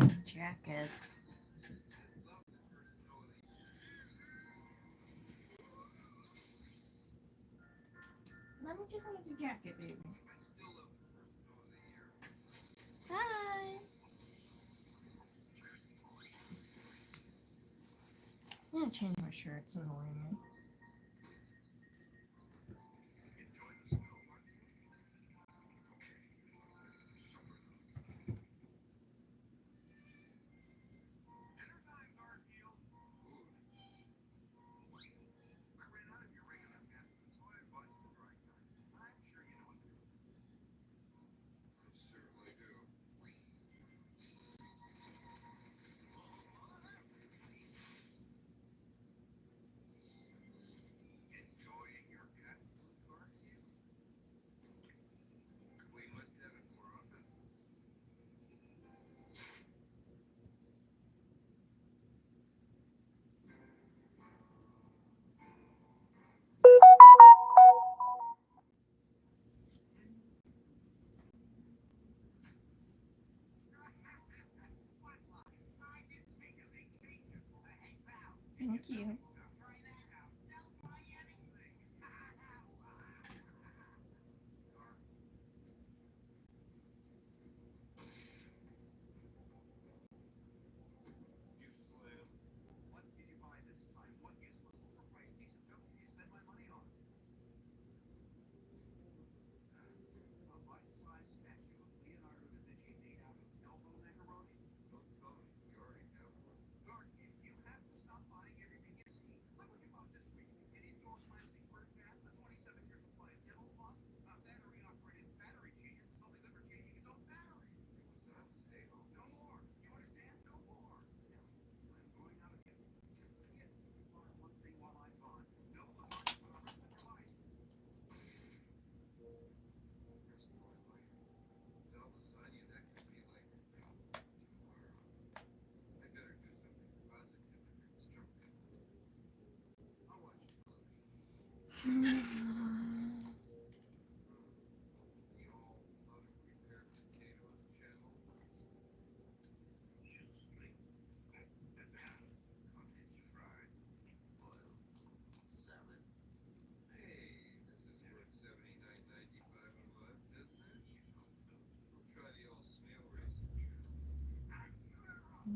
Jacket. Let me just look at your jacket, baby. Hi. I'm gonna change my shirt. It's annoying me. Thank you.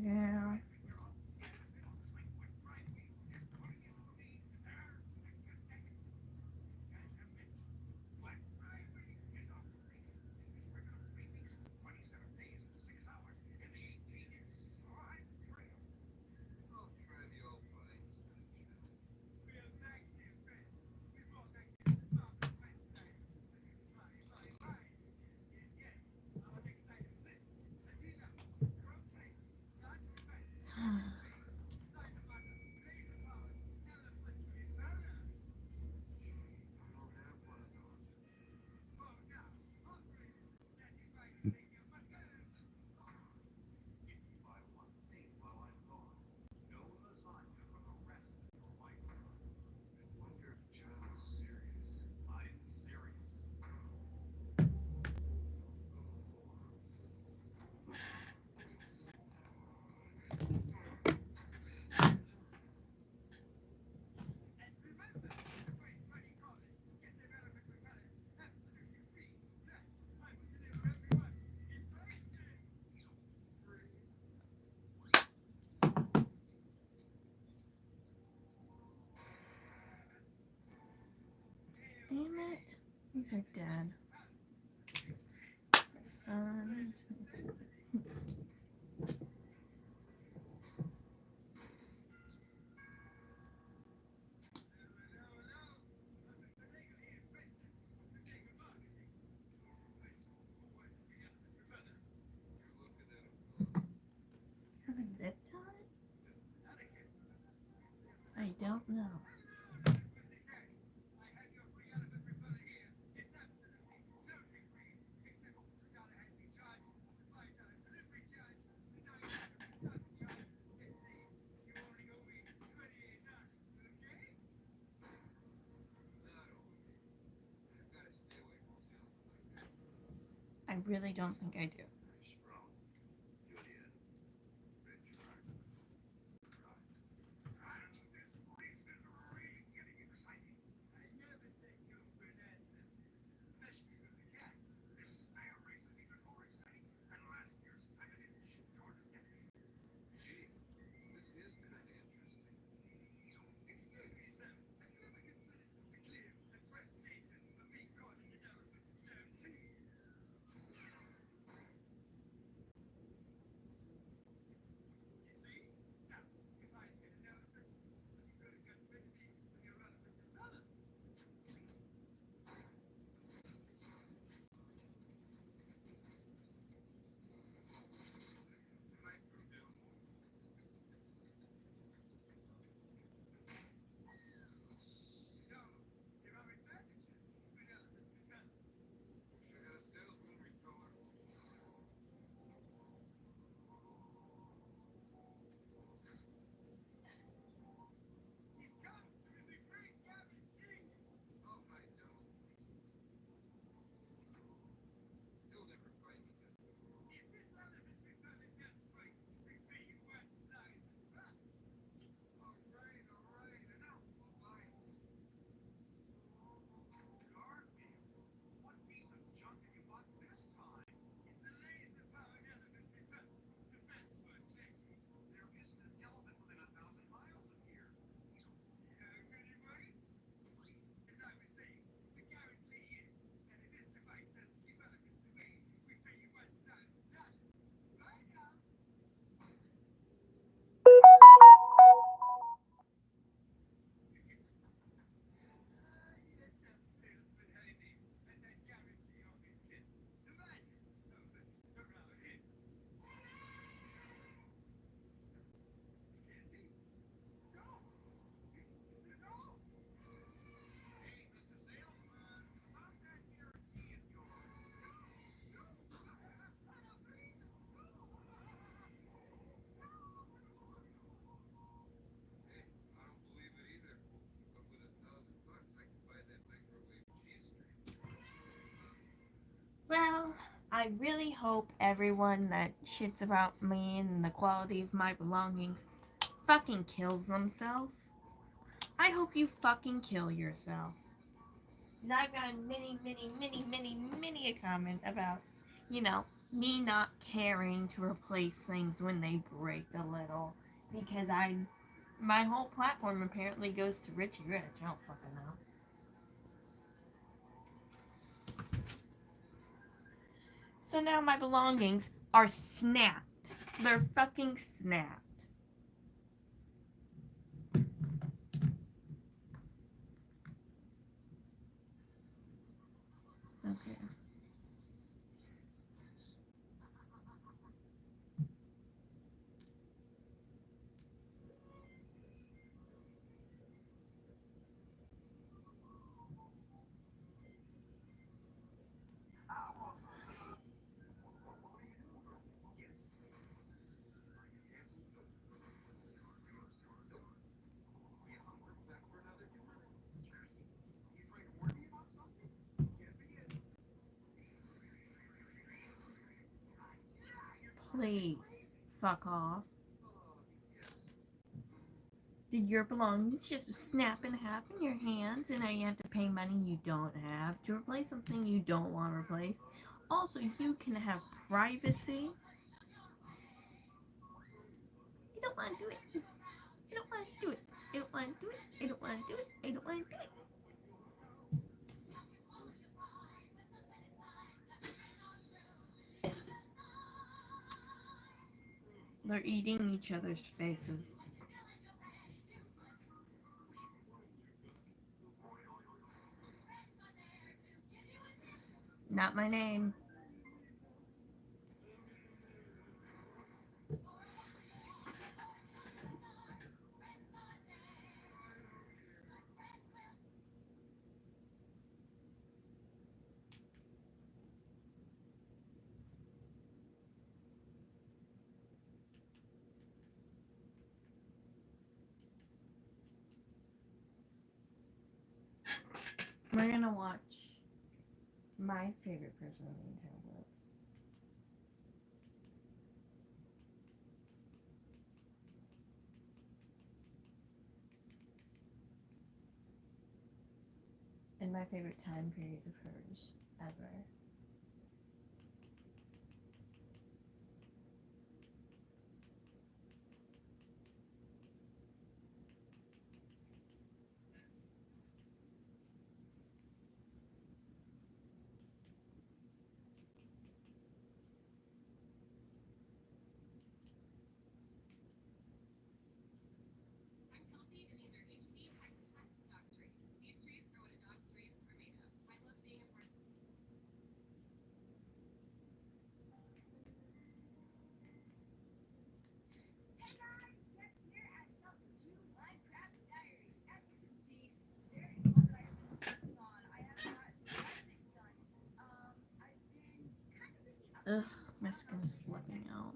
Yeah. Damn it. These are dead. That's fun. Have a zip tie? I don't know. I really don't think I do. I really hope everyone that shits about me and the quality of my belongings fucking kills themselves. I hope you fucking kill yourself. I've gotten many a comment about, me not caring to replace things when they break a little. Because my whole platform apparently goes to Richie Rich. I don't fucking know. So now my belongings are snapped. They're fucking snapped. Okay. Please, fuck off. Did your belongings just snap in half in your hands and now you have to pay money you don't have to replace something you don't want to replace? Also, you can have privacy. I don't want to do it. I don't want to do it. I don't want to do it. I don't want to do it. I don't want to do it. They're eating each other's faces. Not my name. We're gonna watch my favorite person in the entire world. And my favorite time period of hers ever. Ugh, my skin's flipping out.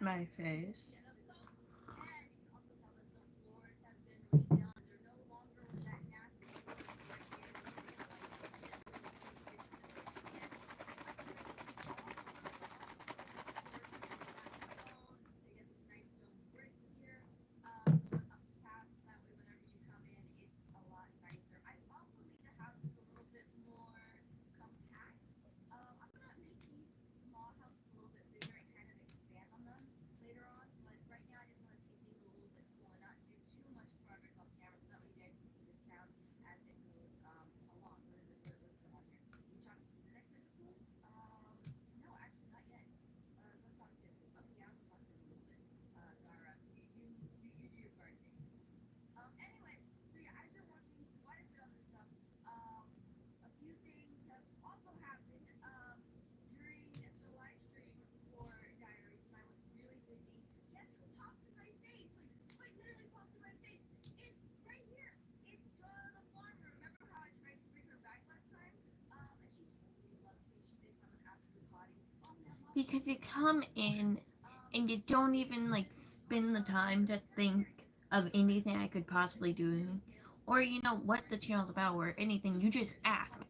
My face. Because you come in and you don't even like spend the time to think of anything I could possibly do, or what the channel's about, or anything. You just ask,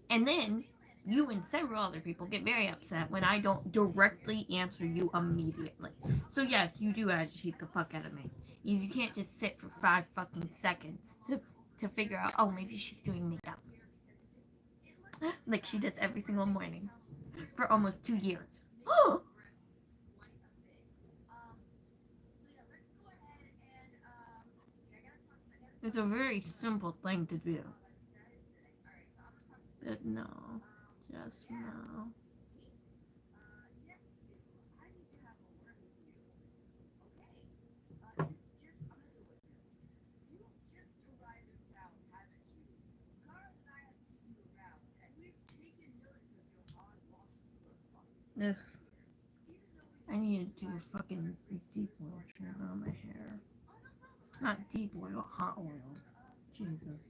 and then you and several other people get very upset when I don't directly answer you immediately. So yes, you do agitate the fuck out of me. You can't just sit for 5 fucking seconds to figure out, oh, maybe she's doing makeup like she does every single morning for almost 2 years. It's a very simple thing to do. But no, just no. Ugh. I need to do a fucking deep oil treatment on my hair. Not deep oil, hot oil. Jesus.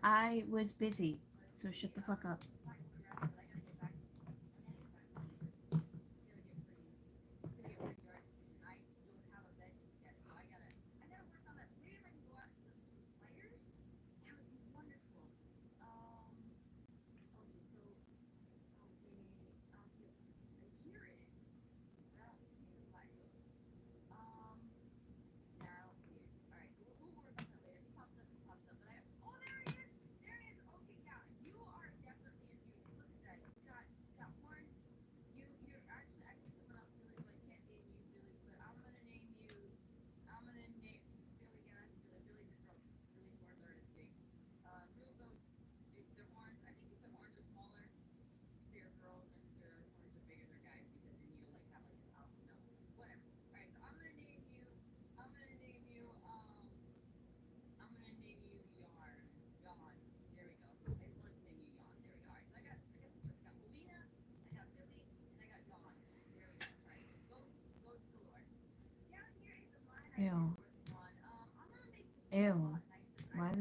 I was busy, so shut the fuck up.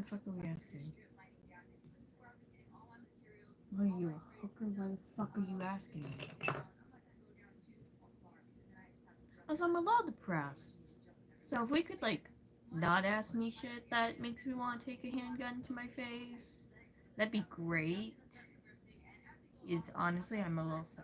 fuck are we asking? Are you a hooker? Why the fuck are you asking me? Also, I'm a little depressed. So if we could, like, not ask me shit that makes me want to take a handgun to my face, that'd be great. Is honestly, I'm a little sad.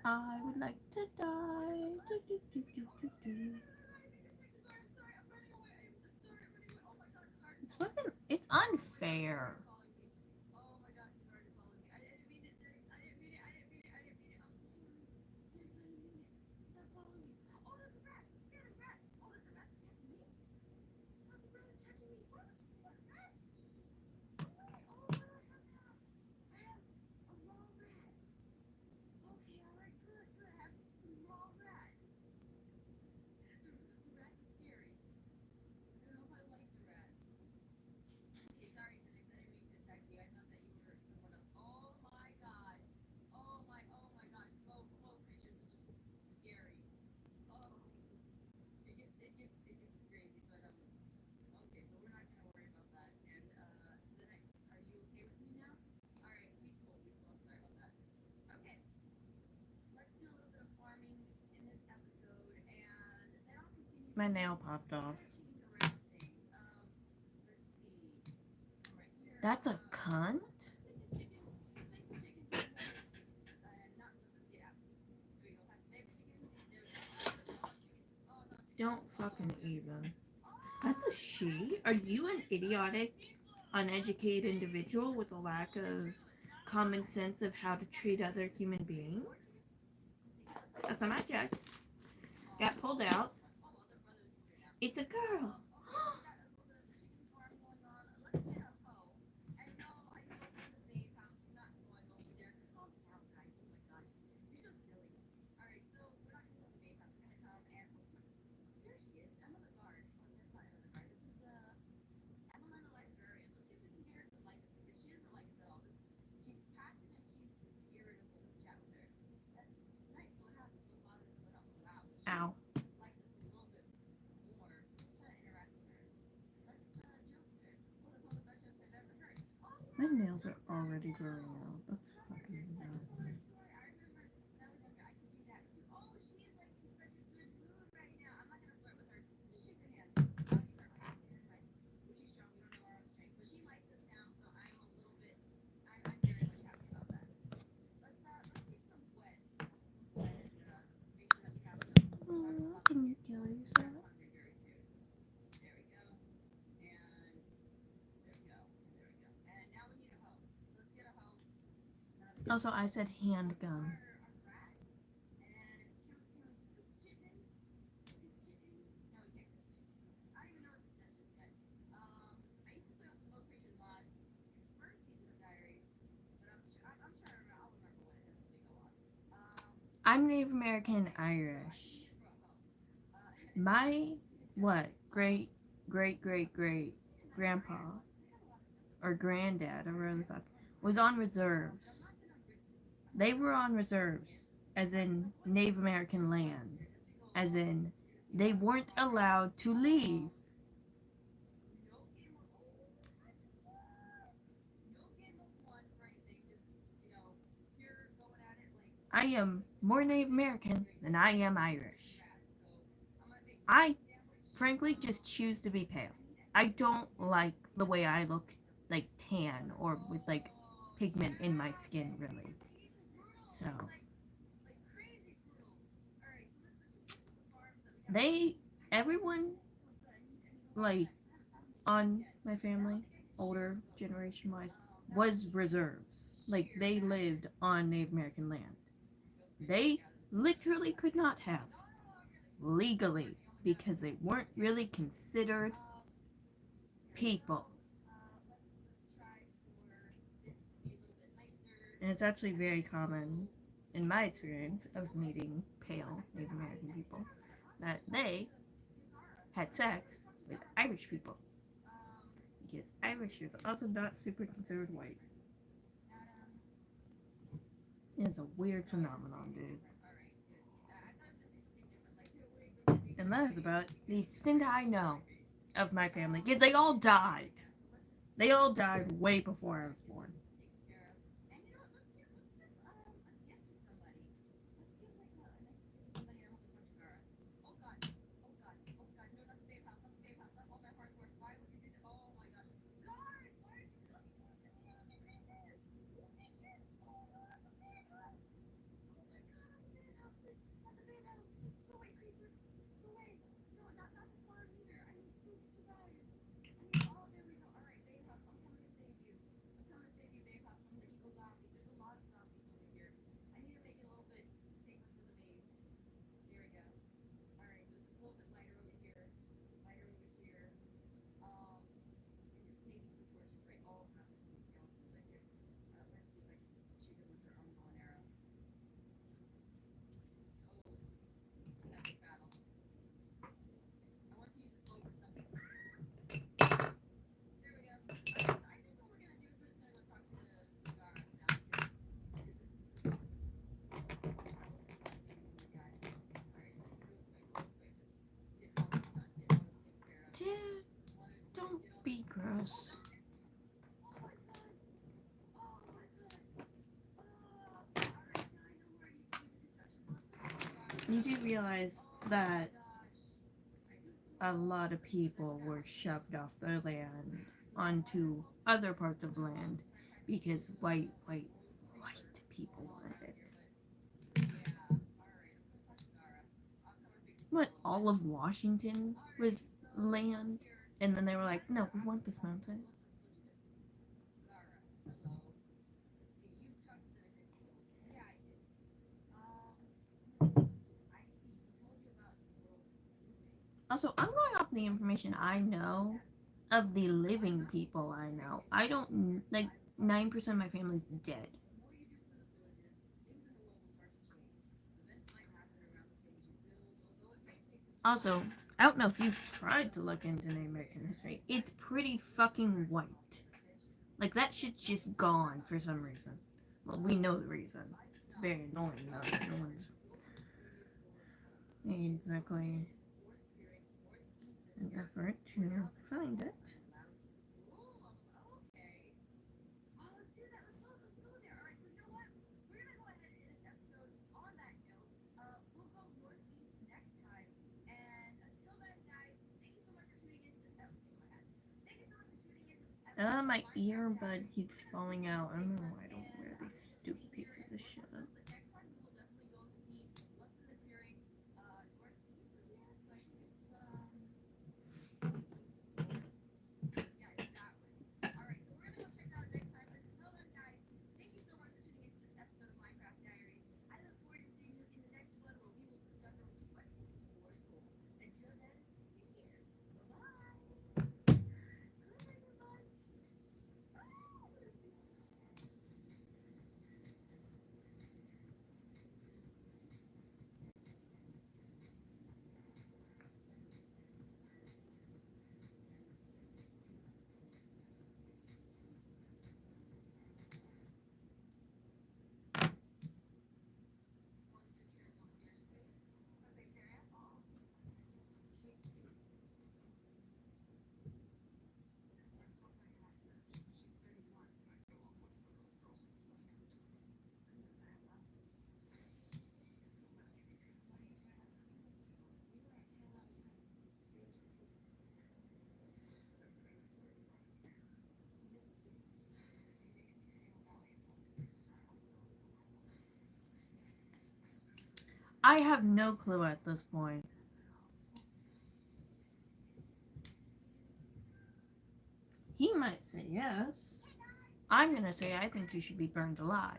I would like to die. It's fucking. It's unfair. My nail popped off. That's a cunt? Don't fucking even. That's a she? Are you an idiotic, uneducated individual with a lack of common sense of how to treat other human beings? That's time I checked. Got pulled out. It's a girl. Ow. My nails are already growing out. That's fucking nuts. Can you kill yourself? Also, I said handgun. I'm Native American Irish. My, great grandpa or granddad or whatever the fuck was on reserves. They were on reserves, as in Native American land, as in they weren't allowed to leave. I am more Native American than I am Irish. I frankly just choose to be pale. I don't like the way I look like tan or with like pigment in my skin really. So everyone like on my family, older generation wise, was reserves. Like they lived on Native American land. They literally could not have legally because they weren't really considered people. And it's actually very common in my experience of meeting pale Native American people that they had sex with Irish people. because Irish is also not super considered white. It's a weird phenomenon, dude. And that is about the extent I know of my family, because they all died. They all died way before I was born. Dude, don't be gross. You do realize that a lot of people were shoved off their land onto other parts of land because white people wanted it. What, all of Washington was land? And then they were like, no, we want this mountain. Also, I'm going off the information I know of the living people I know. I don't, like, 9% of my family's dead. Also, I don't know if you've tried to look into Native American history. It's pretty fucking white. Like, that shit's just gone for some reason. Well, we know the reason. It's very annoying, though. No one's exactly an effort to find it. My earbud keeps falling out. I don't know why I don't wear these stupid pieces of shit. I have no clue at this point. He might say yes. I'm gonna say I think you should be burned alive.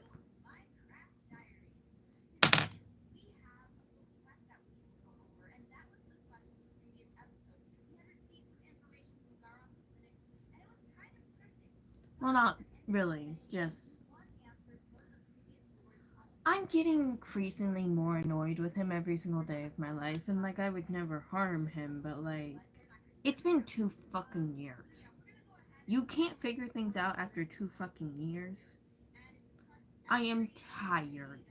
Well, not really, just... I'm getting increasingly more annoyed with him every single day of my life, and, like, I would never harm him, but, like, it's been 2 fucking years. You can't figure things out after 2 fucking years. I am tired.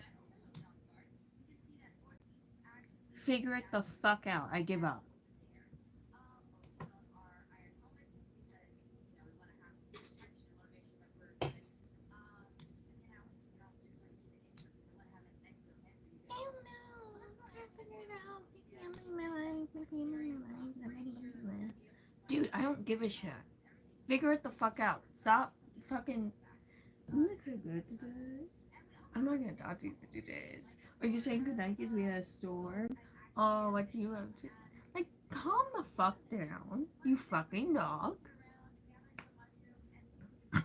Figure it the fuck out. I give up. Dude, I don't give a shit. Figure it the fuck out. Stop fucking. You look so good today. I'm not gonna talk to you for 2 days. Are you saying goodnight because we had a storm? Oh, what do you have to? Like, calm the fuck down, you fucking dog. I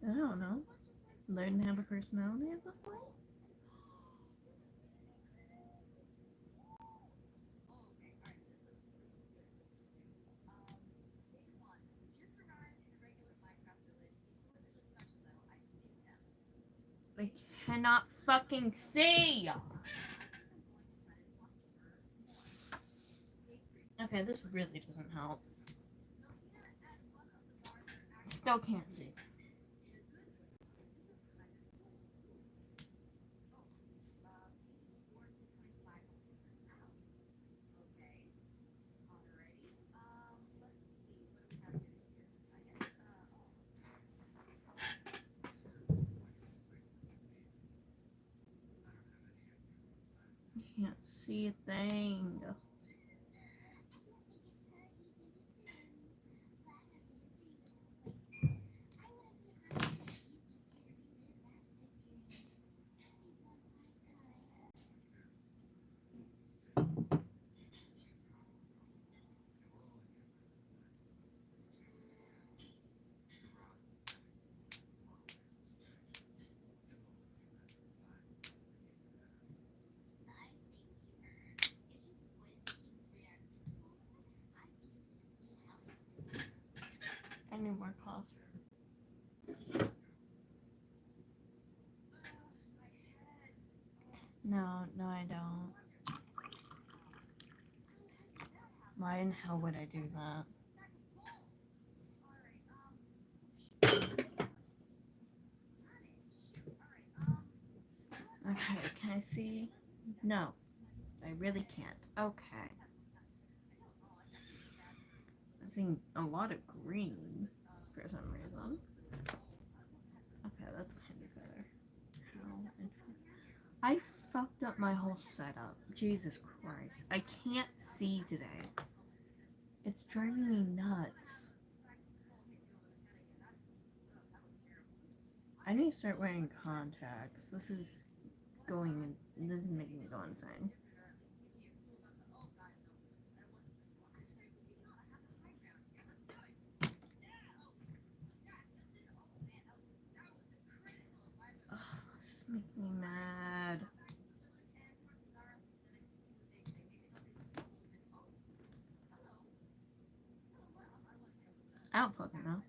don't know. Learn to have a personality at that point? I cannot fucking see! Okay, this really doesn't help. Still can't see. I can't see a thing. I need more coffee. No, I don't. Why in hell would I do that? Okay, can I see? No, I really can't. Okay. I think a lot of green for some reason. Okay, that's kind of better. I fucked up my whole setup. Jesus Christ. I can't see today. It's driving me nuts. I need to start wearing contacts. This is making me go insane. Ugh, this is making me mad. I don't fucking know.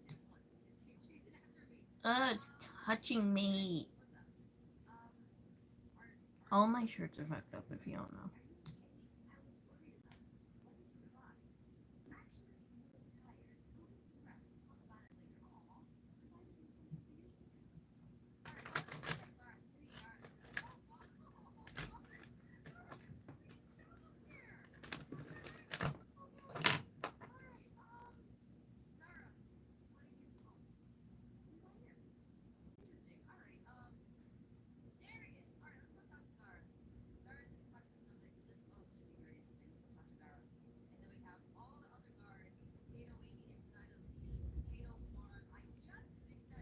Ugh, it's touching me. All my shirts are fucked up if you don't know.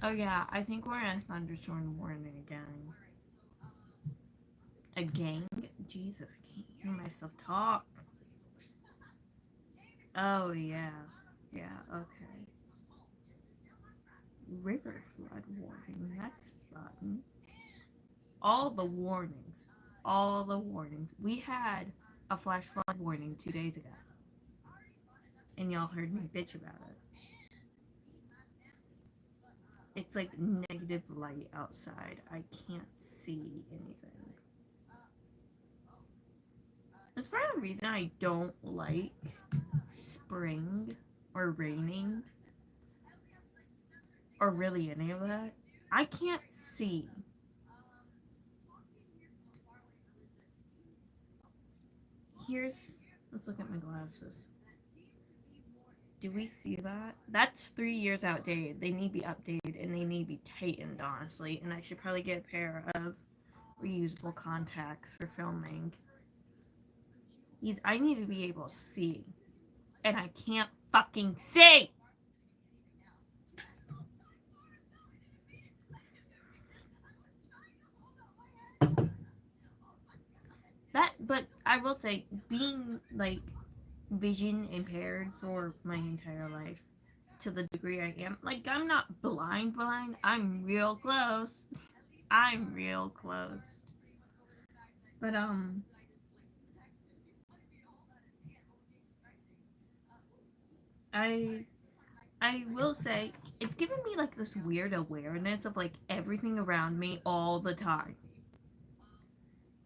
Oh yeah, I think we're in a thunderstorm warning again. A gang? Jesus, I can't hear myself talk. Oh yeah. Yeah, okay. River flood warning. That's fun. All the warnings. All the warnings. We had a flash flood warning 2 days ago. And y'all heard me bitch about it. It's like negative light outside. I can't see anything. That's part of the reason I don't like spring or raining or really any of that. I can't see. Let's look at my glasses. Do we see that? That's 3 years outdated. They need to be updated and they need to be tightened, honestly. And I should probably get a pair of reusable contacts for filming. I need to be able to see. And I can't fucking see! But I will say, being, like, vision impaired for my entire life, to the degree I am, like, I'm not blind, I'm real close. I'm real close. But, I will say, it's given me, like, this weird awareness of, like, everything around me all the time.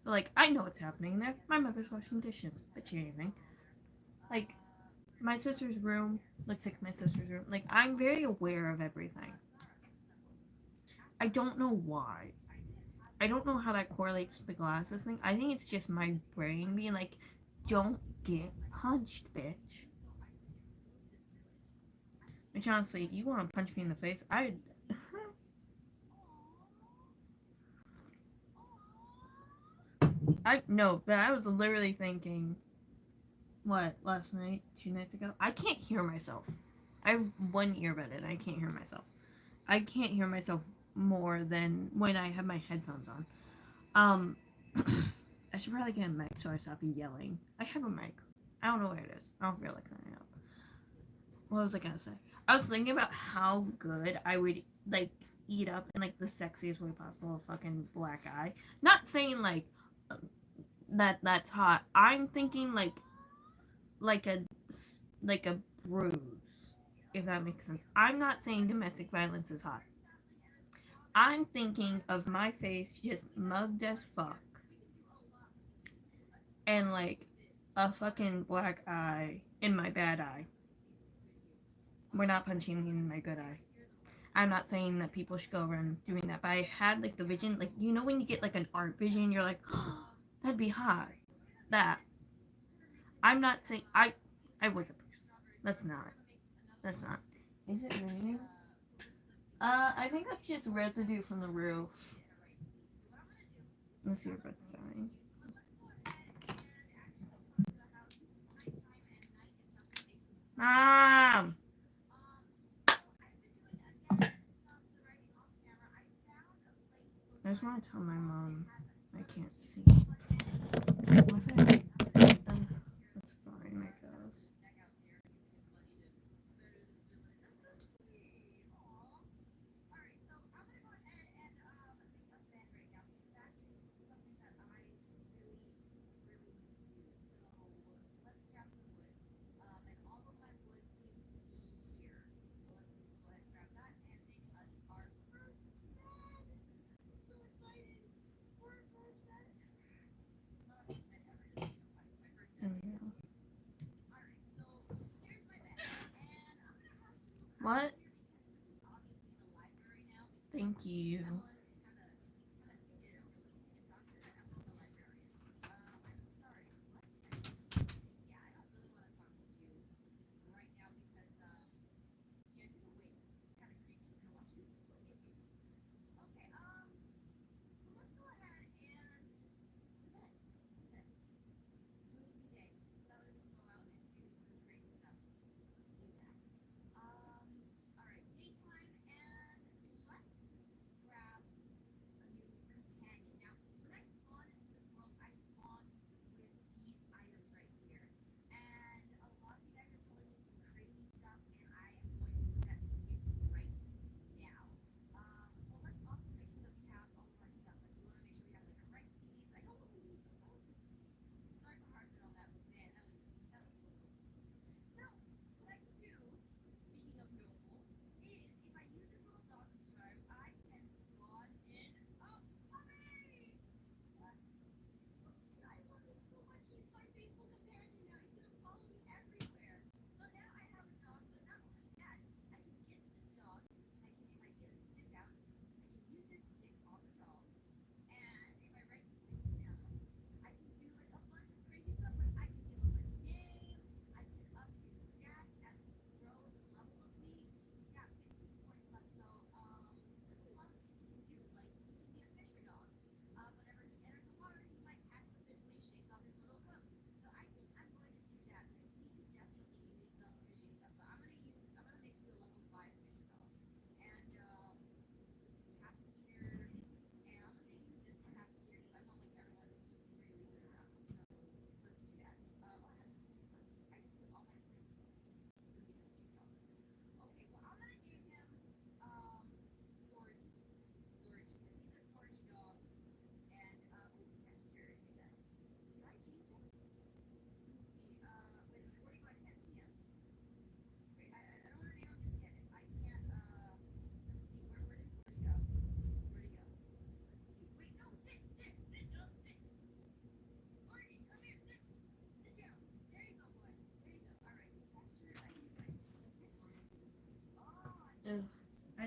So, like, I know what's happening there. My mother's washing dishes, but she anything. Like, my sister's room looks like my sister's room. Like, I'm very aware of everything. I don't know why. I don't know how that correlates with the glasses thing. I think it's just my brain being like, don't get punched, bitch. Which honestly, you want to punch me in the face, no, but I was literally thinking, what, last night, 2 nights ago? I can't hear myself. I have one earbud and I can't hear myself. I can't hear myself more than when I have my headphones on. I should probably get a mic so I stop yelling. I have a mic. I don't know where it is. I don't feel like setting it up. What was I gonna say? I was thinking about how good I would, like, eat up in, like, the sexiest way possible a fucking black eye. Not saying, like, that's hot. I'm thinking, like a bruise, if that makes sense. I'm not saying domestic violence is hot. I'm thinking of my face just mugged as fuck. And, like, a fucking black eye in my bad eye. We're not punching me in my good eye. I'm not saying that people should go around doing that, but I had, like, the vision, like, you know when you get, like, an art vision, you're like, oh, that'd be hot. That. I'm not saying, I was a person. That's not. Is it raining? I think that's just residue from the roof. Unless your butt's dying. Mom! I just want to tell my mom I can't see. That's fine, I guess. What? Thank you.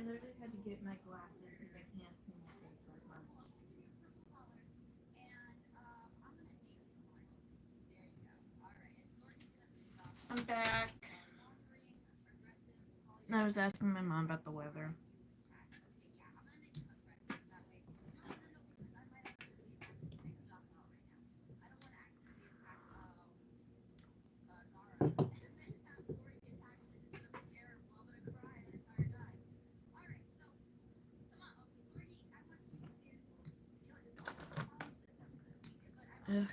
literally had to get my glasses because I can't see my face that much. I'm back. I was asking my mom about the weather. Ugh,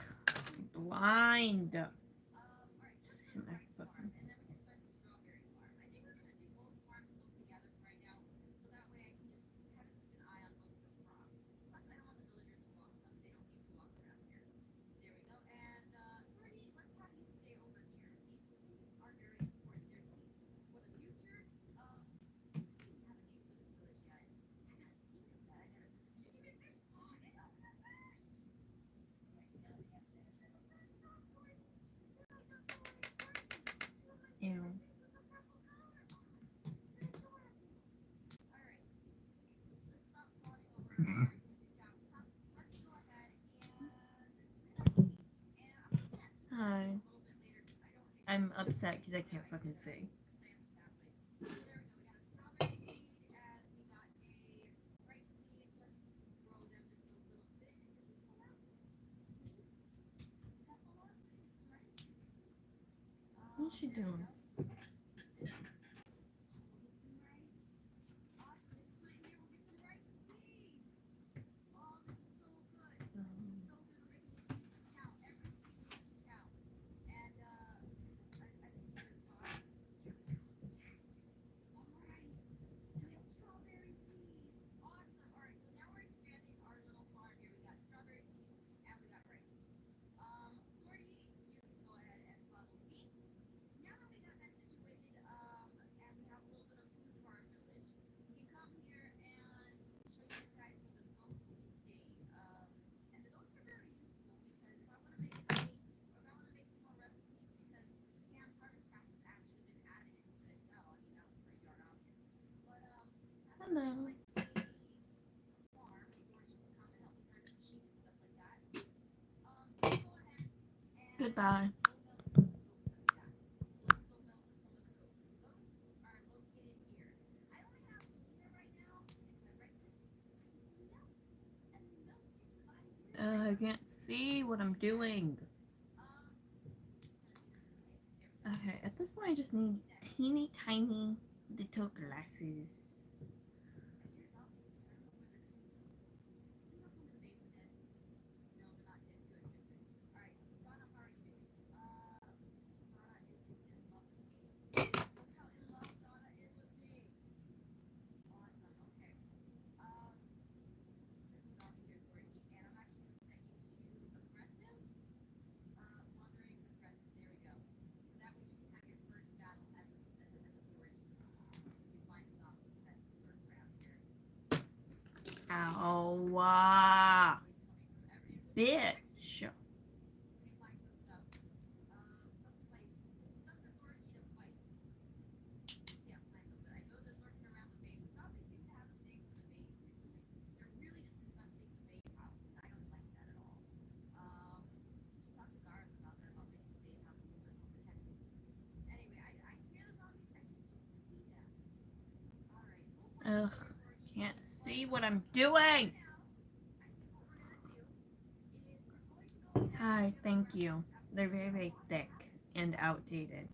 blind. Just hit my fucking. Ew. Hi. I'm upset because I can't fucking see. What's she doing? Hello. Goodbye. I can't see what I'm doing. Okay, at this point I just need teeny tiny little glasses. Ow. Bitch. Ugh, can't see what I'm doing. Hi, thank you. They're very, very thick and outdated,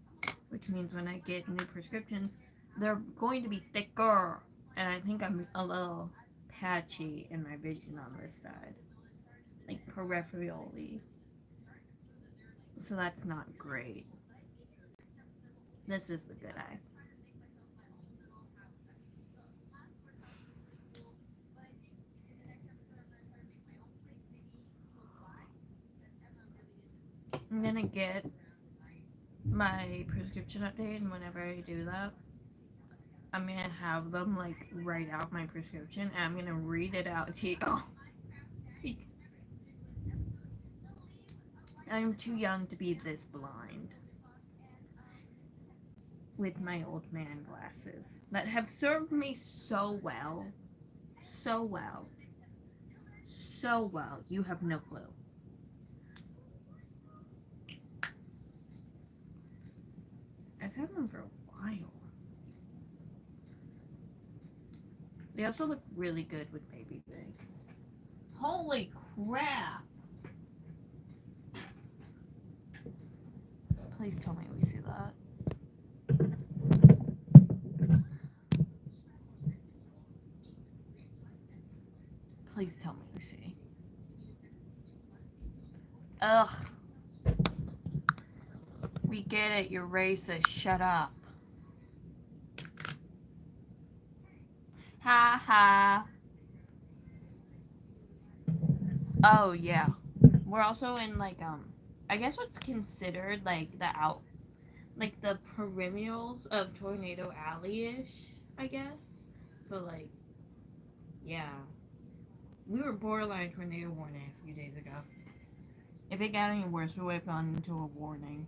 which means when I get new prescriptions, they're going to be thicker. And I think I'm a little patchy in my vision on this side, like peripherally. So that's not great. This is the good eye. I'm gonna get my prescription update, and whenever I do that, I'm gonna have them like write out my prescription, and I'm gonna read it out to you. I'm too young to be this blind. with my old man glasses that have served me so well. So well. So well. You have no clue. I've had them for a while. They also look really good with baby wigs. Holy crap! Please tell me we see that. Please tell me we see. Ugh. We get it, you're racist. Shut up. Ha ha. Oh, yeah. We're also in, like, I guess what's considered, like, the perimeters of Tornado Alley-ish, I guess. So, like, yeah. We were borderline tornado warning a few days ago. If it got any worse, we would have gone into a warning.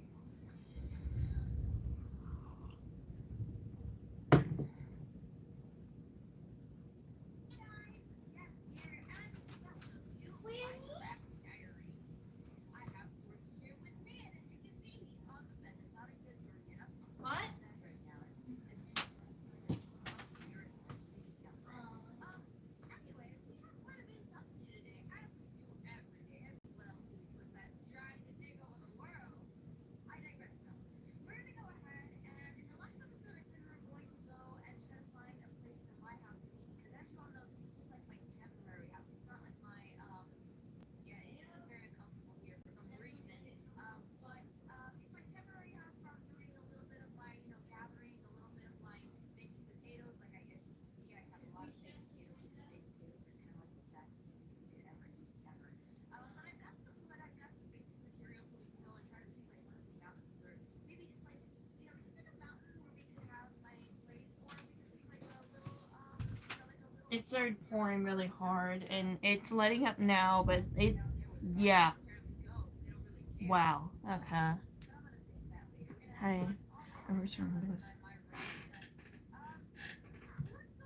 It started pouring really hard, and it's letting up now, but yeah. Wow. Okay. Hey, I was remember this.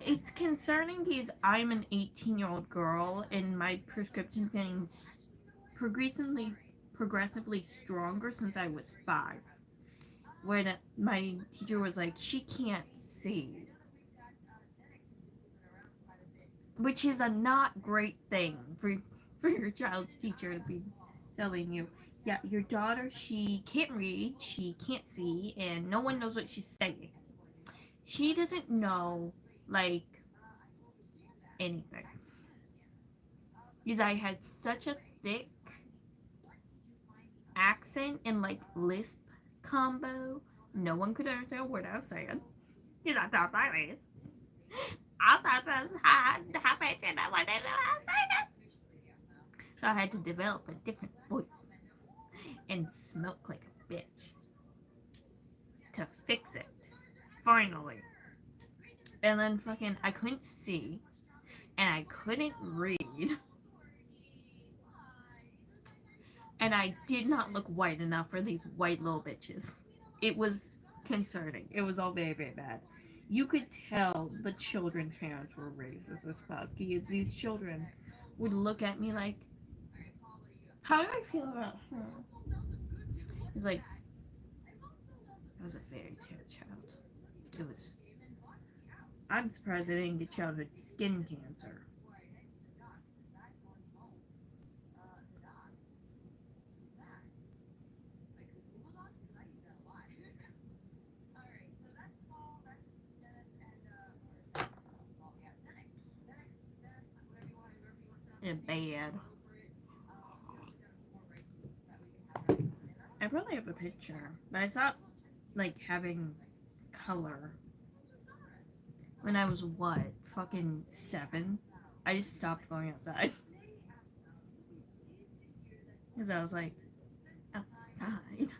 It's concerning because I'm an 18-year-old girl, and my prescription's getting progressively stronger since I was 5. When my teacher was like, she can't see. Which is a not great thing for your child's teacher to be telling you. Yeah, your daughter, she can't read, she can't see, and no one knows what she's saying. She doesn't know, like, anything. Because I had such a thick accent and, like, lisp combo, no one could understand a word I was saying. Because I thought that was. I thought that how much and I was saying. So I had to develop a different voice and smoke like a bitch to fix it. Finally. And then fucking, I couldn't see, and I couldn't read, and I did not look white enough for these white little bitches. It was concerning. It was all very, very bad. You could tell the children's parents were racist as fuck, because these children would look at me like, how do I feel about her? It's like, I was a fairy tale child. It was. I'm surprised I didn't get childhood skin cancer. And bad. I probably have a picture, but I stopped, like, having color when I was, what, fucking 7? I just stopped going outside. Because I was like, outside?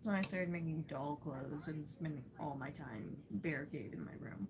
So I started making doll clothes and spending all my time barricaded in my room.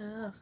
Ugh.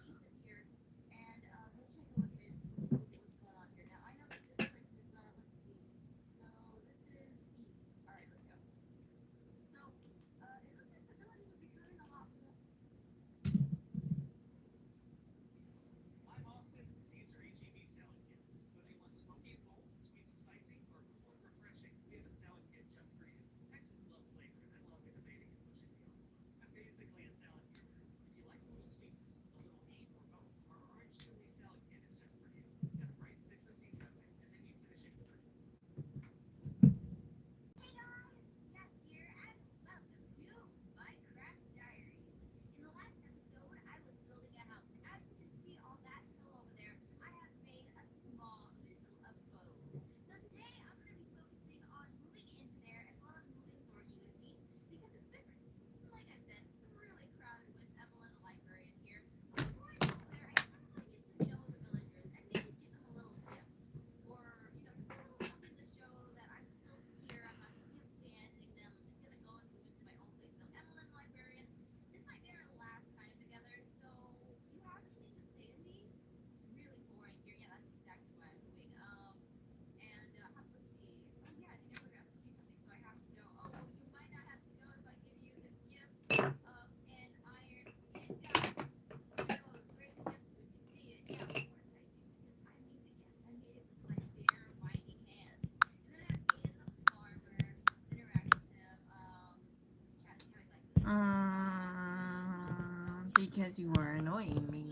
Because you were annoying me.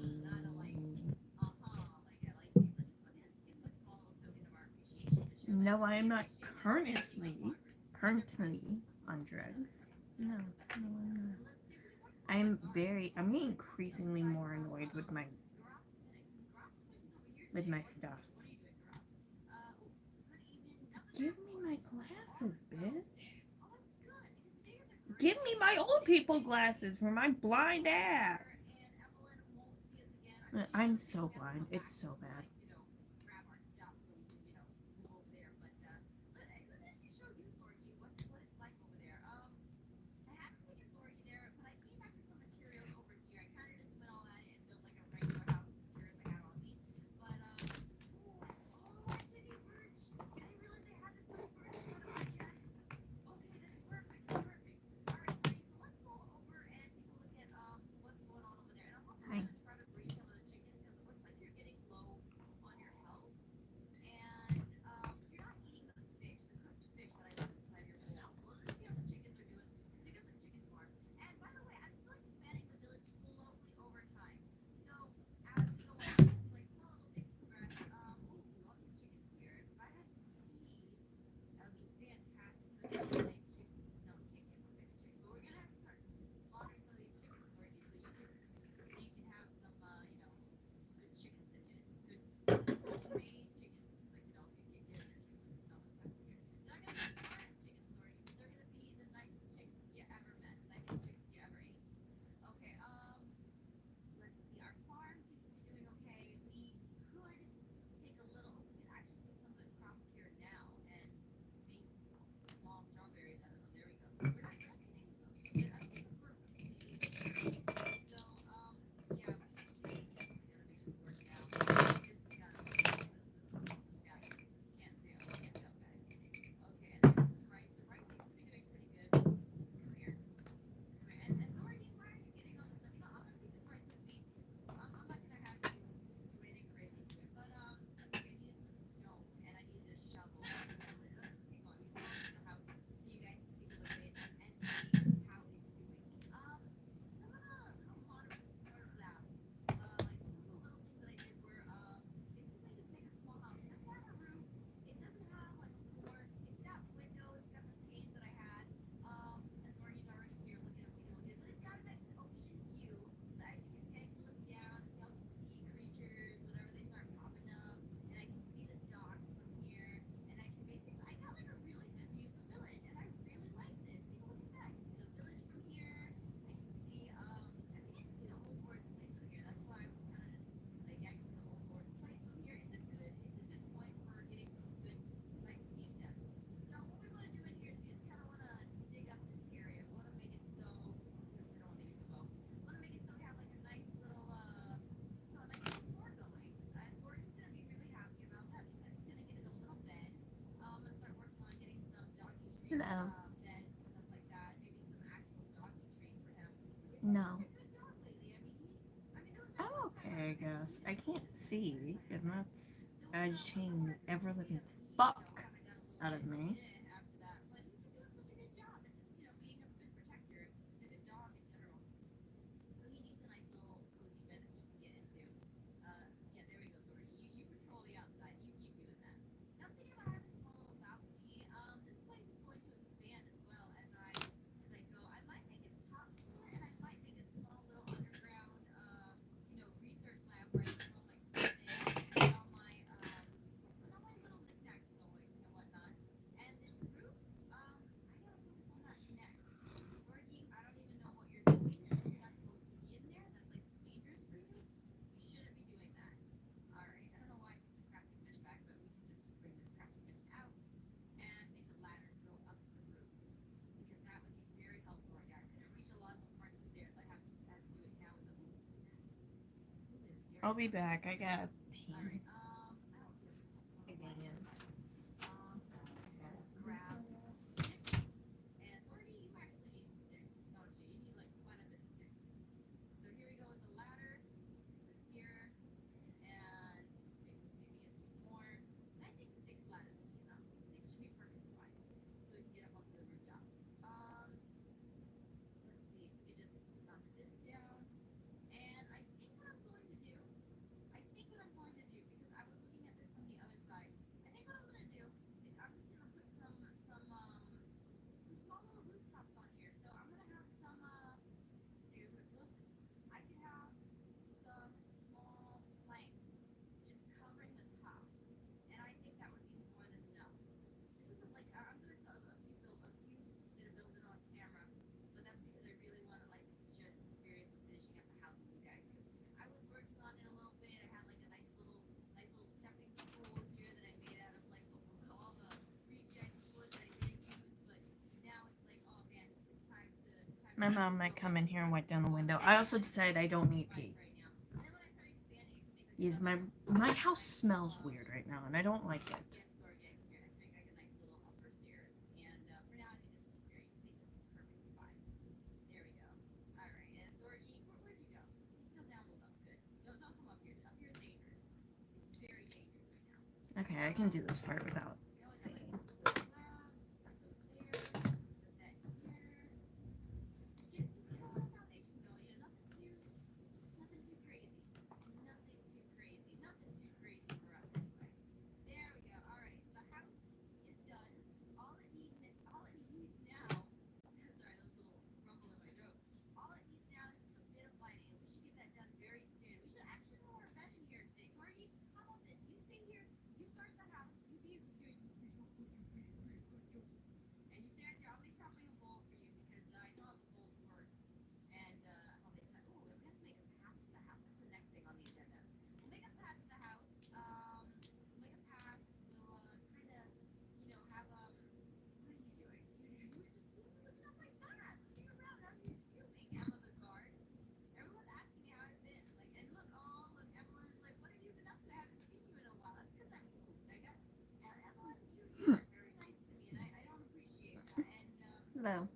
No, I am not currently on drugs. No, I'm not. I'm getting increasingly more annoyed with my stuff. Give me my glasses, bitch. Give me my old people glasses for my blind ass. I'm so blind. It's so bad. Hello. No. I'm okay, I guess. I can't see, and that's agitating ever living fuck out of me. I'll be back. I got pee. My mom might come in here and wipe down the window. I also decided I don't need pee. Because my house smells weird right now, and I don't like it. Okay, I can do this part without seeing. Hello.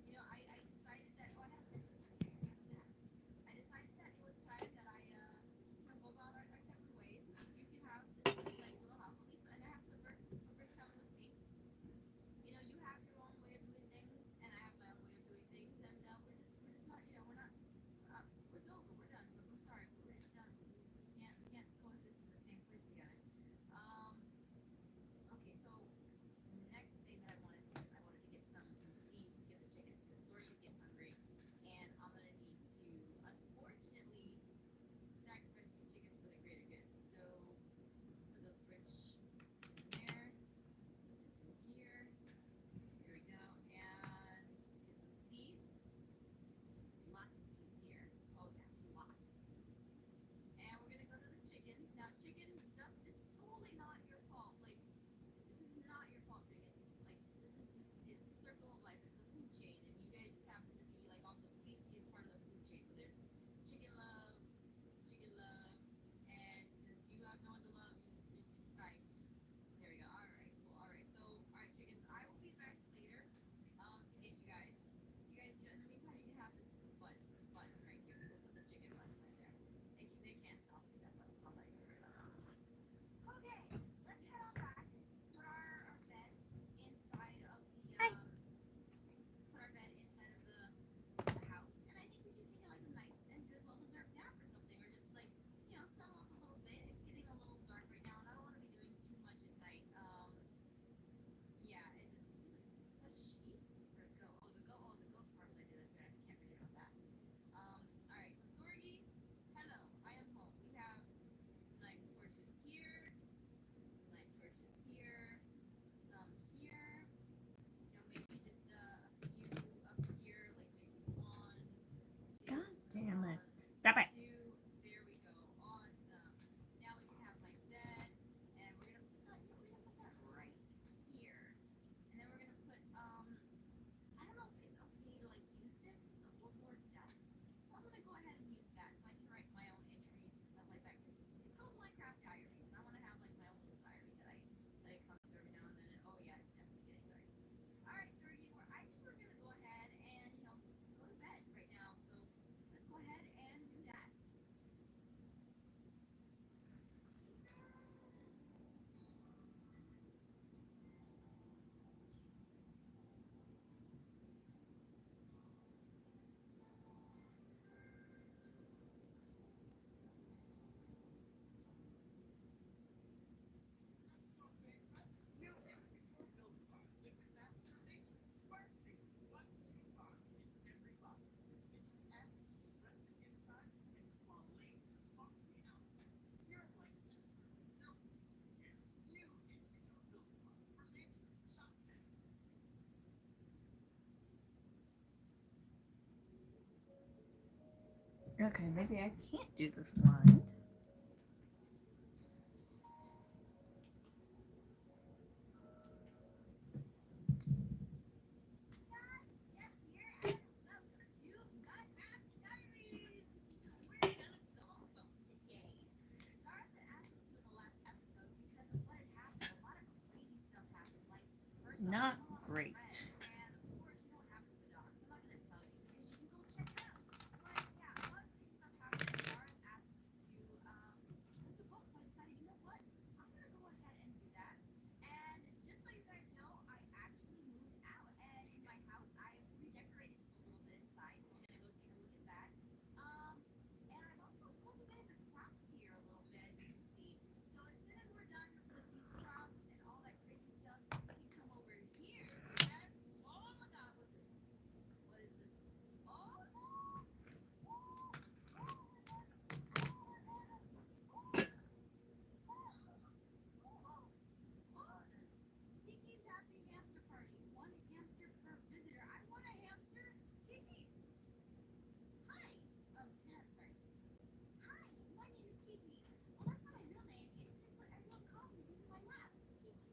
Okay, maybe I can't do this blind. Not great.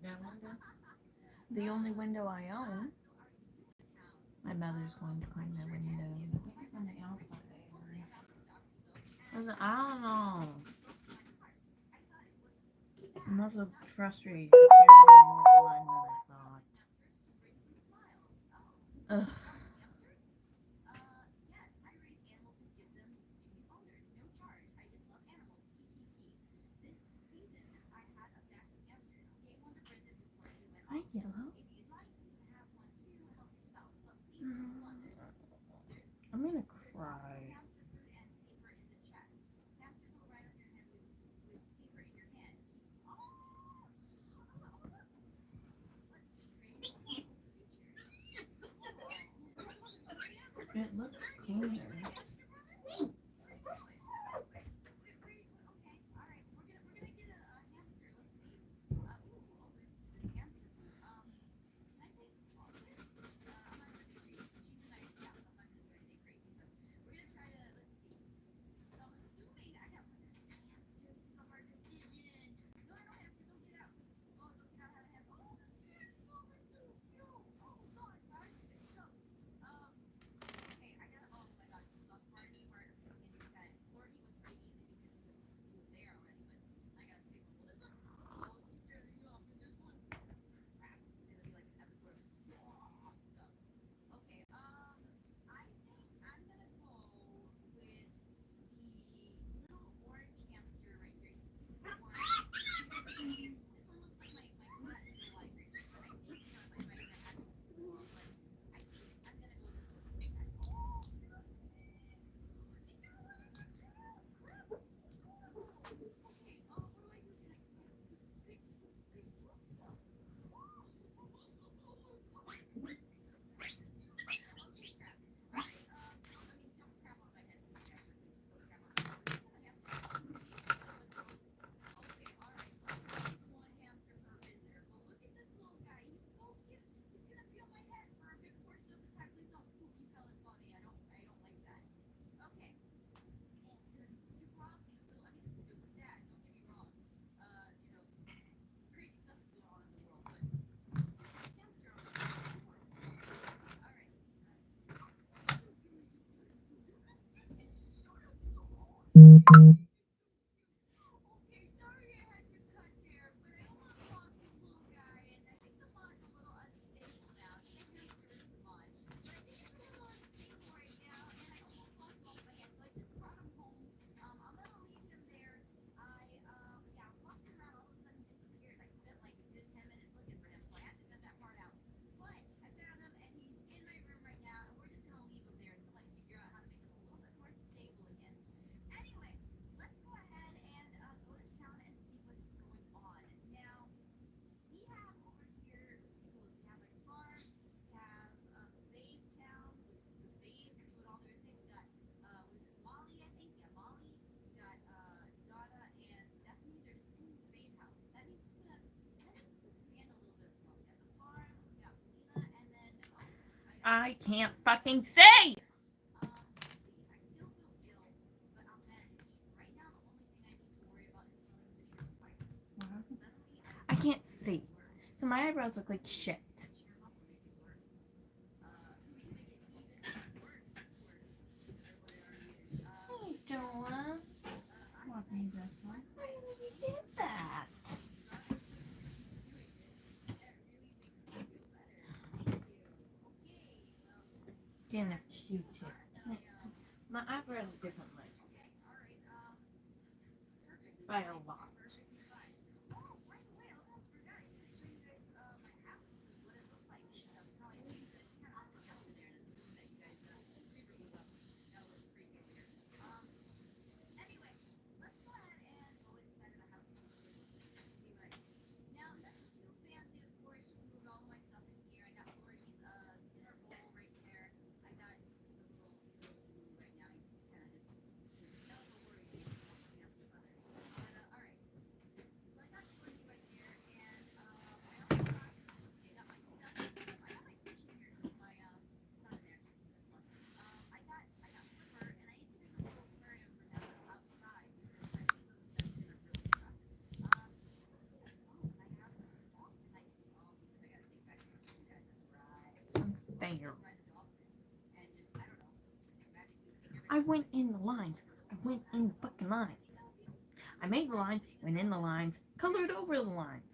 That window? The only window I own. My mother's going to clean the window. I think it's on the outside, Avery. I don't know. I'm also frustrated. Apparently more blind than I thought. Ugh. Hi, Yellow. I'm gonna cry. It looks cleaner. I can't fucking say! can't see. So my eyebrows look like shit. Hey, Joanne. What are you dressed for? Why did you do that? Damn that Q-tip. My eyebrows are different lengths. By a lot. Fair. I went in the lines. I went in the fucking lines. I made the lines, went in the lines, colored over the lines.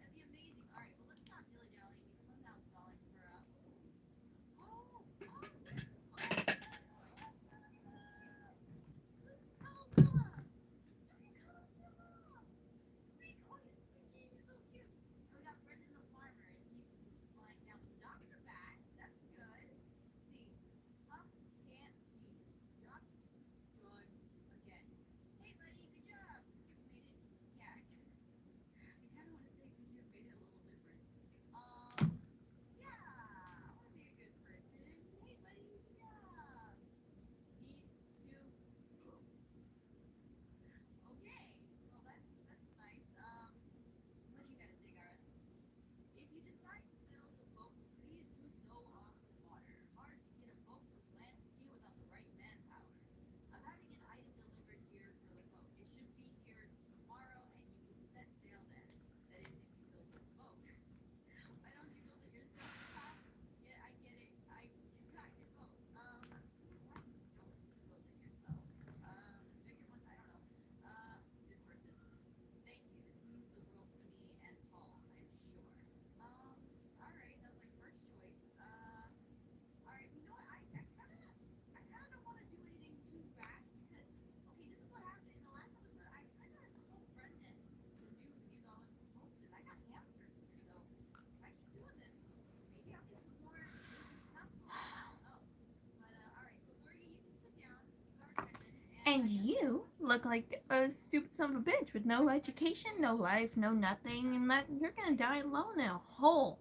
And you look like a stupid son of a bitch with no education, no life, no nothing, and that you're gonna die alone in a hole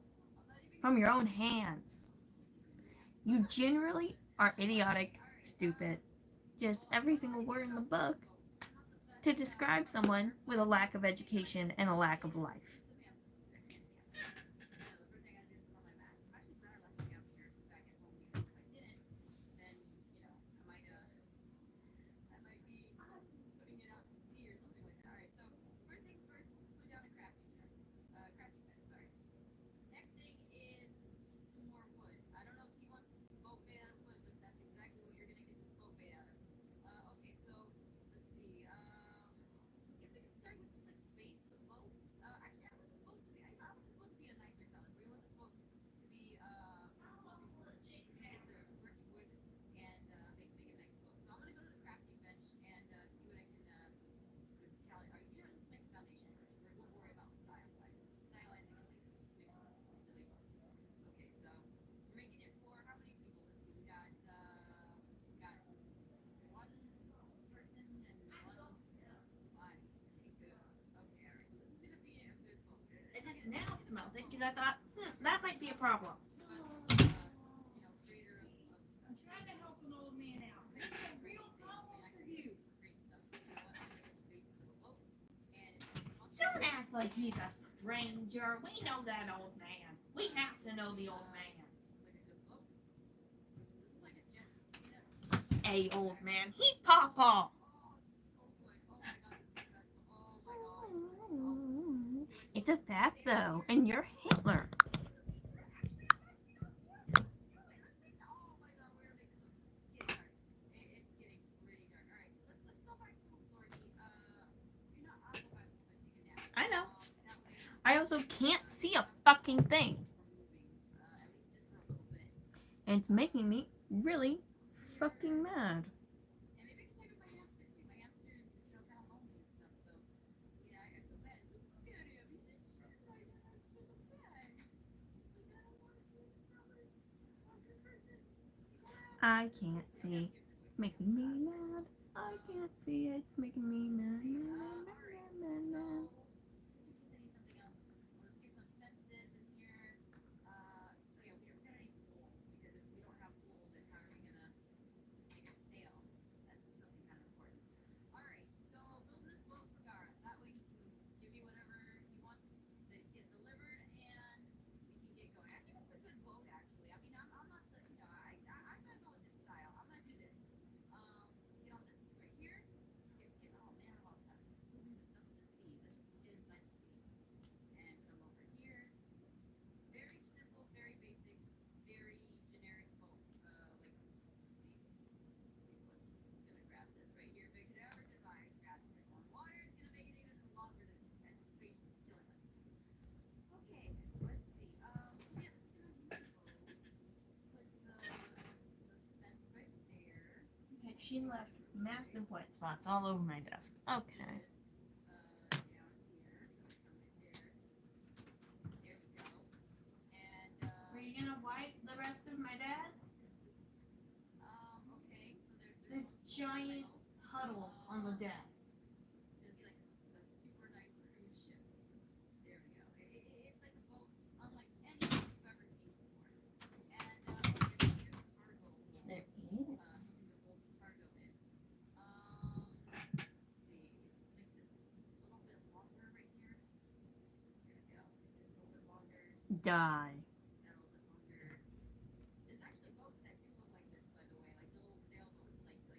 from your own hands. You generally are idiotic, stupid. Just every single word in the book to describe someone with a lack of education and a lack of life. Now it smells it because I thought that might be a problem. Don't act like he's a stranger. We know that old man. We have to know the old man. Hey, old man, he pawpaw. It's a fact, though, and you're Hitler. I know. I also can't see a fucking thing. And it's making me really fucking mad. I can't see. It's making me mad. I can't see. It's making me mad, mad. She left massive white spots all over my desk. Okay. Are you gonna wipe the rest of my desk? There's giant puddles on the desk. There is. Die.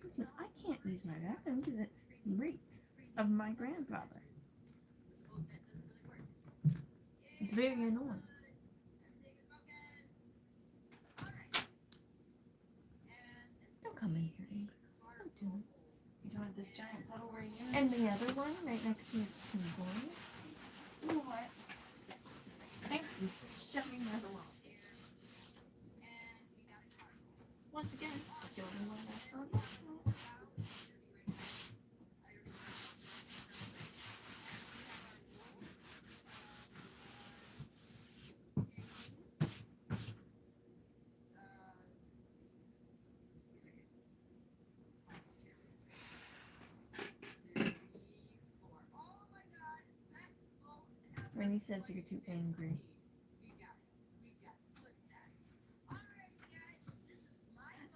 Listen, I can't use my bathroom because it reeks of my grandfather. It's very annoying. Don't come in here, Ingrid. Don't do it. You don't have this giant puddle right here? And the other one right next to the boy. You know what? Thanks for shoving that along. Once again, the only one that's on that. When he says you're too angry.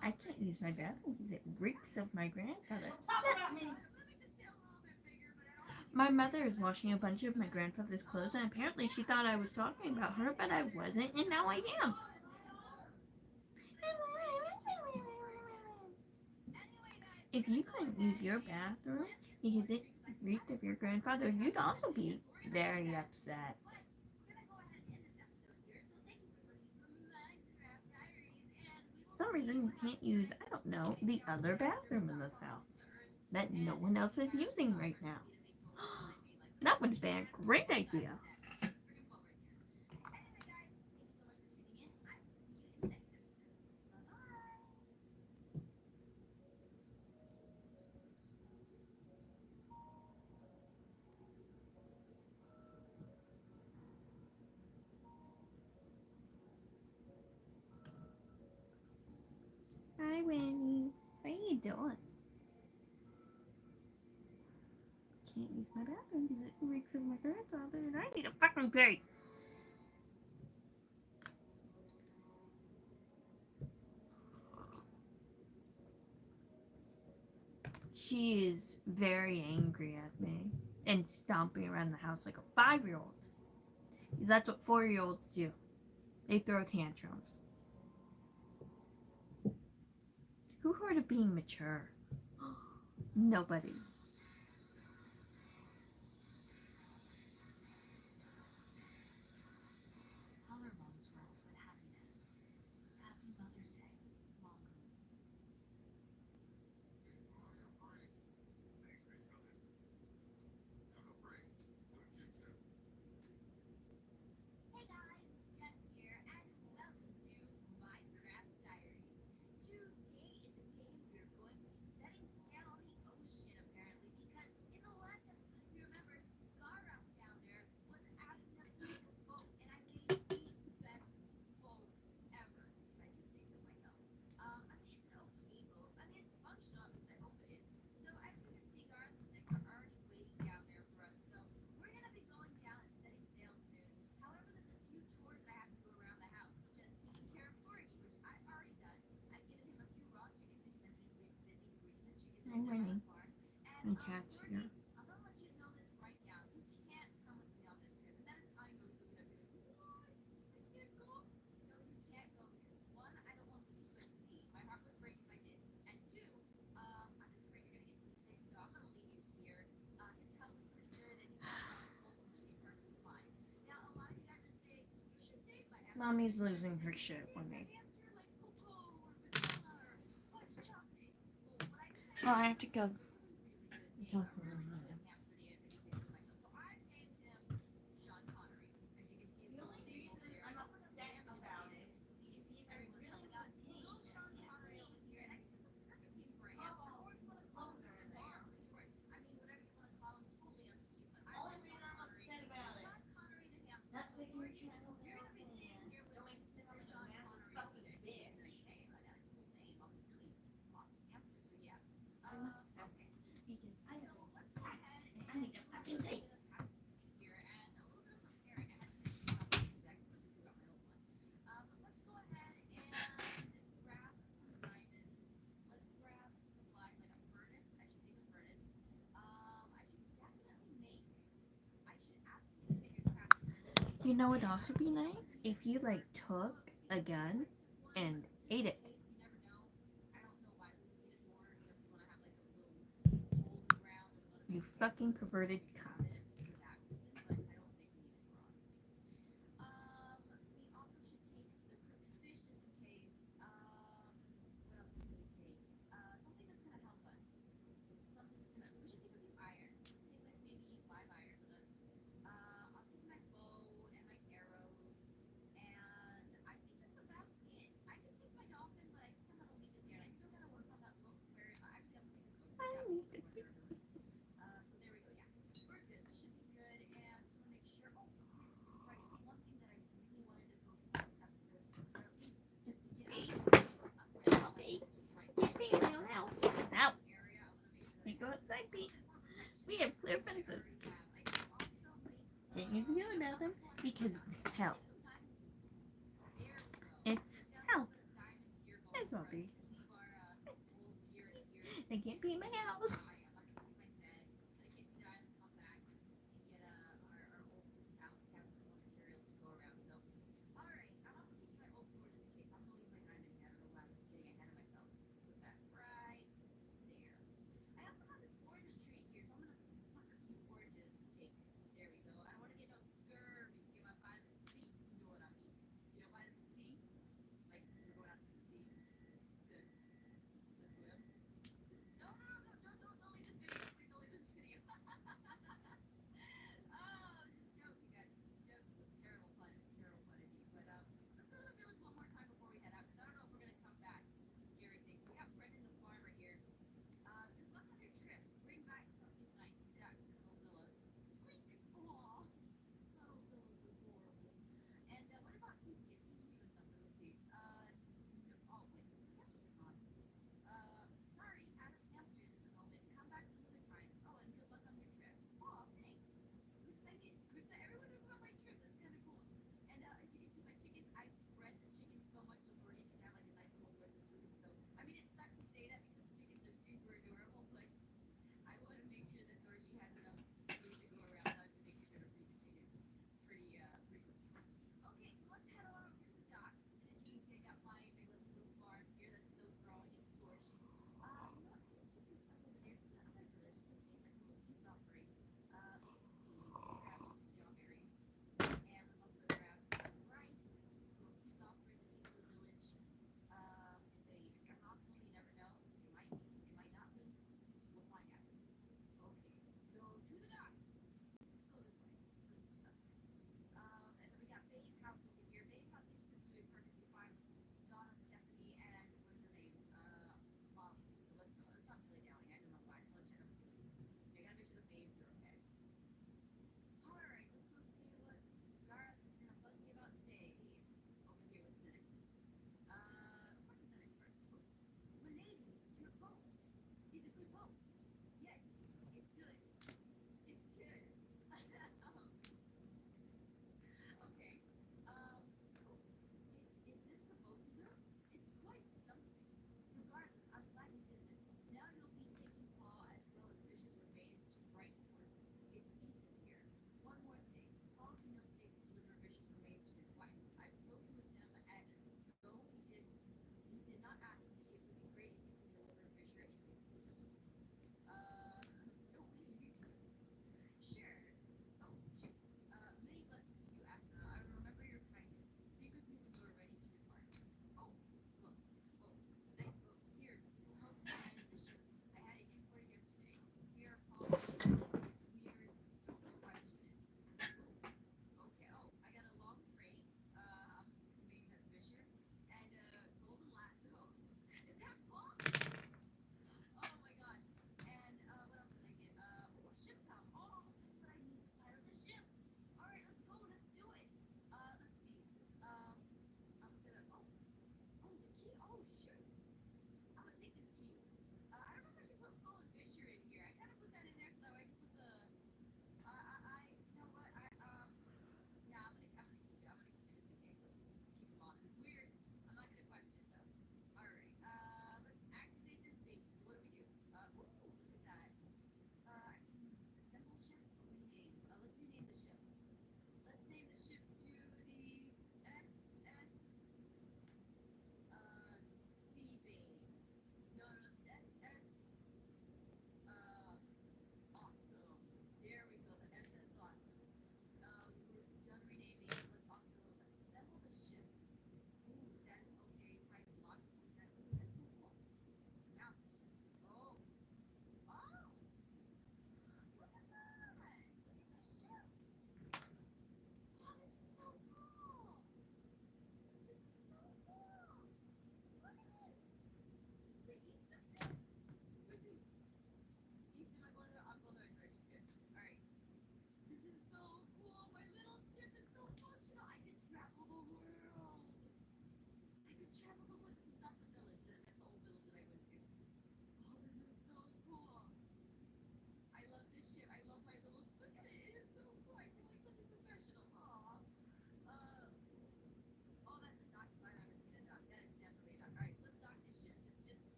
I can't use my bathroom because it reeks of my grandfather. Talk about me! My mother is washing a bunch of my grandfather's clothes, and apparently she thought I was talking about her, but I wasn't, and now I am. If you couldn't use your bathroom because it reeked of your grandfather, you'd also be very upset. For some reason you can't use, I don't know, the other bathroom in this house that no one else is using right now. That would have been a great idea. Hi, Winnie. What are you doing? Can't use my bathroom because it reeks of my grandfather, and I need a fucking break. She is very angry at me and stomping around the house like a 5-year-old. Because that's what 4-year-olds do. They throw tantrums. Who heard of being mature? Nobody. cats here. Mommy's losing her shit one day. So I have to go talk to her. You know, it'd also be nice if you like took a gun and ate it. You fucking perverted cunt. Go outside, Pete. We have clear fences. Can't use the yell about them because it's hell. It's hell. As well be. They can't be in my house.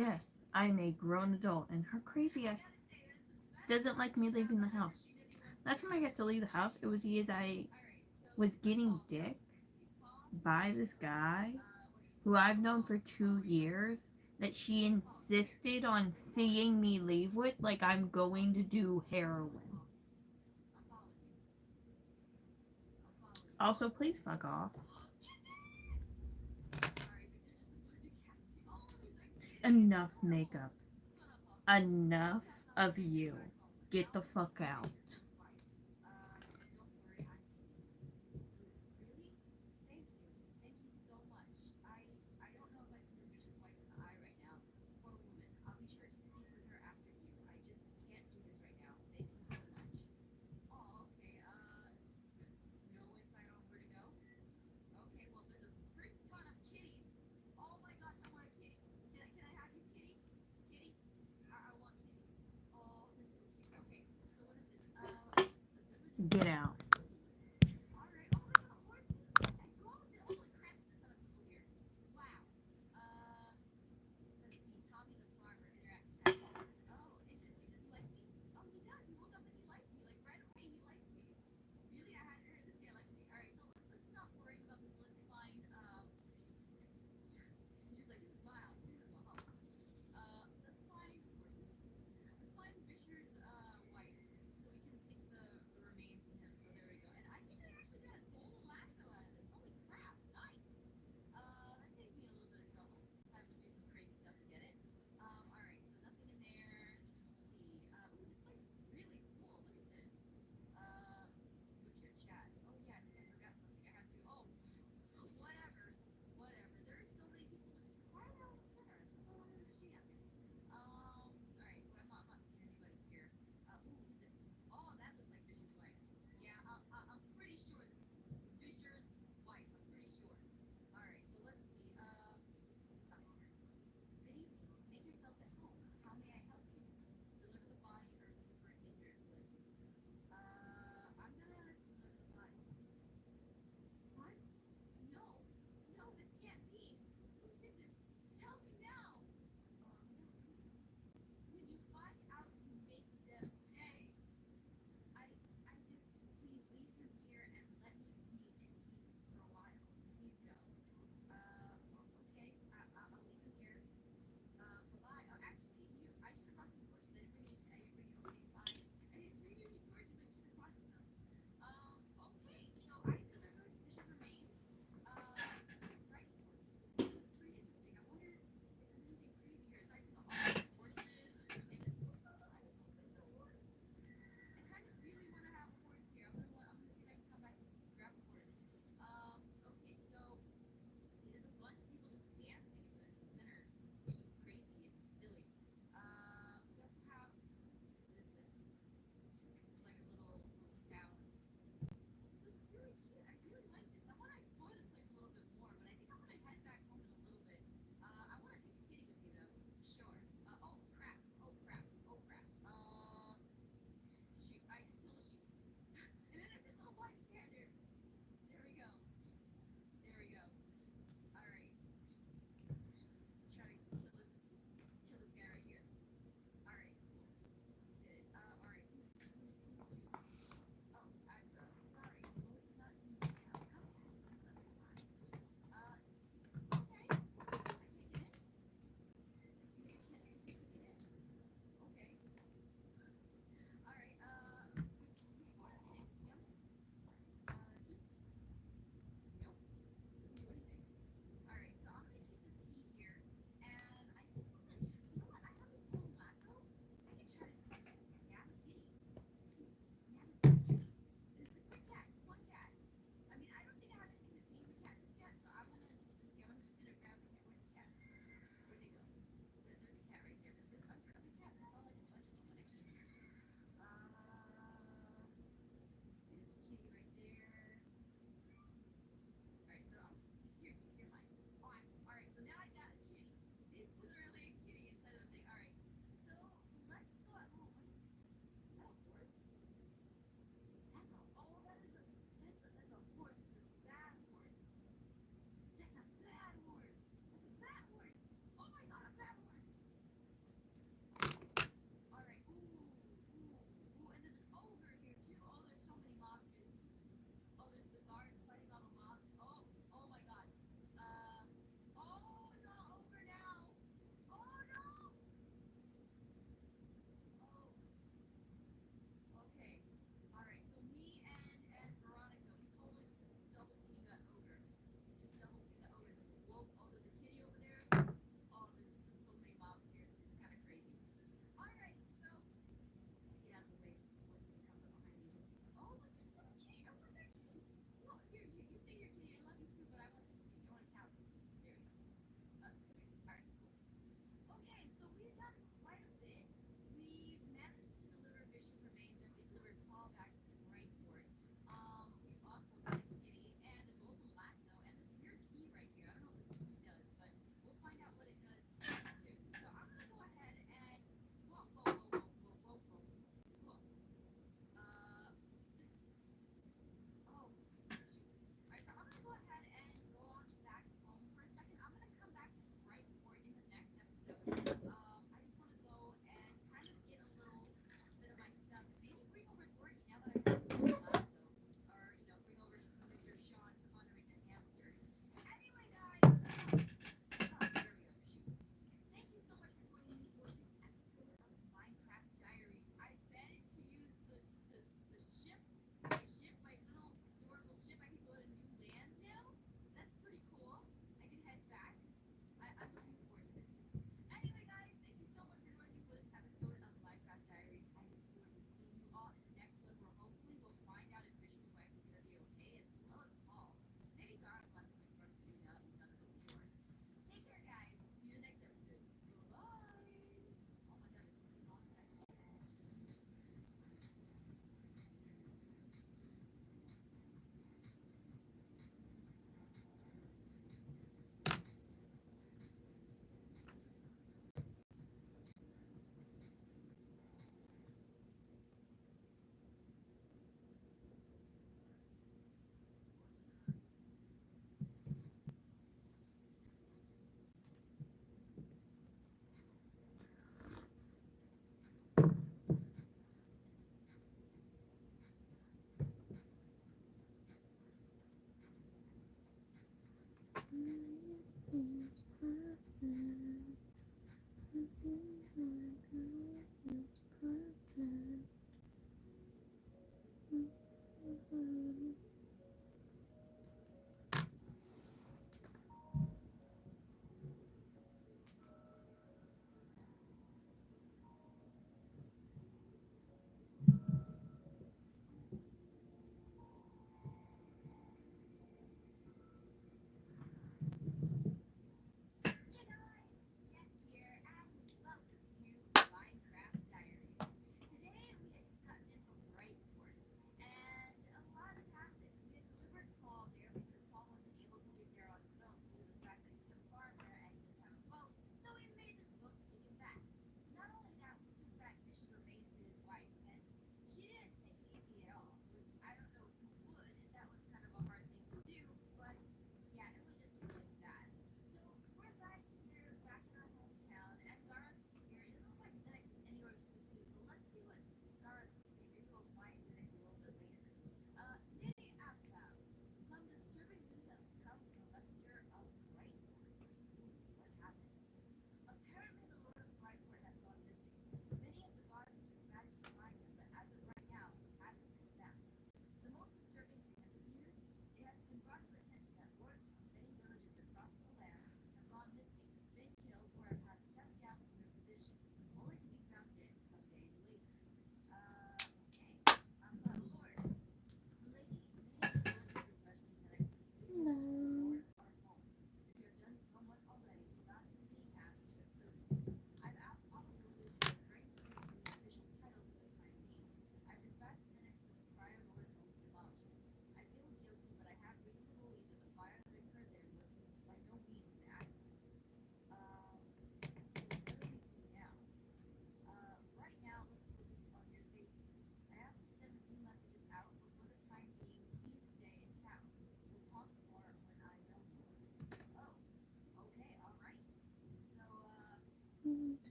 Yes, I'm a grown adult, and her crazy ass doesn't like me leaving the house. Last time I got to leave the house, it was because I was getting dick by this guy who I've known for 2 years that she insisted on seeing me leave with like I'm going to do heroin. Also, please fuck off. Enough makeup. Enough of you. Get the fuck out. Get out.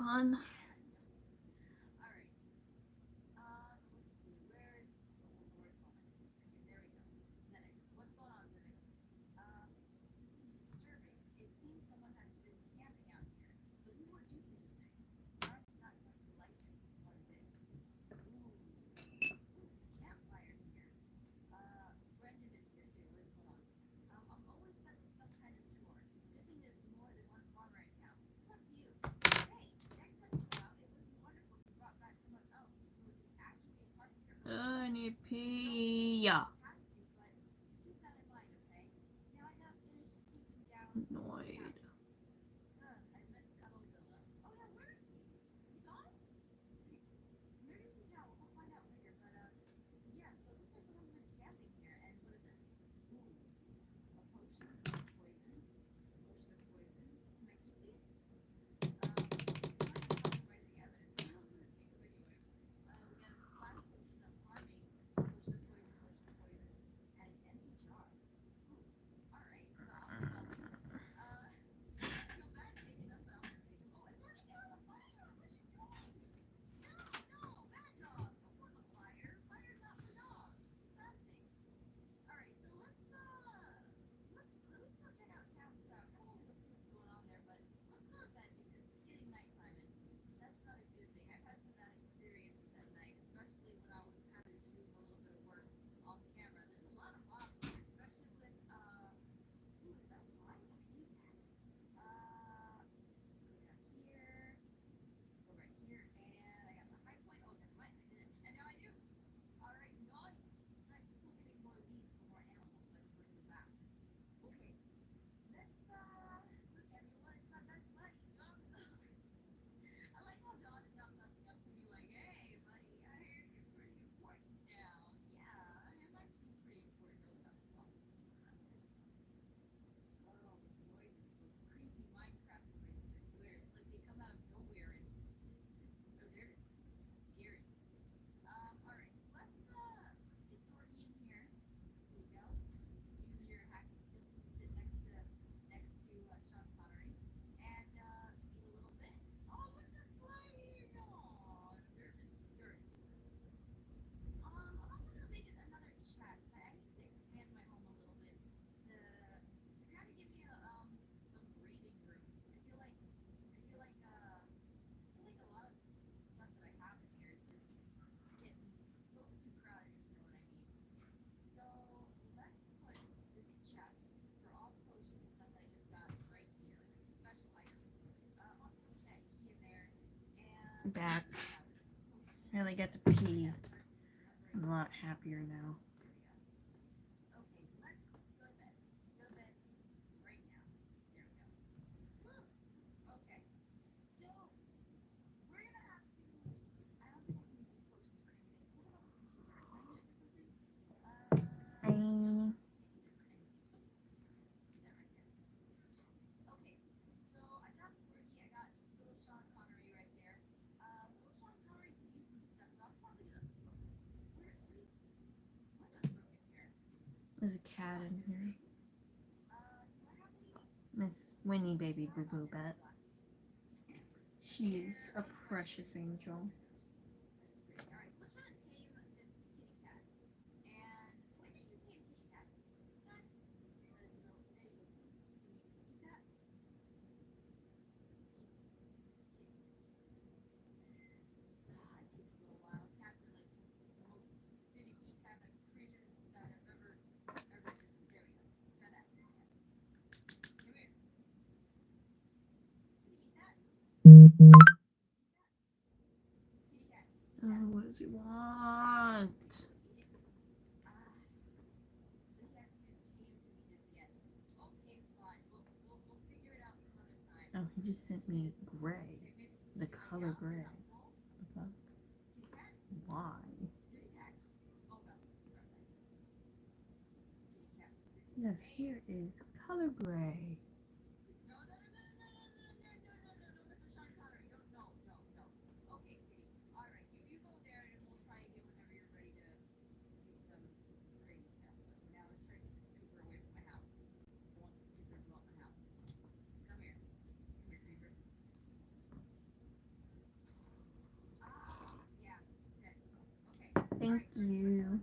Fun. I need pee. Yeah. Annoyed. Back. I really get to pee. I'm a lot happier now. I There's a cat in here. Miss Winnie Baby Boo Boo Bet. She's a precious angel. Oh, what does he want? Oh, he just sent me gray. The color gray. The fuck? Why? Yes, here is color gray. Thank you.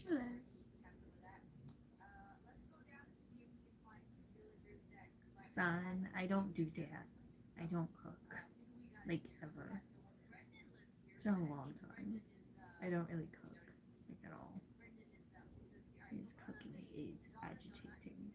Hello. Fun. I don't do that. I don't cook. Like, ever. It's been a long time. I don't really cook. Like, at all. His cooking is agitating.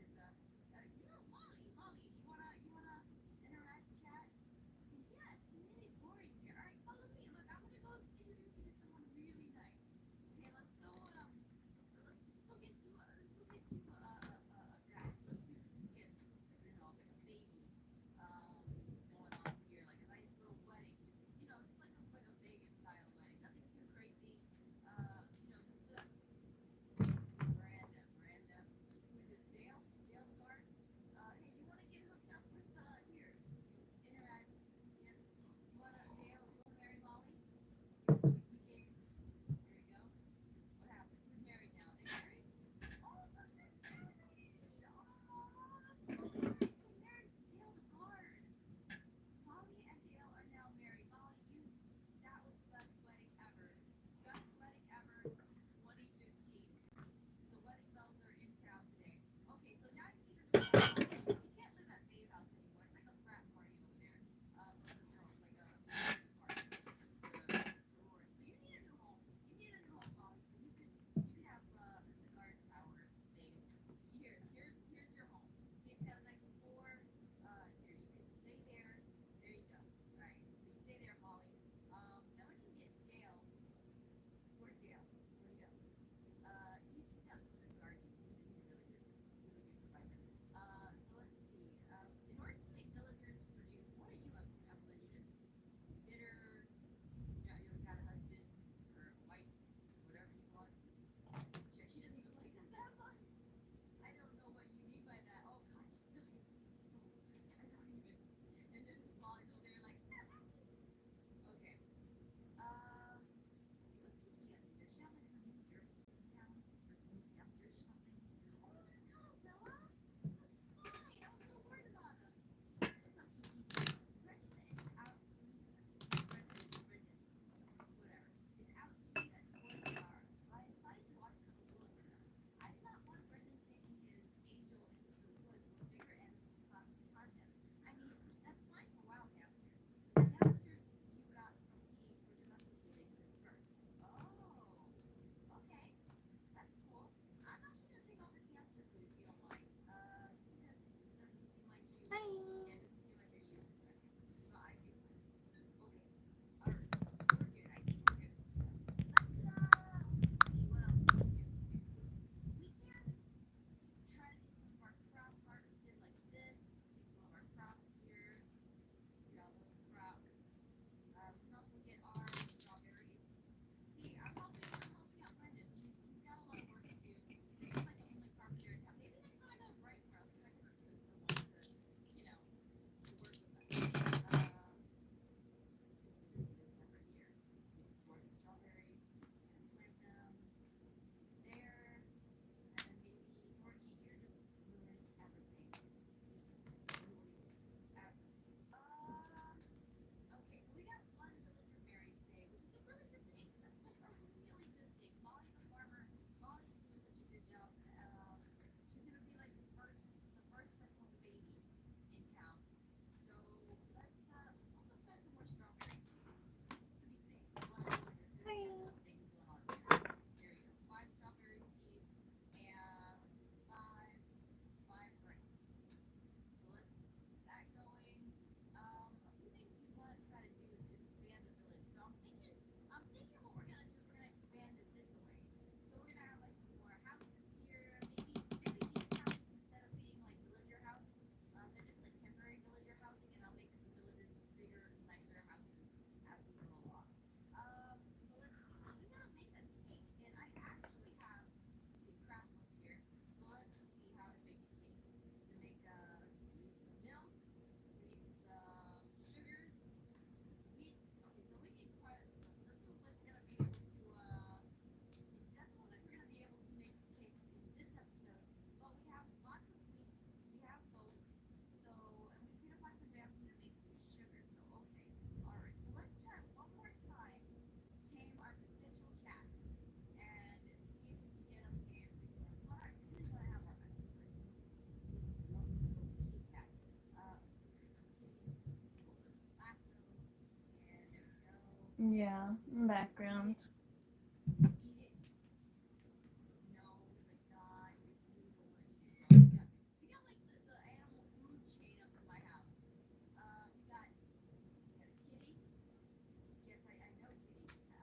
Yeah, background.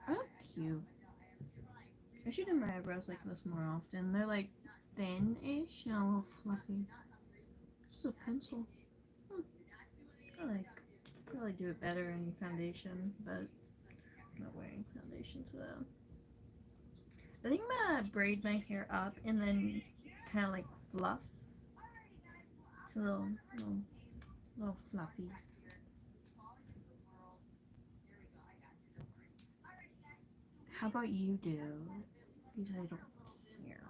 I look cute. I should do my eyebrows like this more often. They're like thin-ish and a little fluffy. Just a pencil. I probably do it better in foundation, but I'm not wearing foundation today. I think I'm gonna braid my hair up and then kind of like fluff to little fluffies. How about you do? Because I don't care.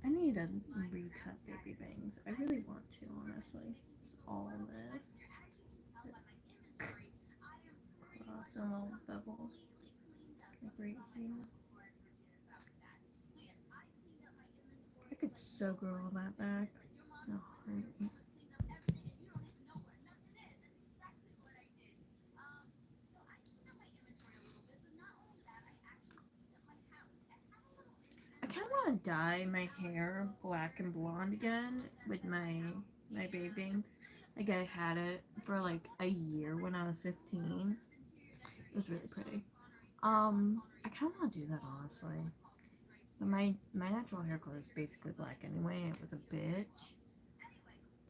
I need to recut baby bangs. I really want to, honestly. It's all this. Cross and a little bevel. Like right here. I could so grow all that back. Oh, right. I kind of want to dye my hair black and blonde again with my baby bangs. Like I had it for like a year when I was 15. It was really pretty. I kind of want to do that honestly. But my natural hair color is basically black anyway. It was a bitch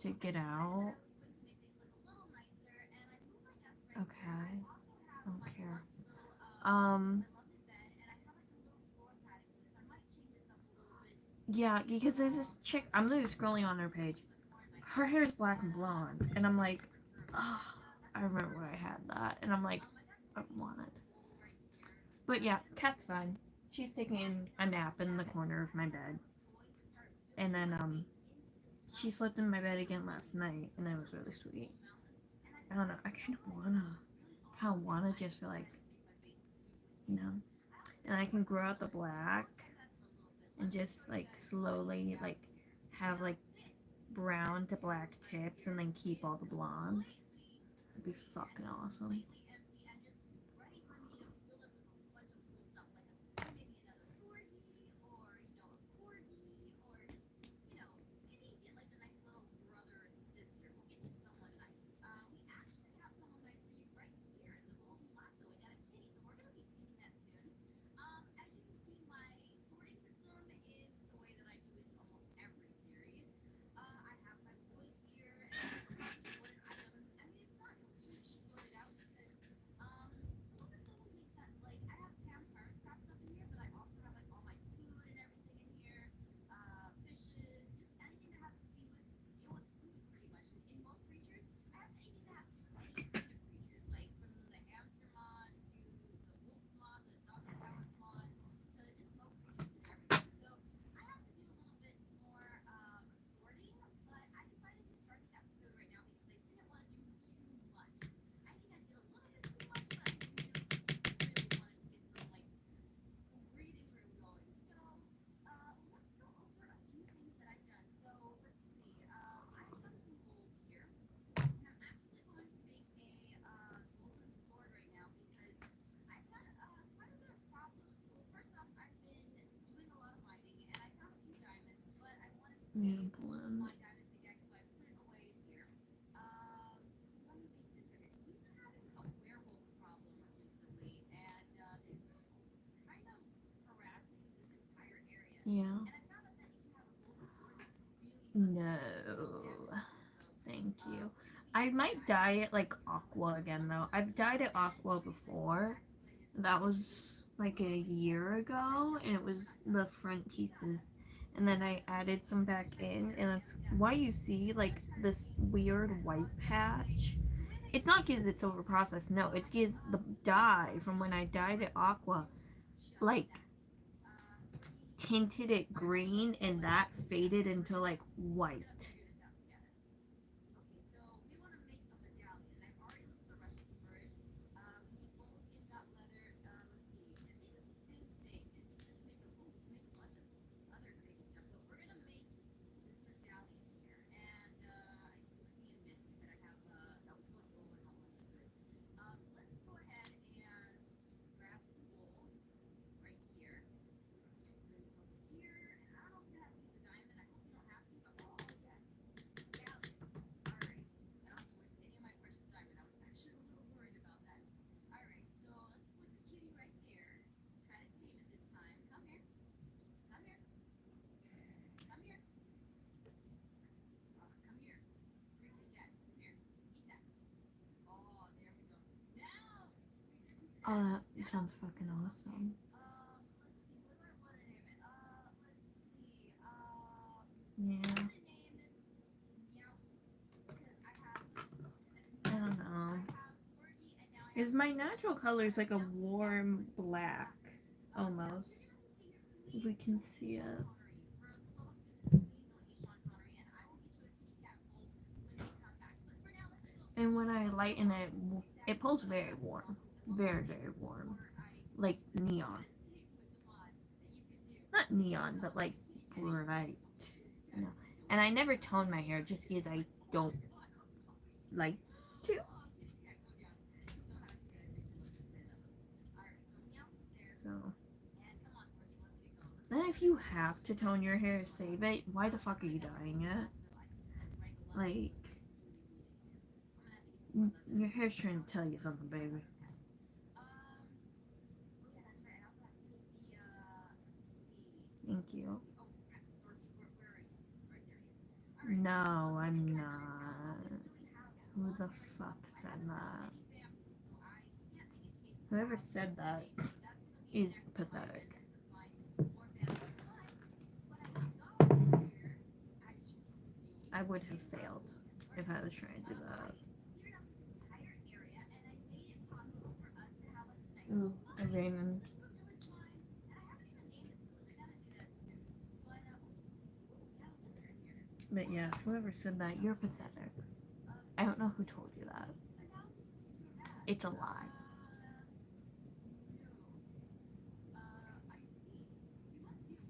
to get out. Okay, I don't care. Yeah, because there's this chick. I'm literally scrolling on her page. Her hair is black and blonde, and I'm like, oh, I remember when I had that, and I'm like, I want it. But yeah, Kat's fine. She's taking a nap in the corner of my bed, and then she slept in my bed again last night, and that was really sweet. I don't know. I kind of wanna just feel like, you know, and I can grow out the black, and just like slowly like have like brown to black tips, and then keep all the blonde. It'd be fucking awesome. Yeah. No. Thank you. I might dye it like aqua again though. I've dyed it aqua before. That was like a year ago, and it was the front pieces. And then I added some back in, and that's why you see like this weird white patch. It's not because it's over processed, no, it's because the dye from when I dyed it aqua, like, tinted it green, and that faded into like white. Oh, that sounds fucking awesome. Yeah. I don't know. Is my natural color is like a warm black, almost. If we can see it. And when I lighten it, it pulls very warm. Very, very warm. Like neon. Not neon, but like bright. You know. And I never tone my hair just because I don't like to. So. Then if you have to tone your hair to save it, why the fuck are you dyeing it? Like, your hair's trying to tell you something, baby. Thank you. No, I'm not. Who the fuck said that? Whoever said that is pathetic. I would have failed if I was trying to do that. Ooh, a Raymond. But yeah, whoever said that, you're pathetic. I don't know who told you that. It's a lie.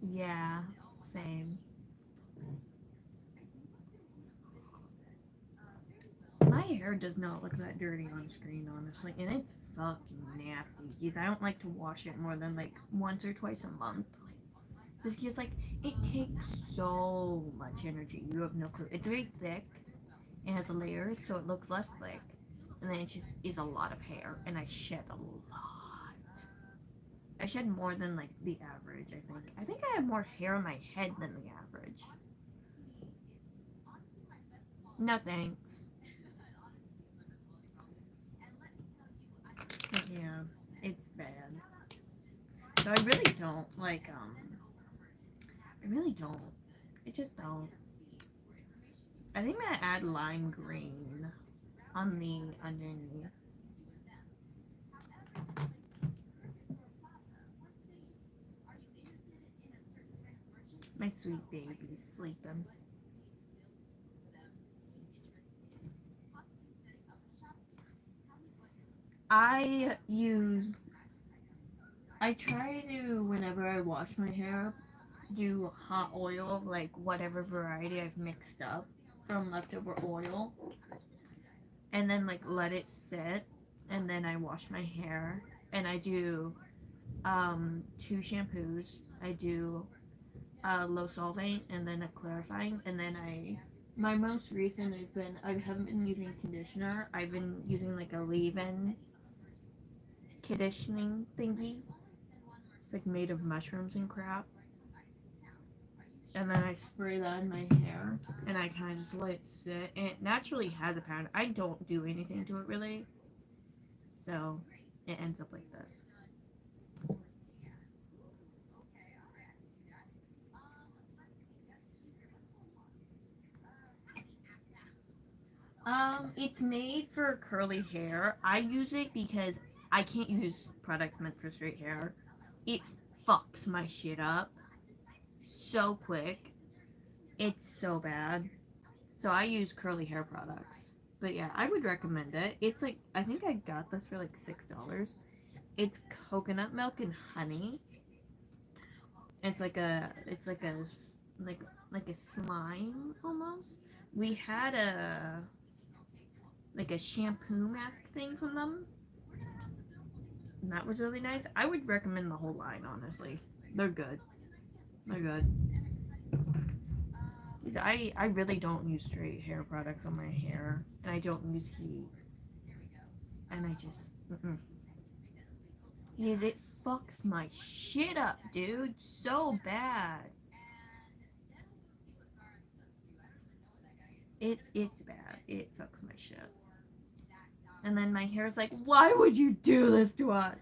Yeah, same. My hair does not look that dirty on screen, honestly, and it's fucking nasty because I don't like to wash it more than like once or twice a month. Just because, like, it takes so much energy. You have no clue. It's very thick. It has a layer, so it looks less thick. And then it just is a lot of hair, and I shed a lot. I shed more than like the average, I think. I think I have more hair on my head than the average. No thanks. But yeah, it's bad. So I really don't like I really don't. I just don't. I think I'm gonna add lime green on the underneath. My sweet baby's sleeping. I use. I try to, whenever I wash my hair, do hot oil of like whatever variety I've mixed up from leftover oil, and then like let it sit, and then I wash my hair, and I do two shampoos. I do low solvent and then a clarifying, and then my most recent has been I haven't been using conditioner. I've been using like a leave-in conditioning thingy. It's like made of mushrooms and crap. and then I spray that in my hair, and I kind of just let it sit. And it naturally has a pattern. I don't do anything to it really, so it ends up like this. It's made for curly hair. I use it because I can't use products meant for straight hair. It fucks my shit up so quick. It's so bad. So I use curly hair products. But yeah, I would recommend it. It's like I think I got this for like $6. It's coconut milk and honey. It's like a slime almost. We had a like a shampoo mask thing from them, and that was really nice. I would recommend the whole line, honestly. They're good. They're good. 'Cause I really don't use straight hair products on my hair, and I don't use heat, and I just because it fucks my shit up, dude, so bad. It's bad. It fucks my shit. And then my hair's like, why would you do this to us?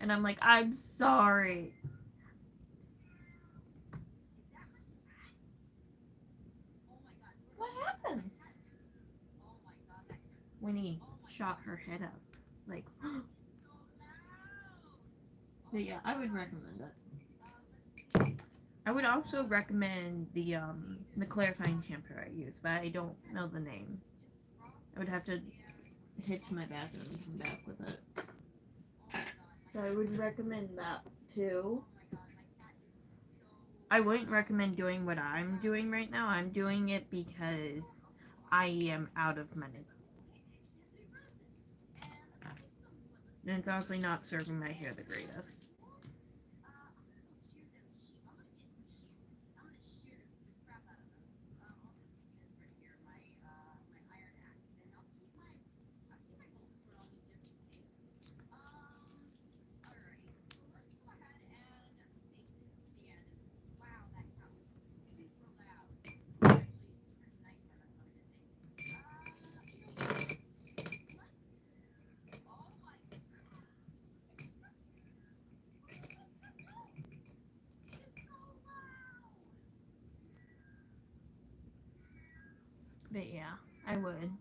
And I'm like, I'm sorry. What happened? Winnie shot her head up. Like, but yeah, I would recommend it. I would also recommend the clarifying shampoo I use, but I don't know the name. I would have to head to my bathroom and come back with it. So I would recommend that too. I wouldn't recommend doing what I'm doing right now. I'm doing it because I am out of money. And it's honestly not serving my hair the greatest. But yeah, I would.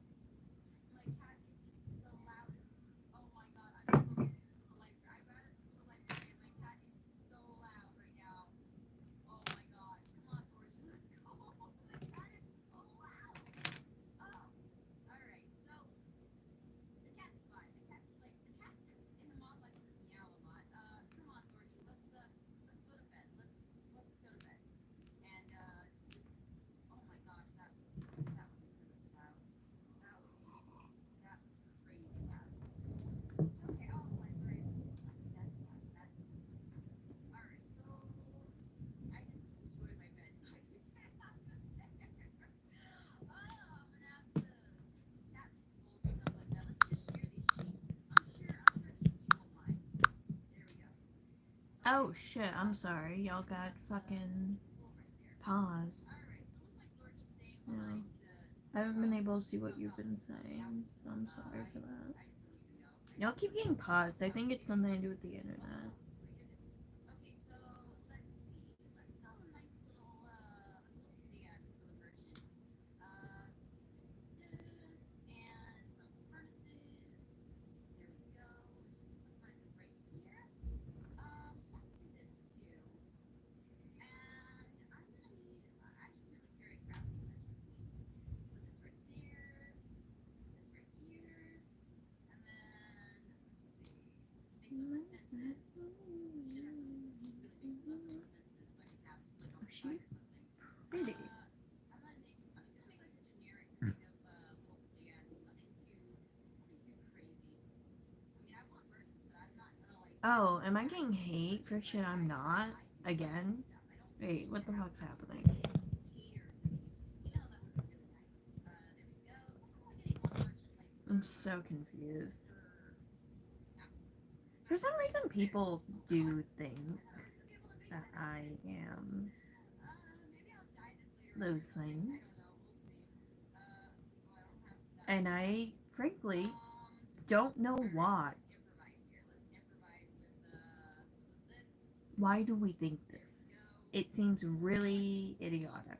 Oh shit, I'm sorry. Y'all got fucking pause. Yeah. I haven't been able to see what you've been saying, so I'm sorry for that. Y'all keep getting paused. I think it's something to do with the internet. Oh, she's pretty. Oh, am I getting hate for shit I'm not? Again? Wait, what the fuck's happening? I'm so confused. For some reason, people do think that I am those things. And I, frankly, don't know why. Why do we think this? It seems really idiotic.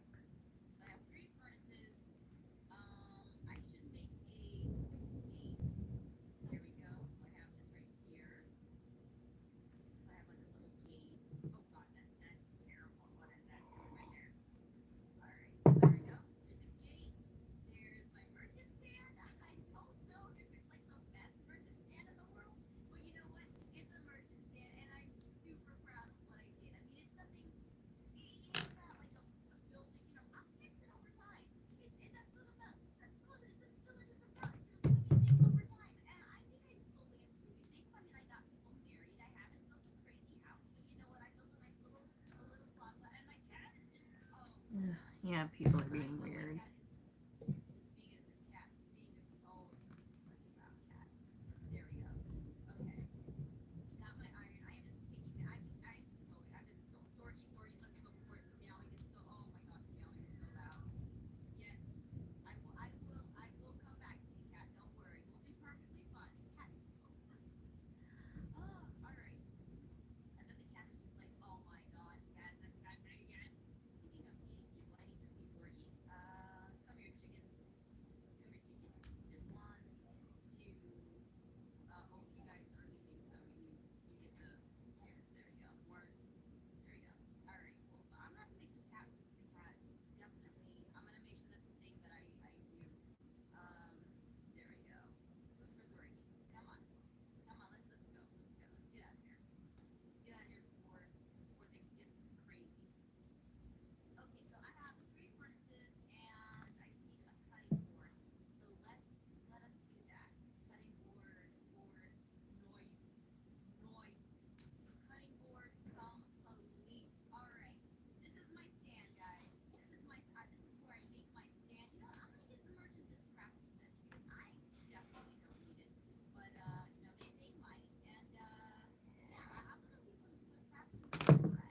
Ugh, yeah, people are being weird.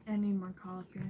I need more coffee.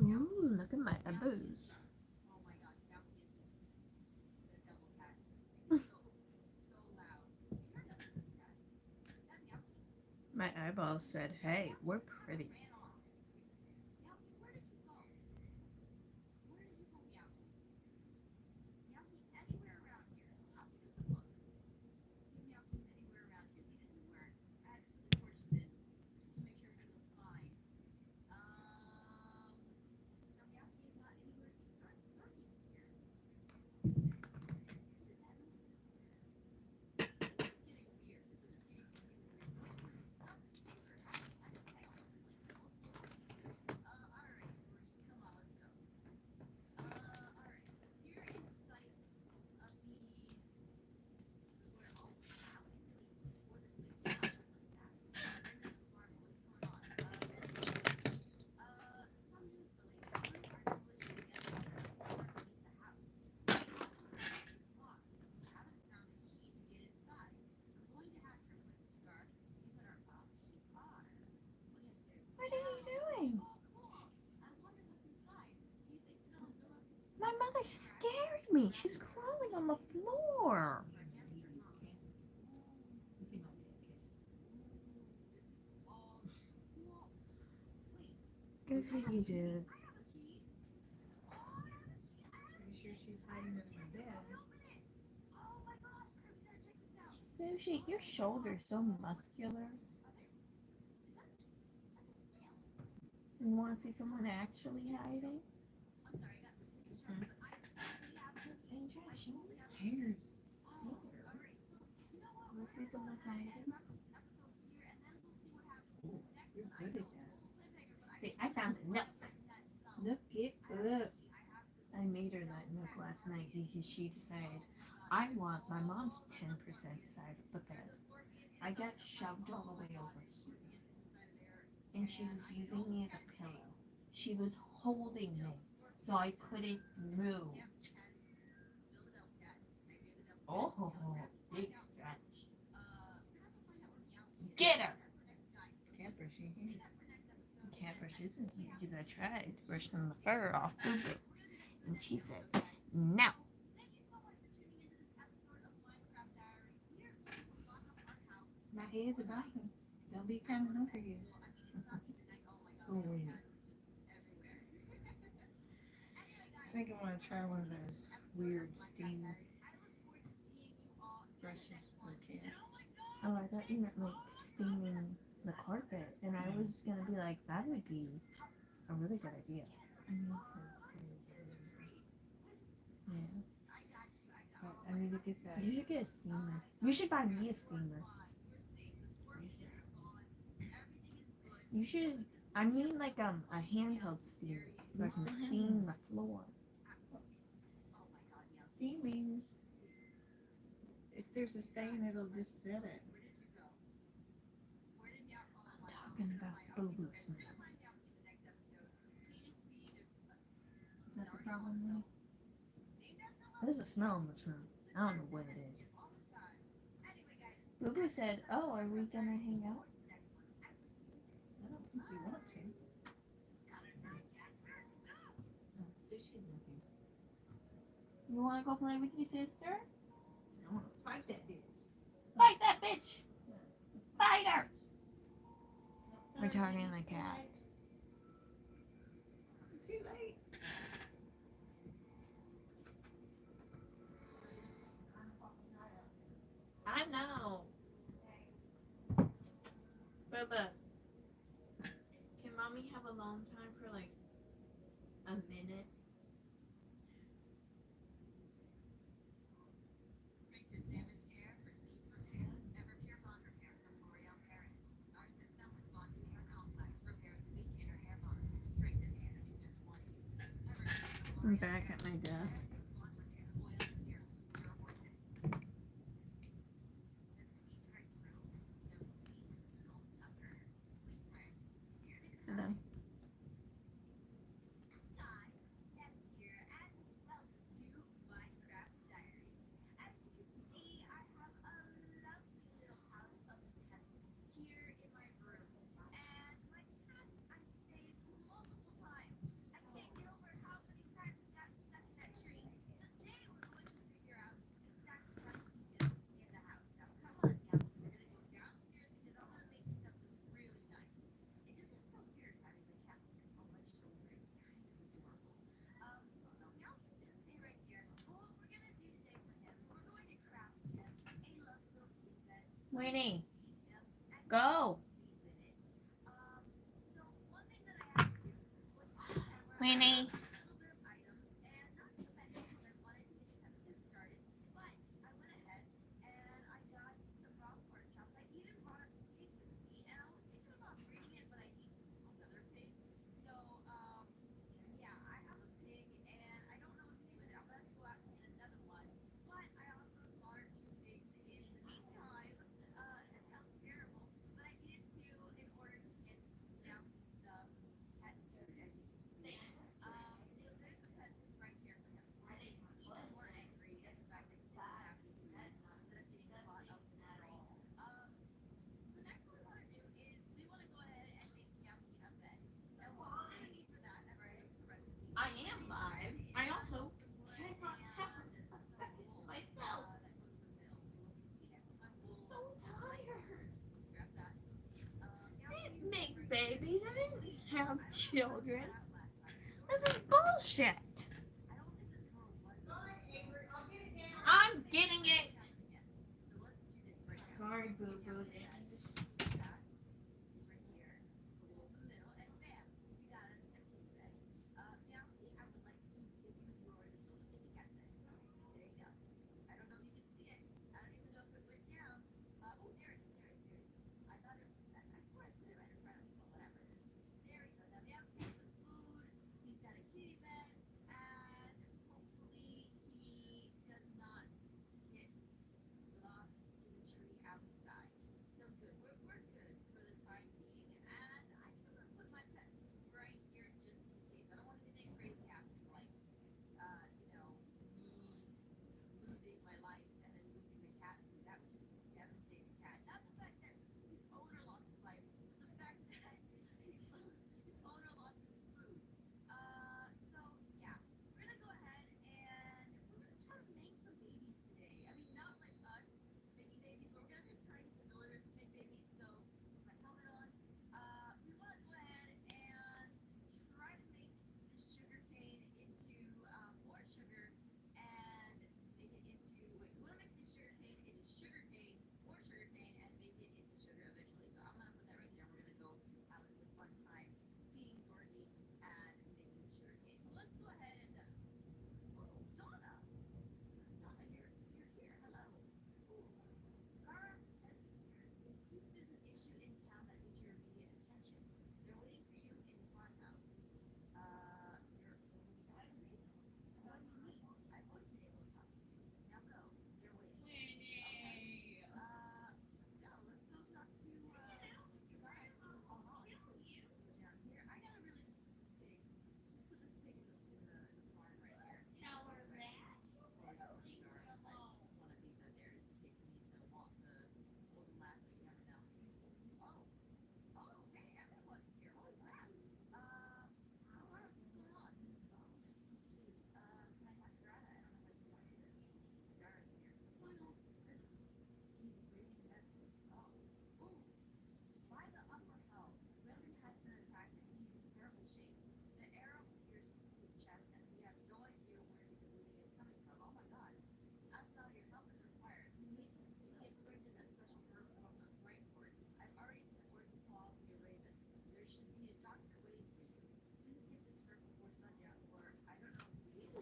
Ooh, look at my booze. My eyeballs said, hey, we're pretty. mother scared me. She's crawling on the floor. Good for you, dude. Pretty sure she's hiding under my bed. Sushi, your shoulder's so muscular. You want to see someone actually hiding? Hairs. Want to see someone hiding? You're good at that. See, I found a nook. Look it up. I made her that nook last night because she decided I want my mom's 10% side of the bed. I got shoved all the way over here. And she was using me as a pillow. She was holding me so I couldn't move. Oh, big stretch. Get her! Can't brush your hair. Can't brush his hair because I tried brushing the fur off Boo Boo. And she said, no. My head's about him. Don't be coming over here. Oh, wait. I think I want to try one of those weird steam brushes for kids. Oh, I thought you meant like steaming the carpet. And I was going to be like, that would be a really good idea. I need to do Yeah. but I need to get that. You should get a steamer. You should buy me a steamer. You should. I mean, like a handheld steamer that can steam the floor. Steaming. If there's a stain, it'll just set it. I'm talking about Boo Boo smells. Is that the problem, Winnie? There's a smell in this room. I don't know what it is. Boo Boo said, "Oh, are we gonna hang out?" I don't think we want to. Oh, Sushi's looking. You wanna go play with your sister? I want to fight that bitch. Fight that bitch! Fight her! We're talking like cat. Too late. I know. Bubba, can mommy have alone time for like a minute? I'm back at my desk. Hello. Winnie, go. Winnie. have children. This is bullshit. I'm getting it. Sorry, boo boo.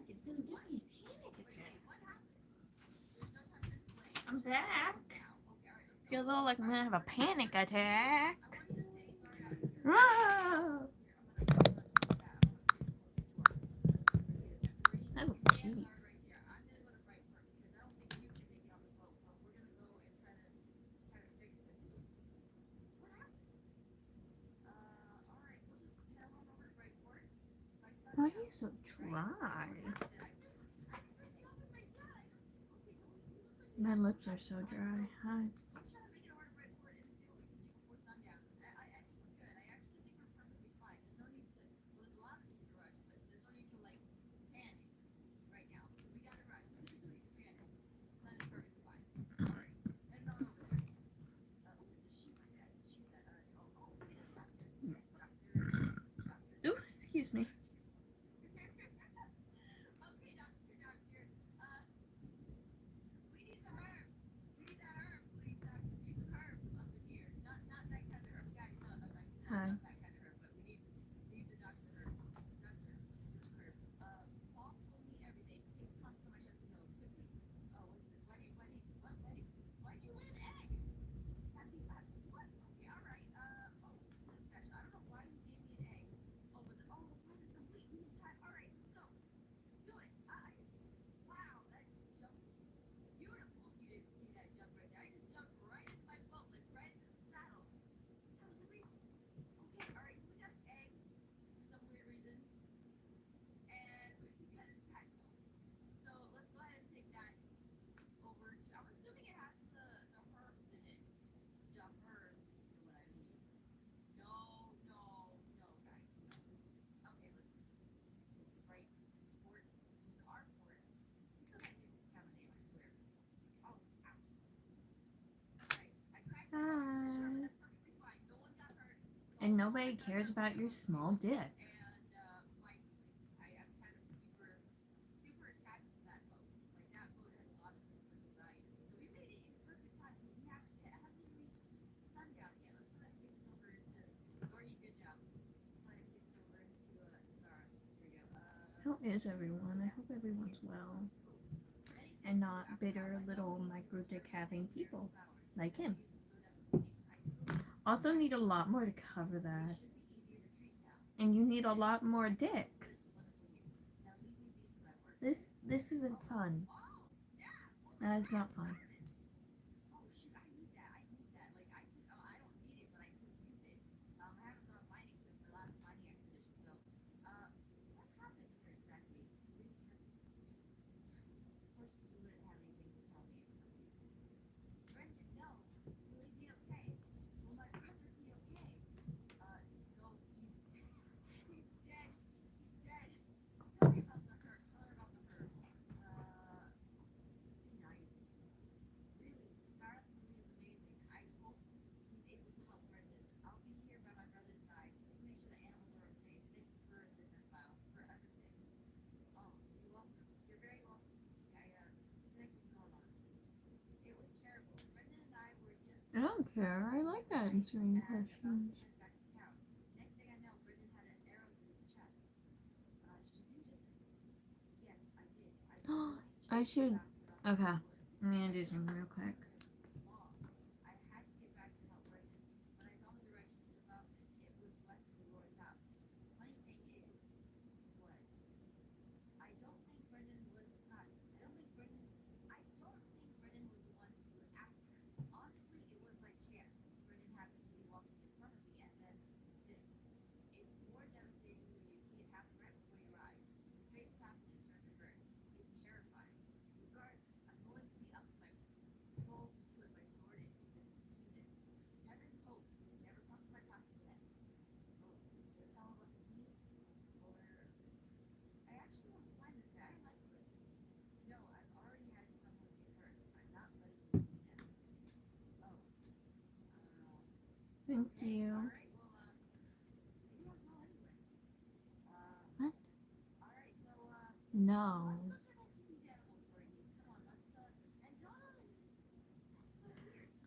It's gonna give me a panic attack. I'm back. Feel a little like I'm gonna have a panic attack. Ah! Oh, jeez. Why are you so dry? My lips are so dry. Hi. Ooh, excuse me. nobody cares about your small dick. How is everyone? I hope everyone's well. And not bitter little micro dick having people like him. Also need a lot more to cover that. And you need a lot more dick. This isn't fun. That is not fun. I don't care. I like answering questions. I should. Okay. I'm gonna do something real quick. Thank you. What? No.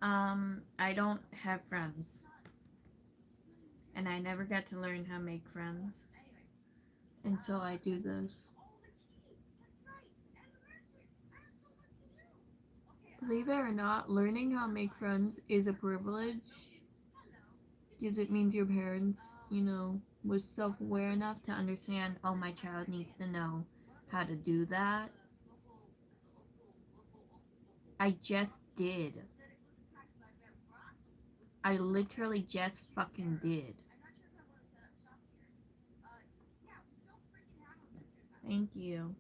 I don't have friends. And I never got to learn how to make friends. And so I do this. Believe it or not, learning how to make friends is a privilege. Because it means your parents, was self-aware enough to understand, oh, my child needs to know how to do that. I just did. I literally just fucking did. Thank you.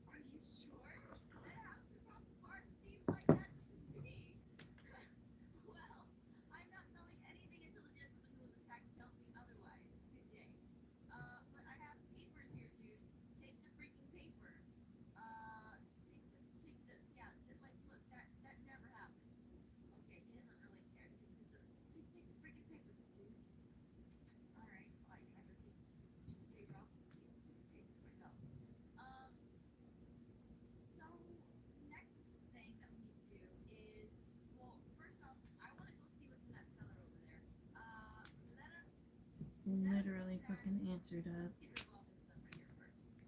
Literally fucking answered it.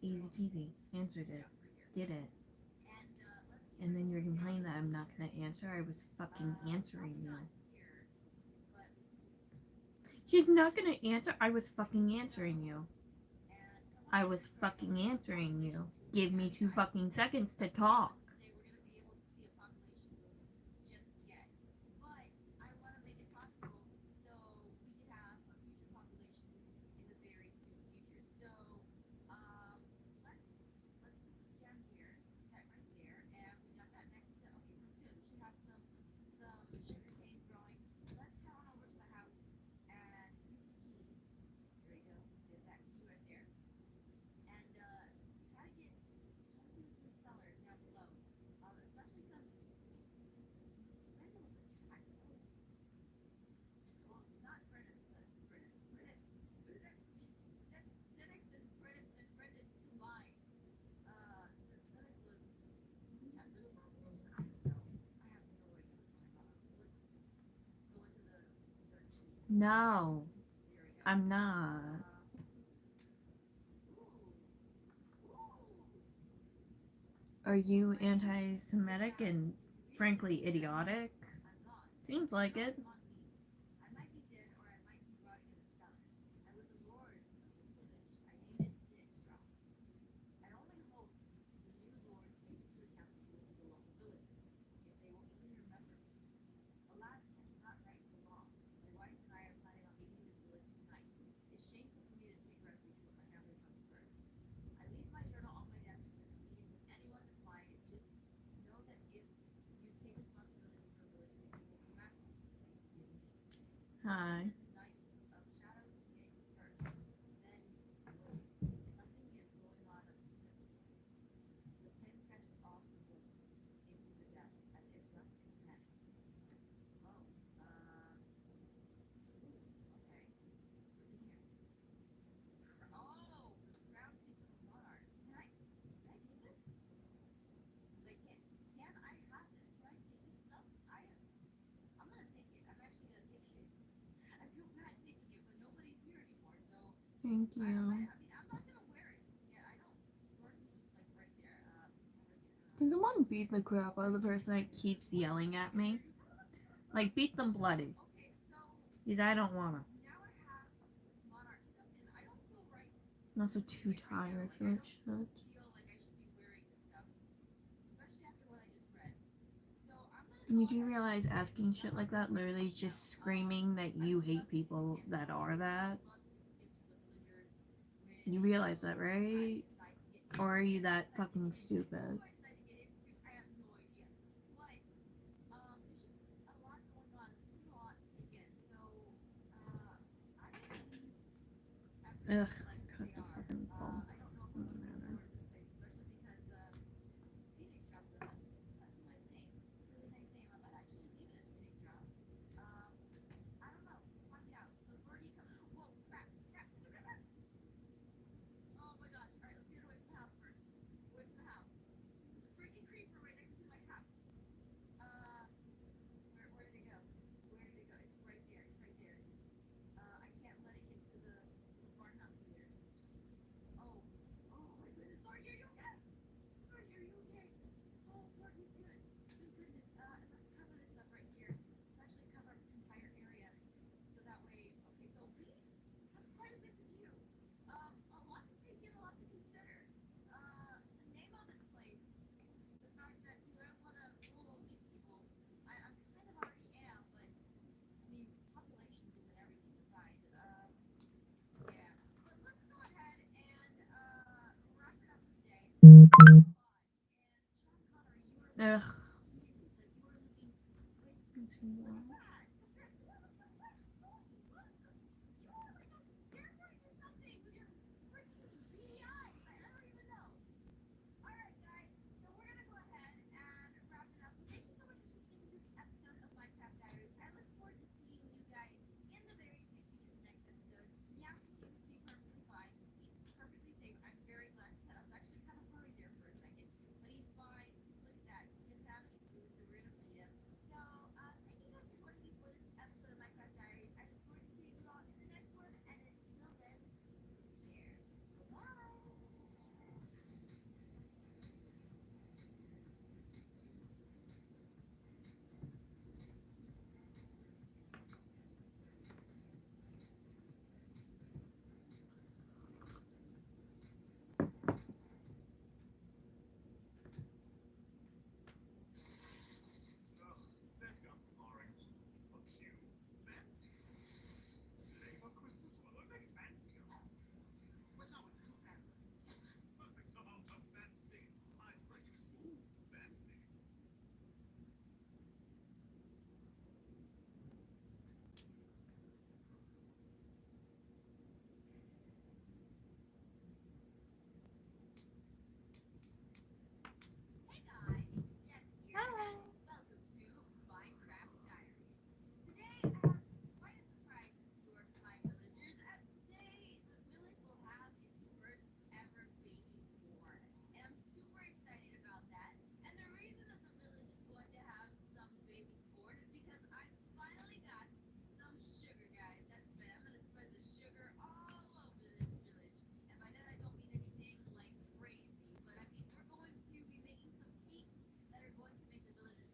Easy peasy. Answered it. Did it. And then you're complaining that I'm not gonna answer. I was fucking answering you. She's not gonna answer. I was fucking answering you. I was fucking answering you. Give me 2 fucking seconds to talk. No, I'm not. Are you anti-Semitic and frankly idiotic? Seems like it. Hi. Thank you. Can someone beat the crap out of the person that keeps yelling at me? Like, beat them bloody. Because I don't wanna. I'm also too tired for that shit. You do realize asking shit like that literally is just screaming that you hate people that are that? You realize that, right? Or are you that fucking stupid? Ugh, cost a fucking bum. Doesn't matter. Ugh.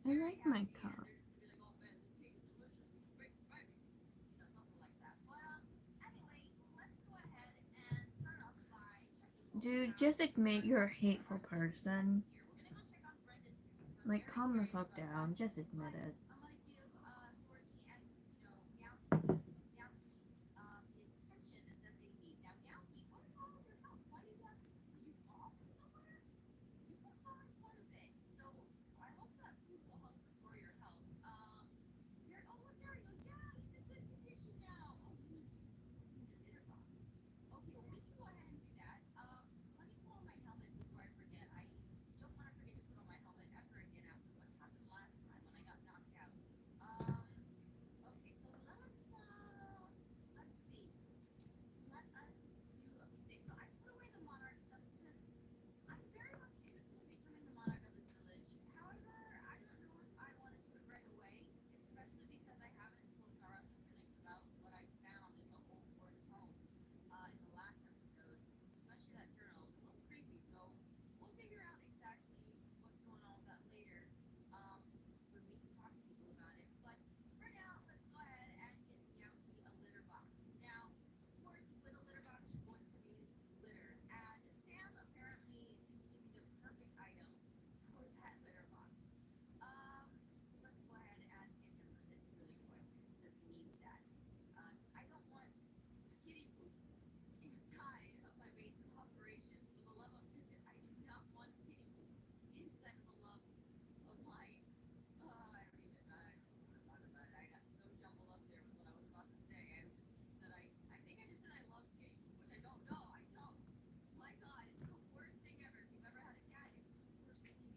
I like my cup. Dude, just admit you're a hateful person. Like, calm the fuck down. Just admit it.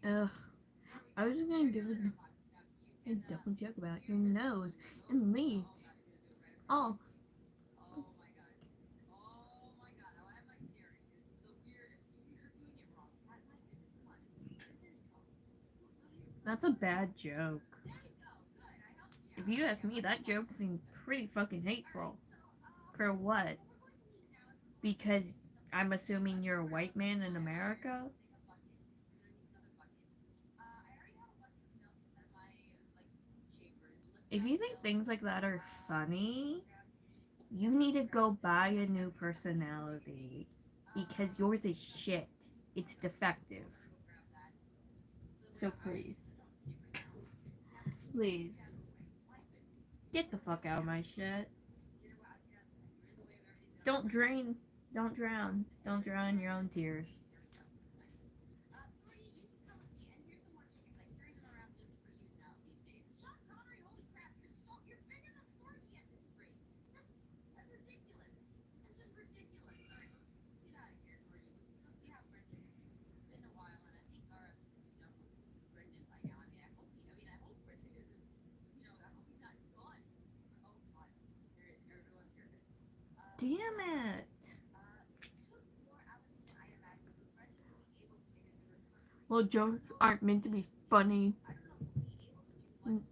Ugh. I was just gonna give a double joke about your nose and leave. Oh. That's a bad joke. If you ask me, that joke seemed pretty fucking hateful. For what? Because I'm assuming you're a white man in America? If you think things like that are funny, you need to go buy a new personality. Because yours is shit. It's defective. So please. Please. Get the fuck out of my shit. Don't drain. Don't drown. Don't drown in your own tears. Damn it. Well, jokes aren't meant to be funny.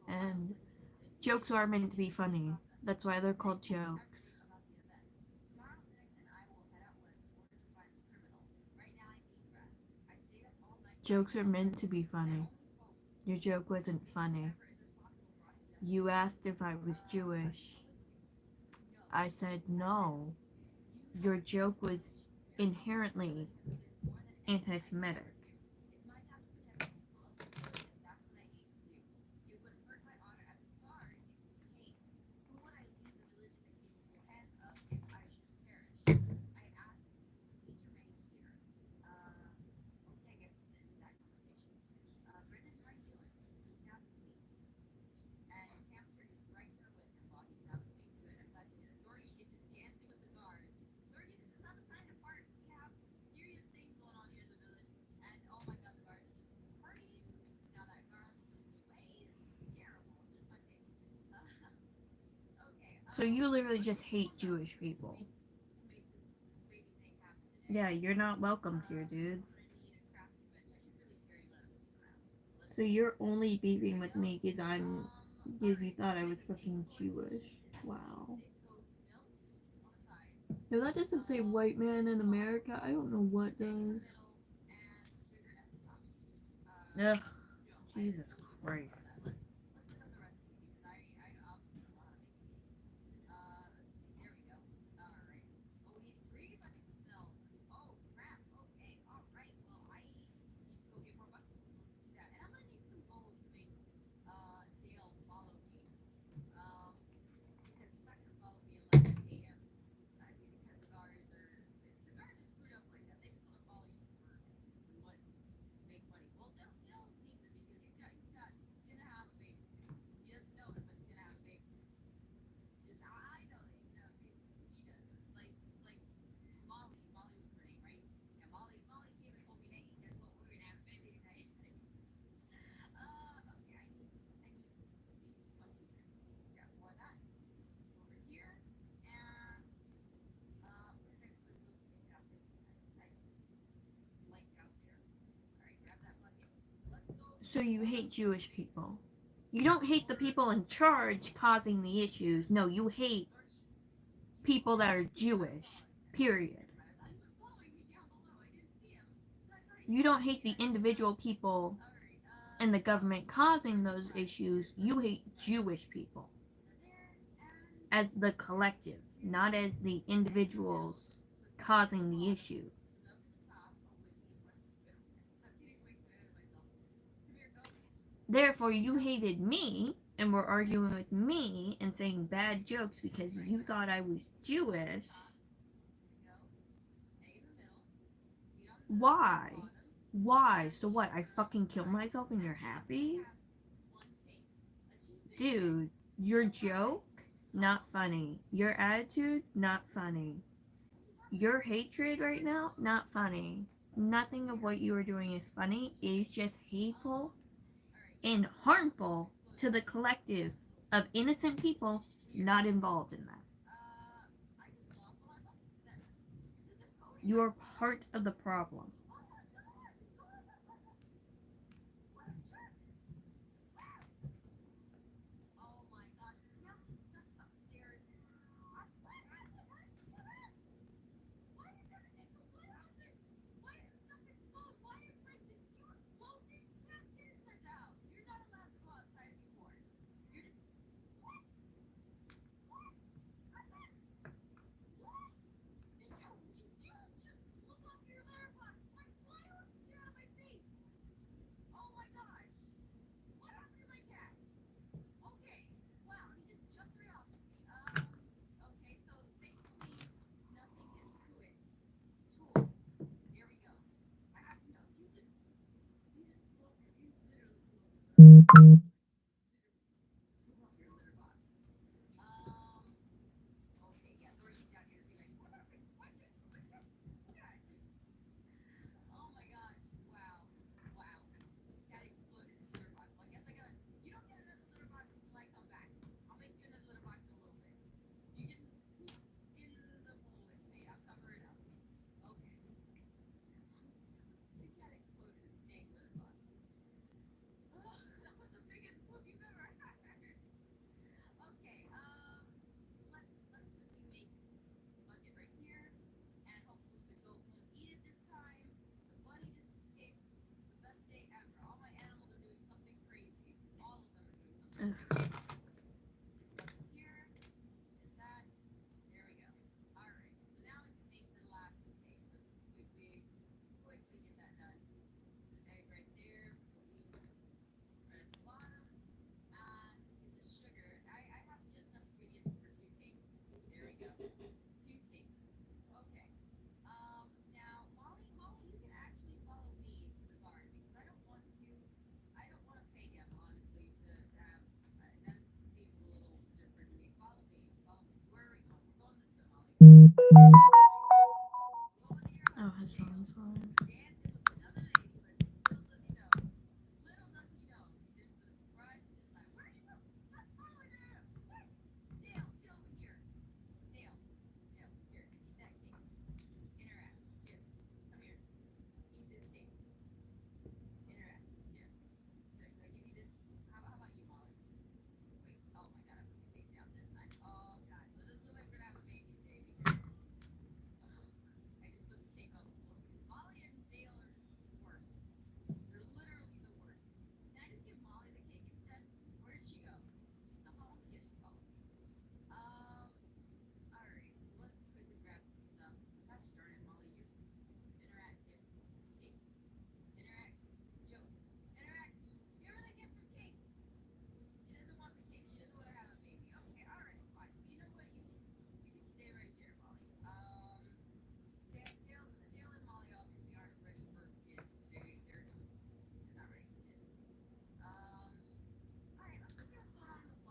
And jokes are meant to be funny. That's why they're called jokes. Jokes are meant to be funny. Your joke wasn't funny. You asked if I was Jewish. I said no. Your joke was inherently anti Semitic. So you literally just hate Jewish people. Yeah, you're not welcomed here, dude. So you're only beefing with me because you thought I was fucking Jewish. Wow. No, that doesn't say white man in America. I don't know what does. Ugh. Jesus Christ. So you hate Jewish people. You don't hate the people in charge causing the issues. No, you hate people that are Jewish. Period. You don't hate the individual people in the government causing those issues. You hate Jewish people as the collective, not as the individuals causing the issue. Therefore, you hated me and were arguing with me and saying bad jokes because you thought I was Jewish. Why? Why? So what? I fucking kill myself and you're happy? Dude, your joke? Not funny. Your attitude? Not funny. Your hatred right now? Not funny. Nothing of what you are doing is funny. It is just hateful and harmful to the collective of innocent people not involved in that. You are part of the problem. Ugh. Oh, Hassan's on.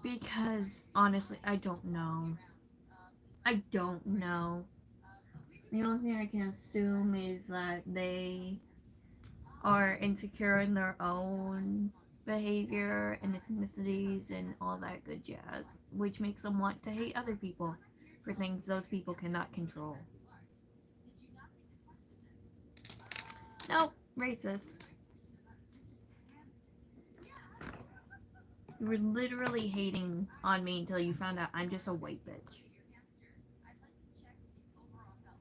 Because honestly, I don't know. I don't know. The only thing I can assume is that they are insecure in their own behavior and ethnicities and all that good jazz, which makes them want to hate other people for things those people cannot control. Nope, racist. You were literally hating on me until you found out I'm just a white bitch.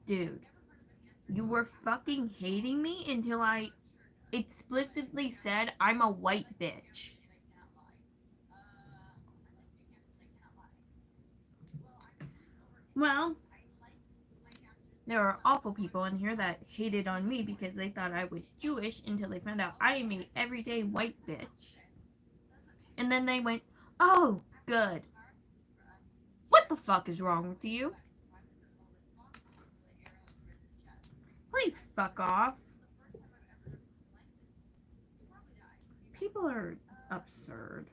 Dude, you were fucking hating me until I explicitly said I'm a white bitch. Well, there are awful people in here that hated on me because they thought I was Jewish until they found out I am a everyday white bitch. And then they went, oh, good. What the fuck is wrong with you? Please fuck off. People are absurd.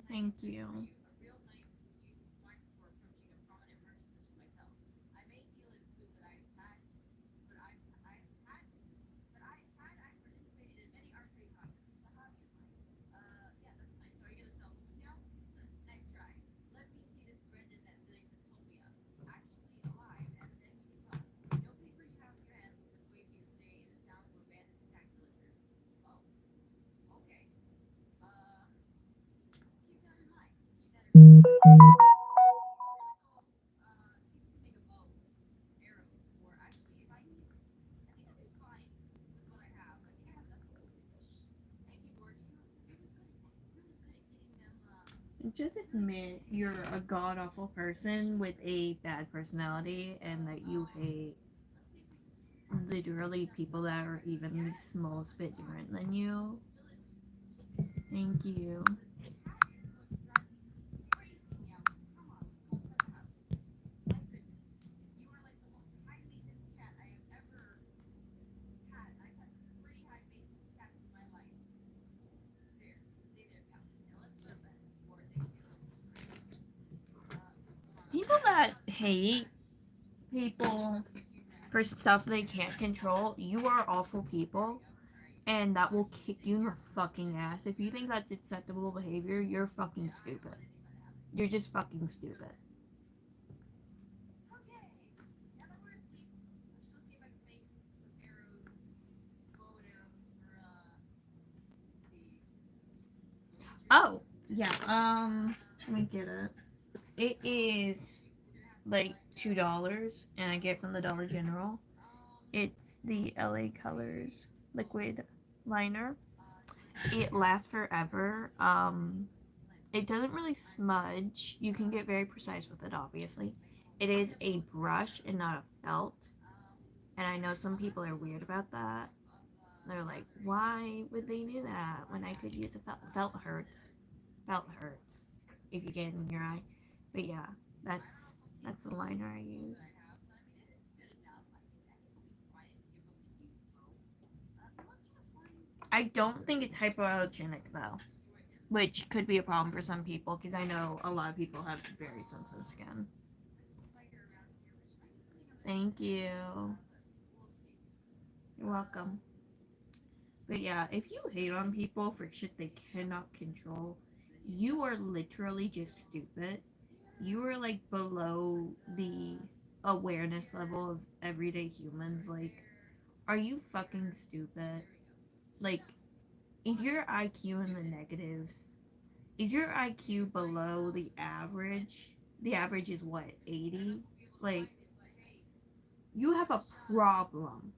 Thank you. Just admit you're a god awful person with a bad personality and that you hate literally people that are even the smallest bit different than you. Thank you. People that hate people for stuff they can't control, you are awful people, and that will kick you in the fucking ass. If you think that's acceptable behavior, you're fucking stupid. You're just fucking stupid. Oh, yeah, let me get it. It is like $2, and I get it from the Dollar General. It's the LA Colors liquid liner. It lasts forever. It doesn't really smudge. You can get very precise with it, obviously. It is a brush and not a felt. And I know some people are weird about that. They're like, why would they do that when I could use a felt? Felt hurts. Felt hurts if you get it in your eye. But yeah, that's the liner I use. I don't think it's hypoallergenic though, which could be a problem for some people because I know a lot of people have very sensitive skin. Thank you. You're welcome. But yeah, if you hate on people for shit they cannot control, you are literally just stupid. You are like below the awareness level of everyday humans. Like, are you fucking stupid? Like, if your IQ in the negatives, if your IQ below the average is what, 80? Like, you have a problem.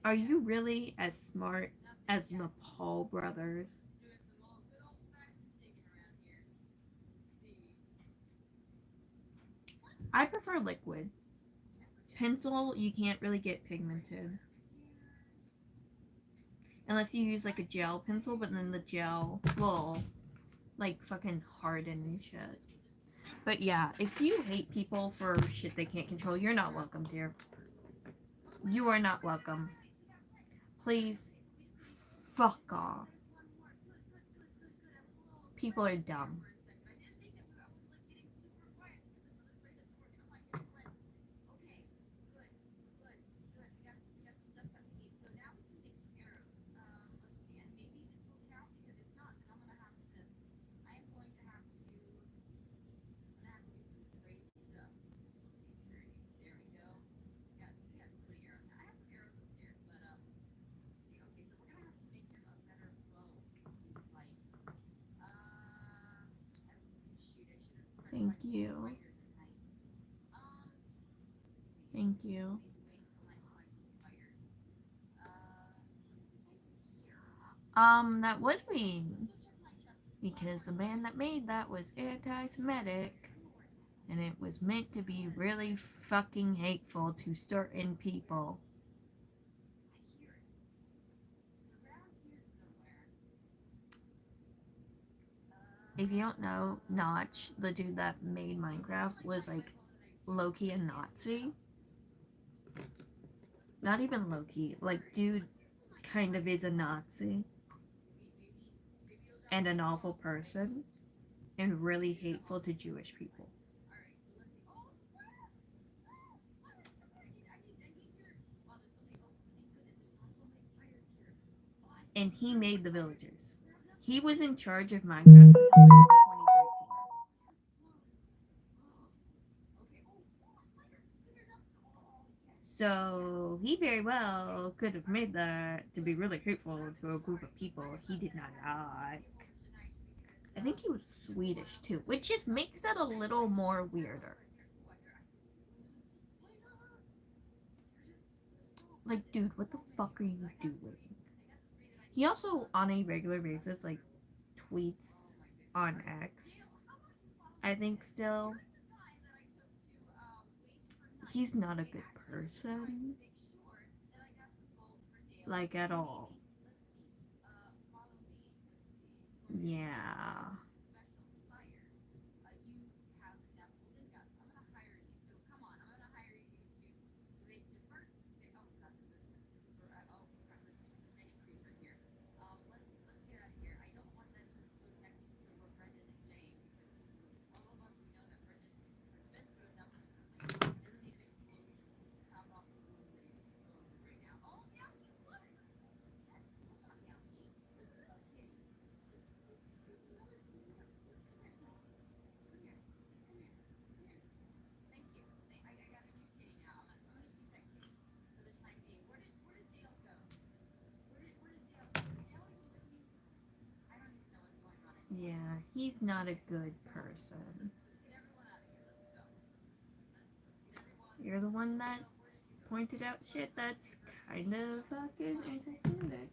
Are you really as smart as the Paul brothers? I prefer liquid. Pencil, you can't really get pigmented. Unless you use like a gel pencil, but then the gel will like fucking harden and shit. But yeah, if you hate people for shit they can't control, you're not welcome, dear. You are not welcome. Please, fuck off. People are dumb. Thank you. Thank you. That was mean. Because the man that made that was anti-Semitic. And it was meant to be really fucking hateful to certain people. If you don't know, Notch, the dude that made Minecraft, was like low-key a Nazi. Not even low-key. Like, dude kind of is a Nazi. And an awful person. And really hateful to Jewish people. And he made the villagers. He was in charge of Minecraft until like 2013. So he very well could have made that to be really hateful to a group of people he did not like. I think he was Swedish too, which just makes it a little more weirder. Like, dude, what the fuck are you doing? He also, on a regular basis, like, tweets on X. I think still. He's not a good person. Like, at all. Yeah. Yeah, he's not a good person. You're the one that pointed out shit that's kind of fucking anti-Semitic.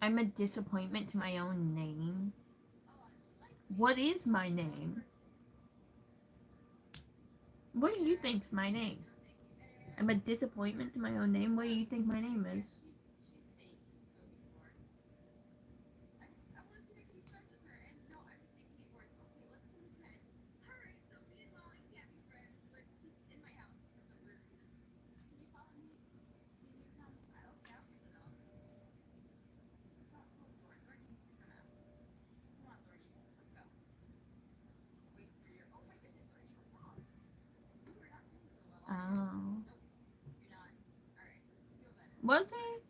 I'm a disappointment to my own name. What is my name? What do you think's my name? I'm a disappointment to my own name. What do you think my name is? Oh. Was it?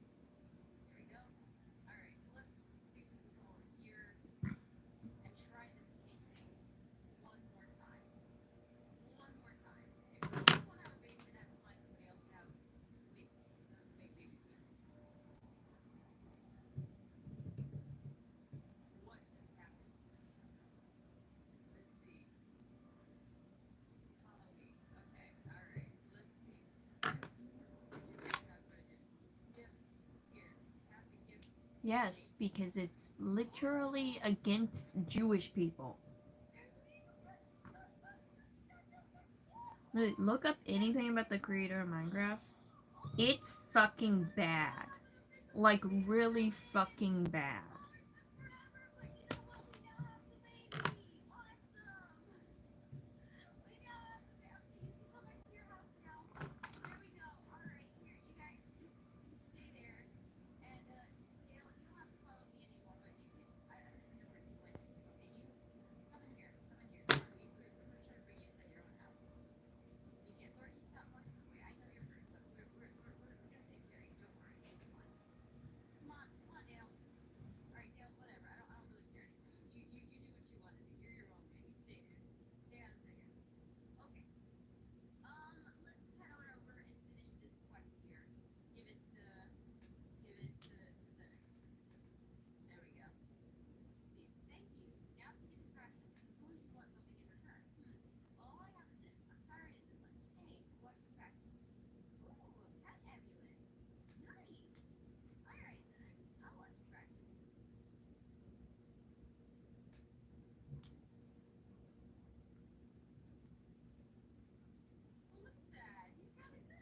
Yes, because it's literally against Jewish people. Look up anything about the creator of Minecraft. It's fucking bad. Like, really fucking bad.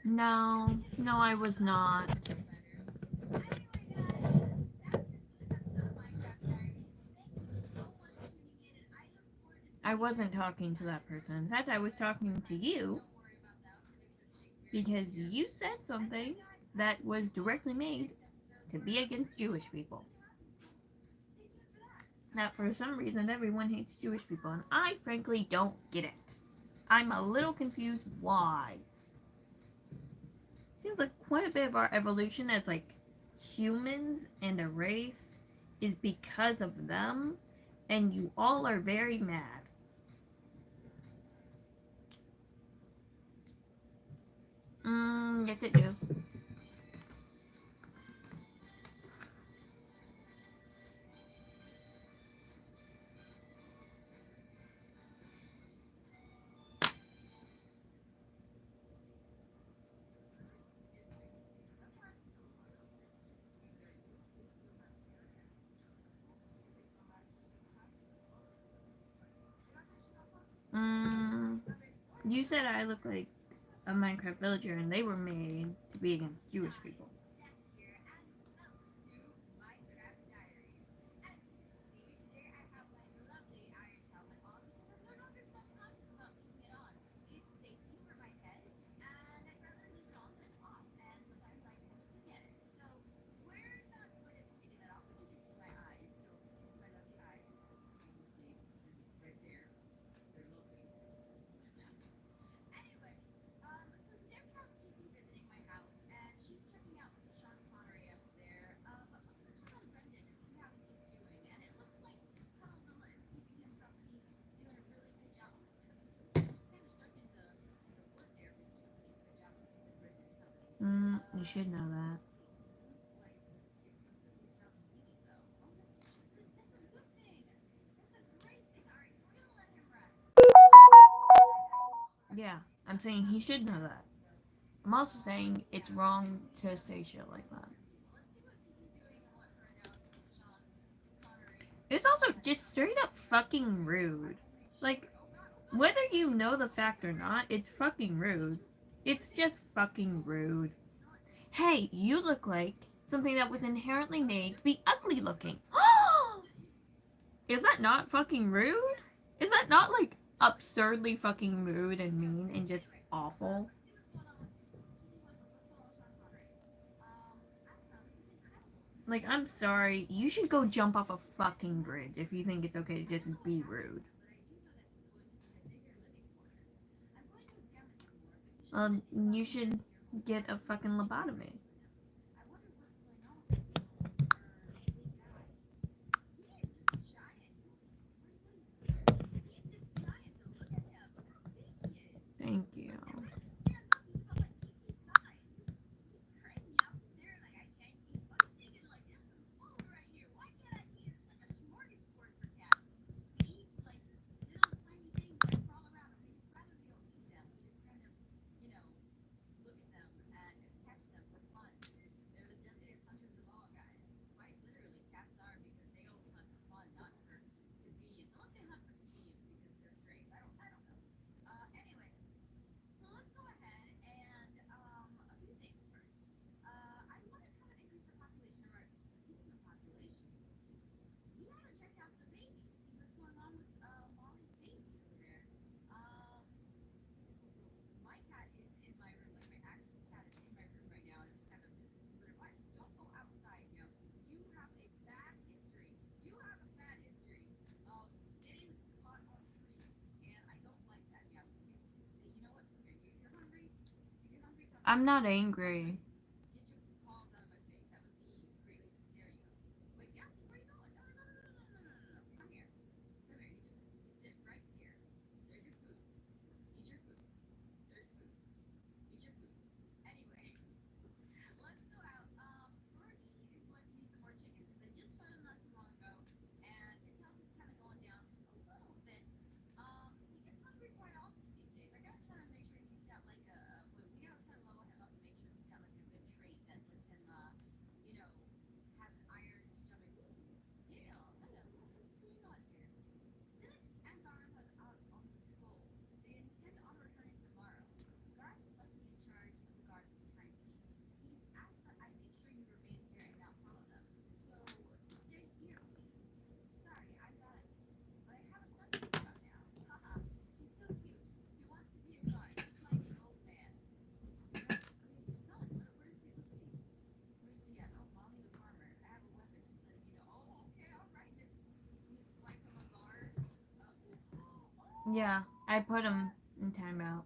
No, no, I was not. I wasn't talking to that person. In fact, I was talking to you because you said something that was directly made to be against Jewish people. That for some reason everyone hates Jewish people, and I frankly don't get it. I'm a little confused why. Seems like quite a bit of our evolution as like humans and a race is because of them, and you all are very mad. Yes it do. You said I look like a Minecraft villager, and they were made to be against Jewish people. You should know that. Yeah, I'm saying he should know that. I'm also saying it's wrong to say shit like that. It's also just straight up fucking rude. Like, whether you know the fact or not, it's fucking rude. It's just fucking rude. Hey, you look like something that was inherently made to be ugly looking. Is that not fucking rude? Is that not like absurdly fucking rude and mean and just awful? Like, I'm sorry, you should go jump off a fucking bridge if you think it's okay to just be rude. You should get a fucking lobotomy. Thank you. I'm not angry. Yeah, I put him in timeout.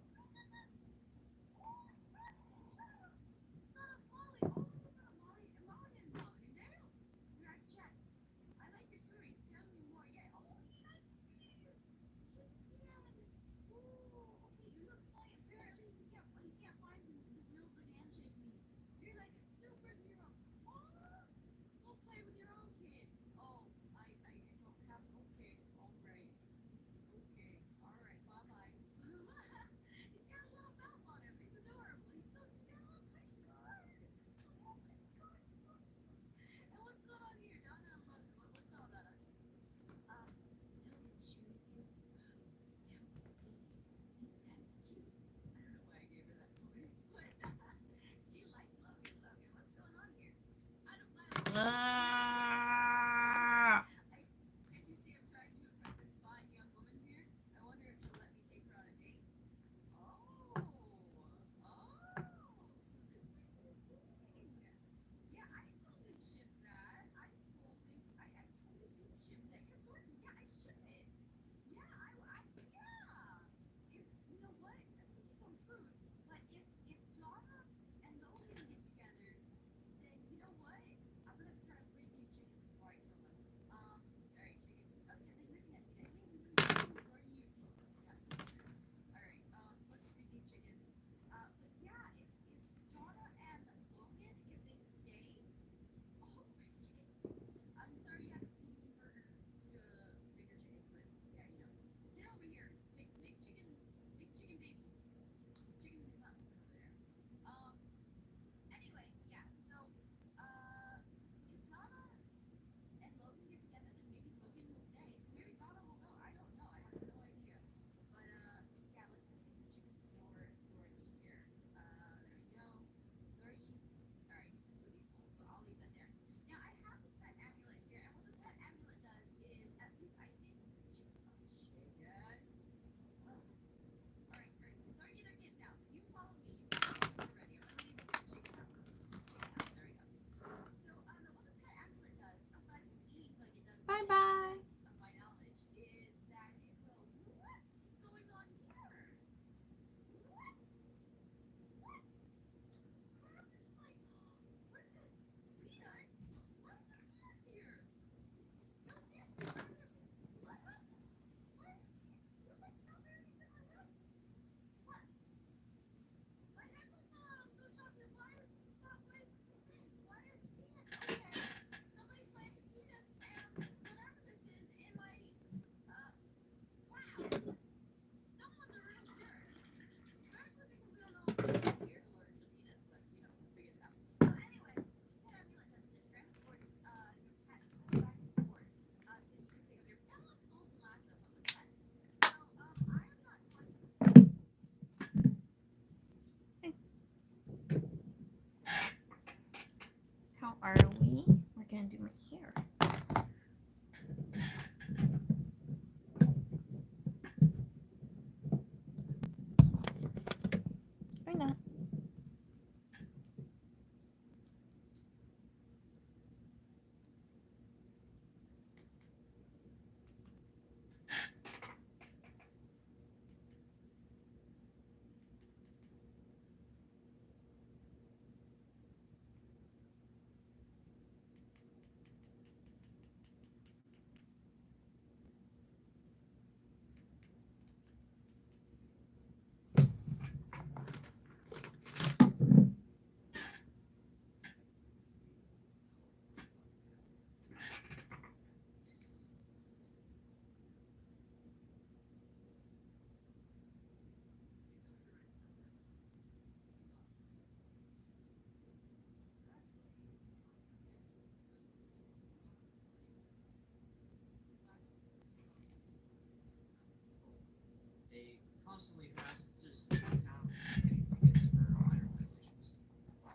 constantly harasses citizens of the town and getting tickets for minor violations,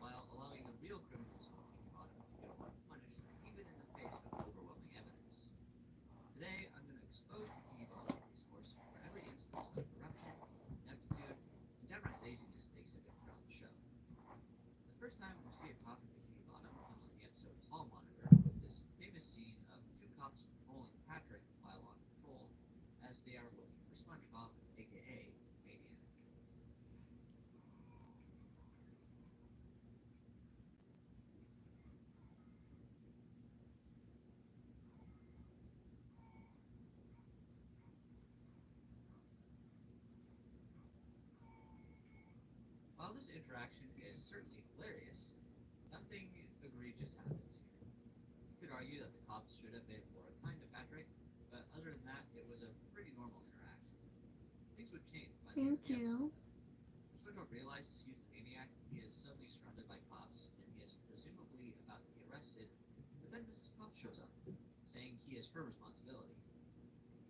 while allowing the real criminals from Bikini Bottom to go unpunished even in the face of overwhelming evidence. Today, I'm going to expose Bikini Bottom police force for every instance of corruption, ineptitude, and downright laziness they exhibit throughout the show. The first time we see a cop in Bikini Bottom comes in the episode Hall Monitor, with this famous scene of two cops trolling Patrick while on patrol as they are looking for SpongeBob, aka Maniac. While this interaction is certainly hilarious, nothing egregious happens here. You could argue that the cops should have been more kind to Patrick, but other than that, it was a pretty normal interaction. Things would change by the end of Thank the episode, you. though. When SpongeBob realizes he's the maniac, he is suddenly surrounded by cops, and he is presumably about to be arrested, but then Mrs. Puff shows up, saying he is her responsibility.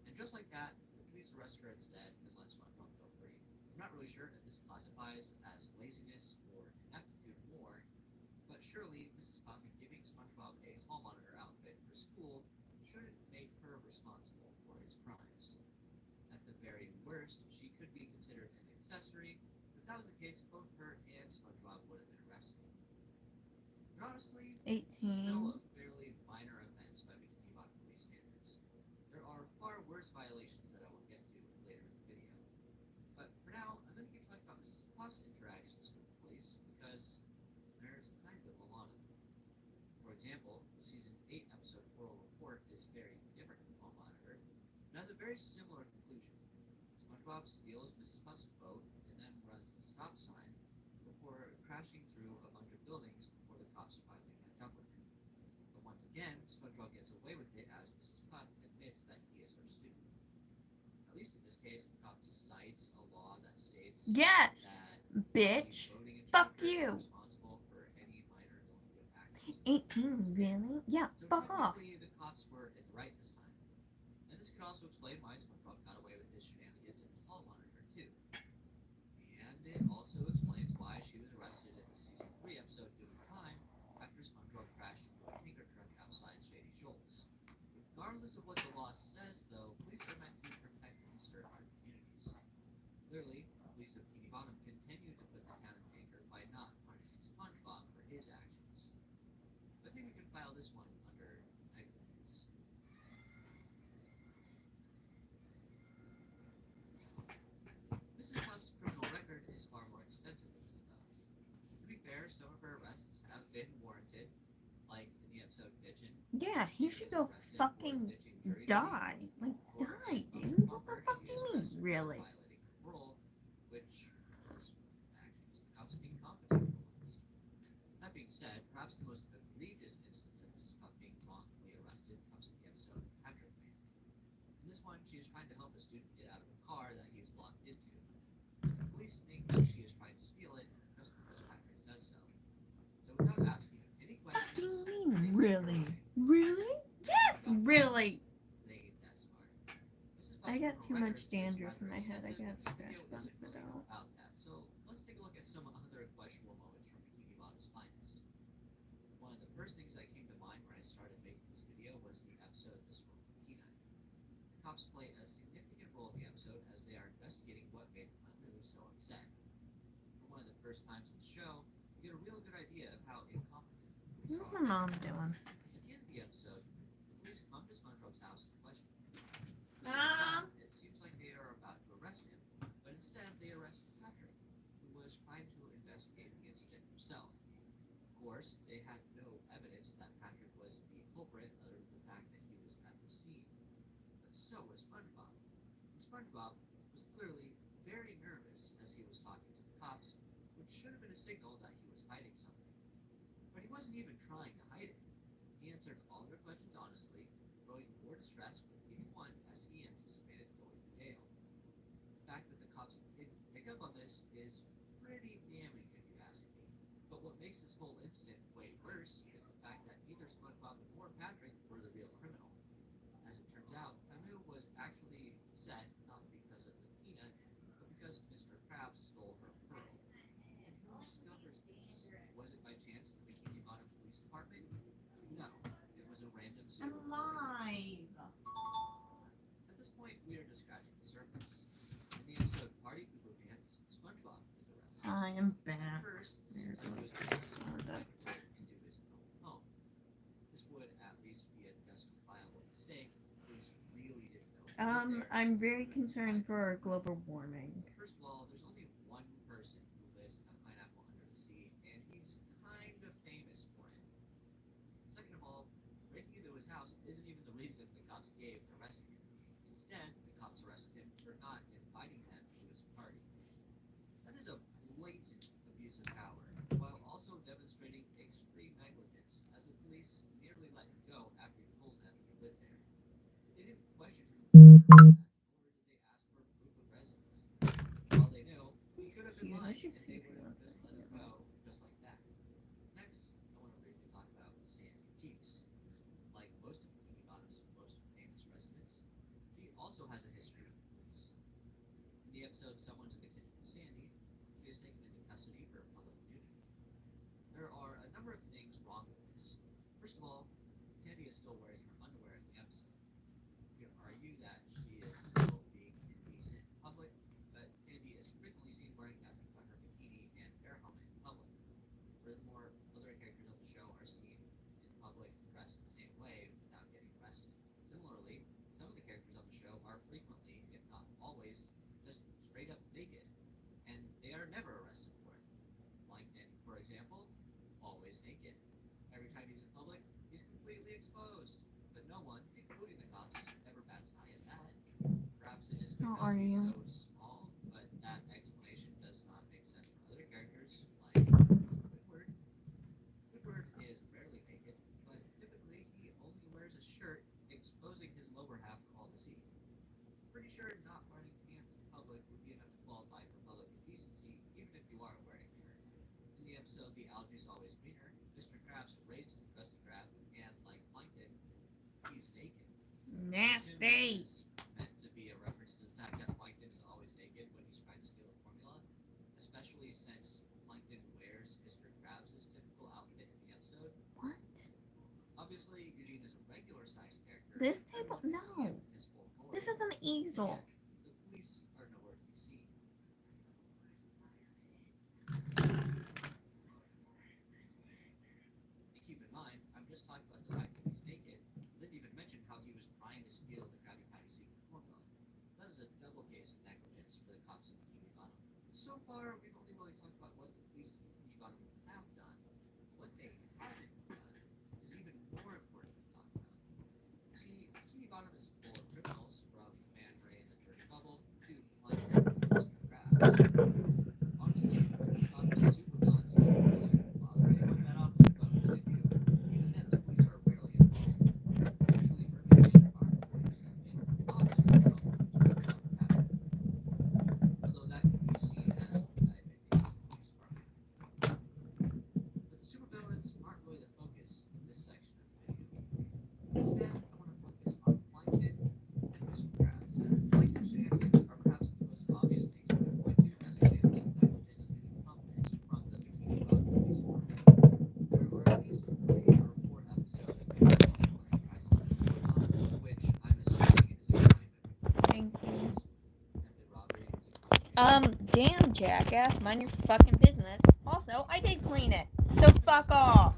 And just like that, the police arrest her instead and let SpongeBob go free. I'm not really sure if this classifies as laziness or ineptitude more, but surely Mrs. Puffy giving SpongeBob a hall monitor outfit for school shouldn't make her responsible for his crimes. At the very worst, she could be considered an accessory. If that was the case, both her and SpongeBob would have been arrested. But honestly, this is still 18. a fairly minor offense by Bikini Bottom police standards. There are far worse violations that I will get to later in the video. But for now, I'm going to keep talking about Mrs. Puff's interactions with the police because there's kind of a lot of them. For example, the season 8 episode Oral Report is very different from Hall Monitor, but has a very similar conclusion. SpongeBob steals Mrs. Puff's boat and then runs a stop sign before crashing through a bunch of buildings before the cops finally catch up with him. But once again, SpongeBob gets away with it as Mrs. Puff admits that he is her student. At least in this case, the cop cites a law that states Yes, that bitch. the voting Fuck instructor you. is responsible for any minor delinquent actions. 18, really? Yeah, So fuck off. technically, the cops were in the right this time. And this could also explain why SpongeBob got away with his shenanigans in Hall Monitor too. And it also explains why she was arrested in the season 3 episode Doing Time after SpongeBob crashed into a tanker truck outside Shady Shoals. Regardless of what the law says, though, police are meant to protect and serve our communities. Clearly, the police of Bikini Bottom continue to put the town in danger by not punishing SpongeBob for his actions. I think we can file this one under negligence. Mrs. Puff's criminal record is far more extensive than this, though. To be fair, some of her arrests have been warranted, like in the episode Ditchin'. Yeah, he She should is go arrested for fucking ditching jury duty. die. Like, For die, Bumpy dude. What the Bumper, fuck she do is you mean, arrested for really? violating her parole, which is actually just the cops being competent for once. That being said, perhaps the most egregious instance of Mrs. Puff being wrongfully arrested comes in the episode Patrick Man. In this one, she is trying to help a student get out of a car that he is locked into. But the police think that she is trying to steal it just because Patrick says so. So without asking any What do questions, you they mean, take her really? away. Really? Yes, really. They ain't that smart. Mrs. I Puff's got criminal too much record is dandruff in rather my head. I extensive, gotta but the scratch video bunch isn't of it really out. about that. So let's take a look at some other questionable moments from Bikini Bottom's finest. One of the first things that came to mind when I started making this video was the episode The Smoking Peanut. The cops play a significant role in the episode as they are investigating what made Anu so upset. For one of the first times in the show, we get a real good idea of how incompetent the police What's are. my mom doing? At the end of the episode, the police come to SpongeBob's house to question him. When Mom? they're done, it seems like they are about to arrest him, but instead they arrest Patrick, who was trying to investigate the incident himself. Of course, they had no evidence that Patrick was the culprit other than the fact that he was at the scene. But so was SpongeBob. And SpongeBob was clearly very nervous as he was talking to the cops, which should have been a signal that he was hiding something. But he wasn't even trying to hide it. He answered all their questions honestly, growing more distressed with each one as he anticipated going to jail. The fact that the cops didn't pick up on this is pretty damning if you ask me. But what makes this whole incident way worse is the fact that neither SpongeBob nor Patrick were the real criminal. As it turns out, Anu was actually upset not because of the peanut, but because I am back. First, it There's seems like he was one. planning Oh, to that- break into his own home. This would at least be a justifiable mistake, since he really didn't know who lived there. I'm very concerned for global warming. First of all, there's only one person who lives in a pineapple under the sea, and he's kind of famous for it. Second of all, breaking into his house isn't even the reason the cops gave for arresting him. Instead, the cops arrested him for not inviting them to his party. That is a blatant abuse of power, while also demonstrating extreme negligence, as the police nearly let him go after he told them he lived there. They didn't question him for that, nor did they ask for proof of residence. While they knew he could have been Cute. I lying, should and see they if would he have wants just to let him hear. go just like that. Next, I want to briefly talk about Sandy Keeps. Like most of Bikini Bottom's most famous residents, she also has a history with the police. In the episode Someone's in the Kitchen with Sandy, she is taken into custody for public nudity. There are a number of things wrong with this. First of all, Sandy is still wearing her underwear in the episode. You could argue that she is still being indecent in public, but Sandy is frequently seen wearing nothing but her bikini and bear helmet in public. Furthermore, other characters of the show are seen in public dressed the same way without getting arrested. Similarly, some of the characters on the show are frequently, if not always, just straight up naked, and they are never arrested for it. Plankton, for example, always naked. Every time he's in public, he's completely exposed, but no one, including the cops, ever bats an eye at that. Perhaps it is How because are he's you? so small, but that explanation does not make sense for other characters, like Squidward. Squidward is rarely naked, but typically he only wears a shirt exposing his lower half for all to see. Pretty sure not wearing pants in public would be enough to qualify for public indecency, even if you are wearing a shirt. In the episode The Algae's Always Greener, Mr. Krabs raids the Krusty Krab, and like Plankton, he's naked. I assume Nasty. this is meant to be a reference to the fact that Plankton is always naked when he's trying to steal a formula, especially since Plankton wears Mr. Krabs' typical outfit in the episode. What? Obviously, Eugene is a regular sized character. This and table? everyone can see No. him in his full glory. This is an easel. Yet, the police are nowhere to be seen. And keep in mind, I'm just talking about the fact that he's naked. I didn't even mention how he was trying to steal the Krabby Patty secret formula. That is a double case of negligence for the cops in Bikini Bottom. So far, we've only really talked about what the police in Bikini Bottom have done. What they haven't done is even more important to talk about. See, Bikini Bottom is full of criminals, from Man Ray and the Dirty Bubble to Plankton and Mr. Krabs. Honestly, the cops super villains don't really bother anyone that often, but when they do, even then the police are rarely involved. Usually Murphy and Barn reporters step in, often to help without happening. Although that can be seen as a indictment against the police department. But the supervillains aren't really the focus of this section of the video. Instead, I want to focus on Plankton and Mr. Krabs. Plankton's shenanigans are perhaps the most obvious things we can point to as examples of negligence and incompetence from the Bikini Bottom police department. There are at least 3 or 4 episodes in the season where he tries to kill someone, which I'm assuming is a crime of Thank you. attempted robbery, was Damn, jackass. Mind your fucking business. Also, I did clean it. So fuck off.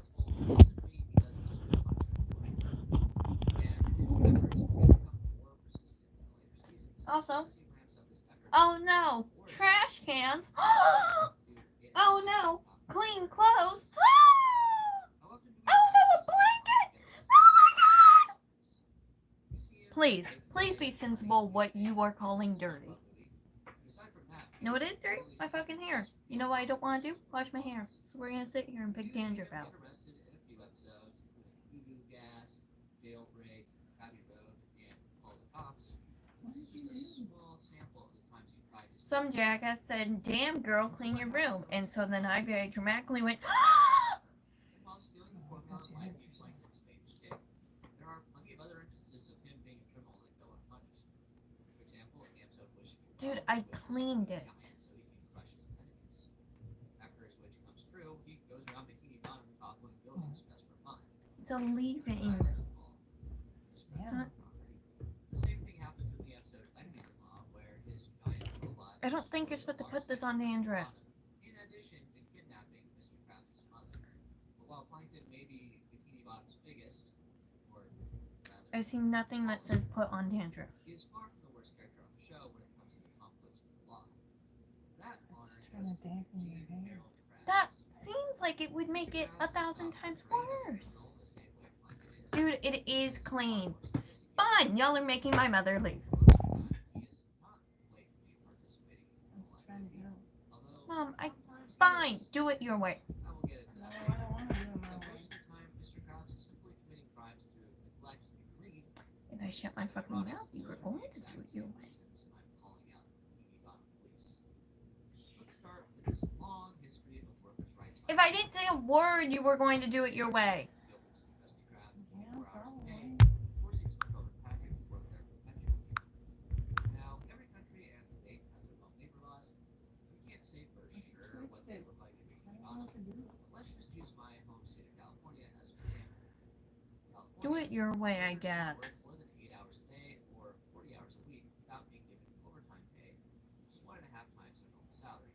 Also, oh no, trash cans. Oh no, clean clothes. Oh no, a blanket. Oh my god. Please, please be sensible what you are calling dirty. You know what is dirty? My fucking hair. You know what I don't want to do? Wash my hair. So we're gonna sit here and pick dandruff out. Arrested in a few episodes, including Voodoo Gas, Jailbreak, Abbey Road, and All the Cops. This is just a small sample of the times he tried to Some jackass said, "Damn girl, clean your room," and so then I very dramatically went, And while stealing the formula might be Plankton's main shtick, there are plenty of other instances of him being a criminal that go unpunished. For example, in the episode Wishing "Dude, I cleaned it." so he can crush his enemies. After his wish comes true, he goes around Bikini Bottom toppling buildings just for fun. It's a leaving. The same thing happens in the episode Enemies in Law, where his giant robot. I don't think you're supposed to put this on dandruff. In addition I see nothing that says put on dandruff. He is far from the worst character on the show when it comes to the conflicts with the law. That honor Just trying to goes to dampen your King hair. Harold That Krabs. seems like it would make it Mr. Krabs 1,000 is not times portrayed as a worse. criminal the same way Plankton is. Dude, it is He clean. far more sophisticated. Fine, y'all are making my mother leave. Most of the time, he is not blatantly participating in I was criminal trying to activity, help. although Mom, sometimes he fine, is. do it your way. I will get into No, that I later. don't want to do it my But way. most of the time, Mr. Krabs is simply committing crimes through neglect and greed. If I shut my fucking mouth, you were going to do it your way. Reasons I'm calling out the Nevada police. Let's start with this long history of workers' rights. If I didn't say a word, you were going to do it your way. He opens the Krusty Krab Yeah, 24 hours a day, probably. forcing SpongeBob and Patrick to work there perpetually. Now, every country and state has their own labor laws. We can't say for sure what they look like in I don't know Nevada, what to do. but let's just use my home state of California as an example. Do it your way, I Workers guess. can work more than 8 hours a day or 40 hours a week without being given overtime pay, which is 1.5 times their normal salary.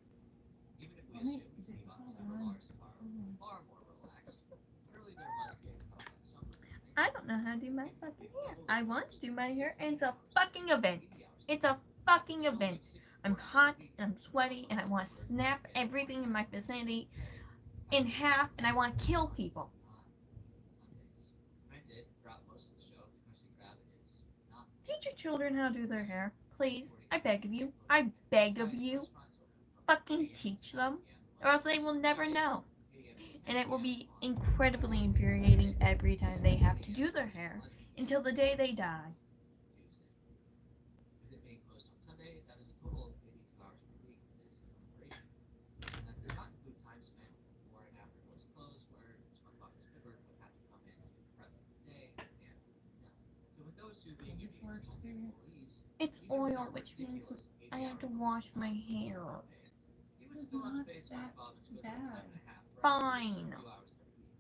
Even if we assume Nevada's labor laws are far more relaxed, clearly there must be a cut on something. I don't know how to do my fucking hair. I want to do my hair, and it's a fucking event. It's a fucking event. I'm hot, and I'm sweaty, and I want to snap everything in my vicinity in half, and I want to kill people. Granted, throughout most of the show, the Krusty Krab is not. Teach your children how to do their hair. Please, I beg of you. I beg of you. Fucking teach them, or else they will never know. And it will be incredibly infuriating every time they have to do their hair until the day they die. With it being closed on Sunday, that is a total of 82 hours per week is in operation. That does not include time spent before and after it was closed, where SpongeBob and Squidward would have to come in to prep for the day and no. So with those two being Does this union work for you? employees, It's each of oil, their which means ridiculous I have to 80-hour wash weeks my without hair. He would This is still have to not pay that SpongeBob and Squidward bad. time and a half for Fine. a few hours per week.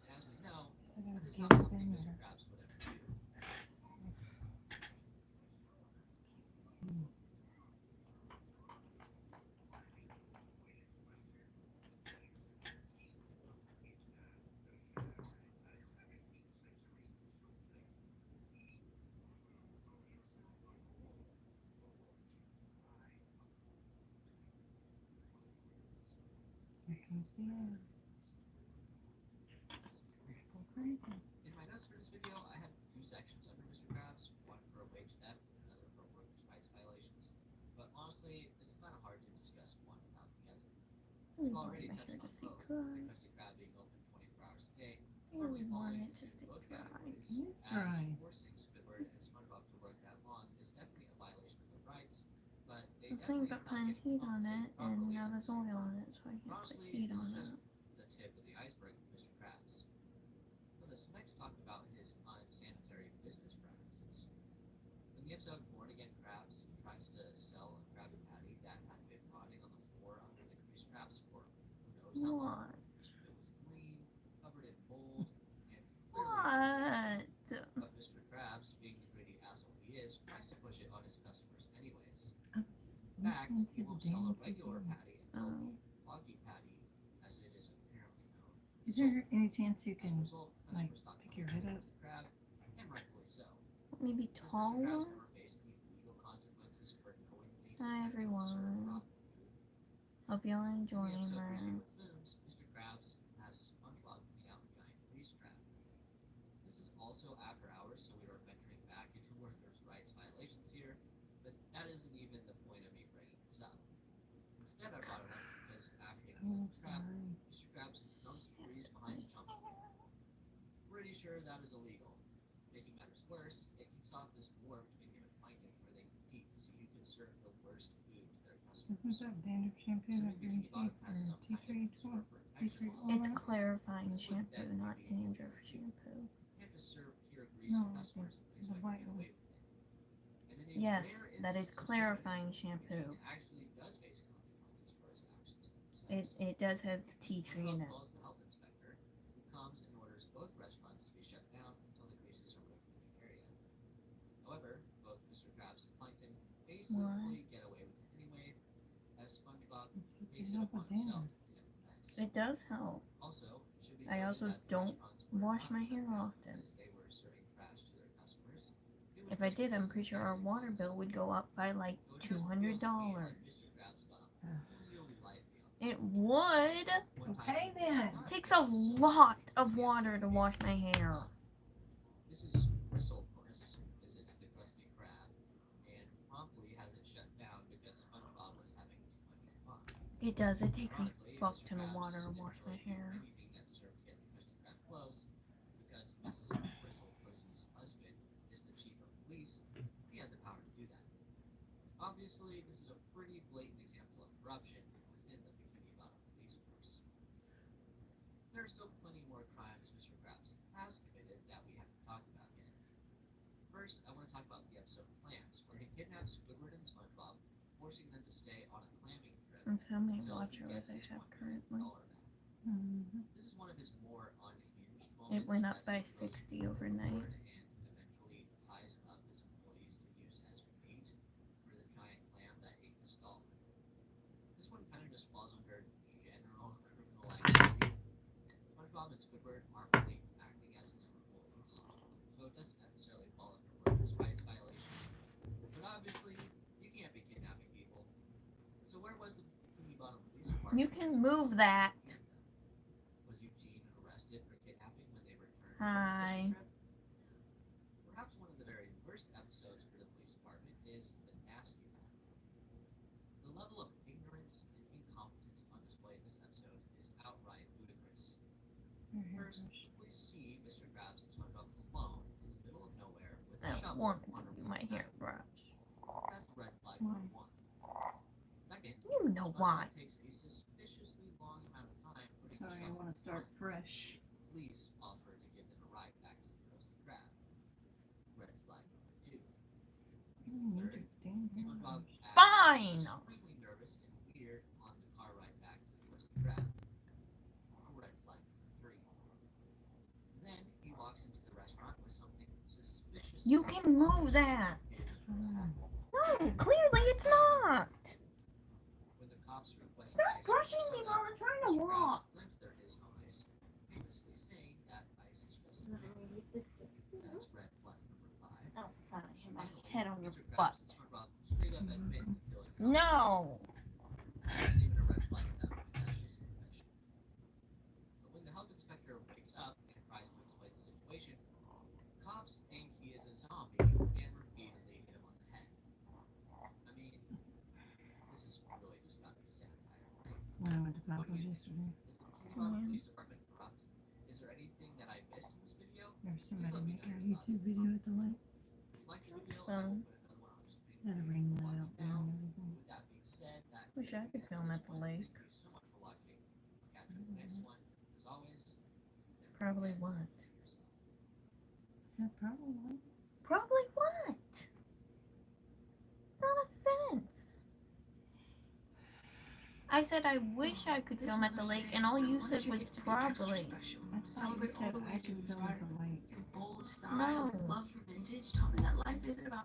And as we know, So I that gotta is get not up something in Mr. there. Krabs would ever do. Here comes the end. Go crazy. In my notes for this video, I have two sections under Mr. Krabs, one for wage theft, another for workers' rights violations. But honestly, it's kind of hard to discuss one without the other. I We've want already my touched hair to on stay both, dry. the Krusty Krab being open 24 hours a day, I firmly really want falling it to into stay both dry. categories, It is as dry. forcing Squidward and SpongeBob to work that long is definitely a violation of their rights, but they I was thinking definitely about are not putting getting heat on it, compensated and properly now at there's the same oil time. in it, so I But can't put honestly, heat this on is it. just the tip of the iceberg with Mr. Krabs. Let us next talk about his unsanitary business practices. In the episode Born Again Krabs, he tries to sell a Krabby Patty that had been rotting on the floor under the grease traps for who knows how long. What? It was green, covered in mold, and clearly What? but Mr. Krabs, being the greedy asshole he is, tries to push it on his customers anyways. I'm just In fact, listening he to the won't sell a damn regular TV. patty until Oh. the foggy patty, as it is apparently known. Is there any chance you As a can result, like, customers stopped pick your coming head to up? the Krab, and rightfully so. Maybe Does Mr. Krabs taller? ever face any legal consequences for knowingly Hi, everyone. serving rotten food? Hope y'all are In the enjoying episode Greasy this. Buffoons, Mr. Krabs has SpongeBob clean out a giant grease trap. This is also after hours, so we are venturing back into workers' rights violations here, but that isn't even the point of me bringing this up. Instead, I brought it up because after Oh, the trap, sorry. Mr. Krabs dumps the grease behind the jump. Pretty sure that is illegal. Making matters worse, it kicks off this war between him and Plankton where they compete to see who can serve the worst food to their customers. Isn't that dandruff shampoo that green tea or tea tree oil? Tea tree oil? It's clarifying shampoo, not dandruff shampoo. You have to serve pure grease No, to customers and the expect white to get one. away with it. And in a Yes, rare that is instance of clarifying serving, shampoo. he actually does face consequences for his actions themselves. It does have tea tree in it. Calls the health inspector, who comes and orders both restaurants to be shut down until the greases are removed from the area. However, both Mr. Krabs and Plankton basically get away with it anyway, as SpongeBob It's supposed to takes it help upon with himself dandruff. to clean up the mess. It does help. Also, it should be I noted also that the don't restaurants were wash not my shut hair down often. because they were serving trash to their If I did, I'm pretty sure our water bill would go up by like $200. It would. Okay then. Takes a lot of water to wash my hair. Mrs. Bristle, of course, visits the Krusty Krab and promptly has it shut down because SpongeBob was having too much fun. It does. It takes a Ironically, fuck Mr. ton of Krabs water to didn't wash my really do hair. anything that deserved to get the Krusty Krab closed because Mrs. Bristlepuss's husband is the chief of police. He had the power to do that. Obviously, this is a pretty blatant example of corruption within the Bikini Bottom police force. There are still plenty more crimes Mr. Krabs has committed that we haven't talked about yet. First, I want to talk about the episode Clams, where he kidnaps Squidward and SpongeBob, forcing them to stay on a clamming trip That's how many until he watchers gets I his have $1 currently. million back. Mm-hmm. This is one of his more unhinged moments. It went up as by he throws 60 overnight. forward and eventually ties up his employees to use as bait for the giant clam that ate the stall. This one kind of just falls under general criminal activity. SpongeBob and Squidward aren't really acting as his employees, so it doesn't necessarily fall under workers' rights violations. But obviously, you can't be kidnapping people. So where was the Bikini Bottom Police Department? You can move that. Was Eugene arrested for kidnapping when they returned Hi. from the fishing trip? Perhaps one of the very worst episodes for the police department is the Nasty Lab. The level of ignorance and incompetence on display in this episode is outright ludicrous. First, the police see Mr. Krabs and SpongeBob alone in the middle of nowhere with a I shovel want on to a do my hairbrush. That's red flag number one. Second, You know why. SpongeBob takes a suspiciously long amount of time putting Sorry, I the shovel want to start on. fresh. Police offer to give them a ride back to the Krusty Krab. Red flag number two. You need your damn SpongeBob hairbrush. acts Fine. extremely nervous and weird on the car ride back to the Krusty Krab. Red flag number three. Then he walks into the restaurant with something suspicious. You can move that. Fine. No, clearly it's not. When the cops request Stop ice brushing or me soda, while I'm trying to Mr. Krabs walk. claims there is no ice, famously saying that ice is just a That's red flag number five. Oh, God, I hit my Finally, head on your Mr. butt. Krabs and SpongeBob straight up admit to killing cops. No. That's even a red flag at that point. That's just confession. But when the health inspector wakes up and tries to explain the situation, cops think he is a zombie and repeatedly hit him on the head. I mean, this is really just about to be satire, right? When I went to What do Papa's you think? yesterday, Is the Bikini Bottom Police Department corrupt? Is there anything that I missed in this video? there's somebody making a YouTube video at the lake. Like the video, So- I will put another one on the screen. Had a ring light out there and everything. With that being said, that Wish I could film at the lake. Thank you so much for watching. I'll catch you in the next one. As always, never Probably forget what? to be yourself. Is that probably one? Probably what? Not a sentence. I said I wish I could film at the lake, and all you said was probably. I thought you said I could film at the lake. Your bold style, No. love for vintage, taught me that life isn't about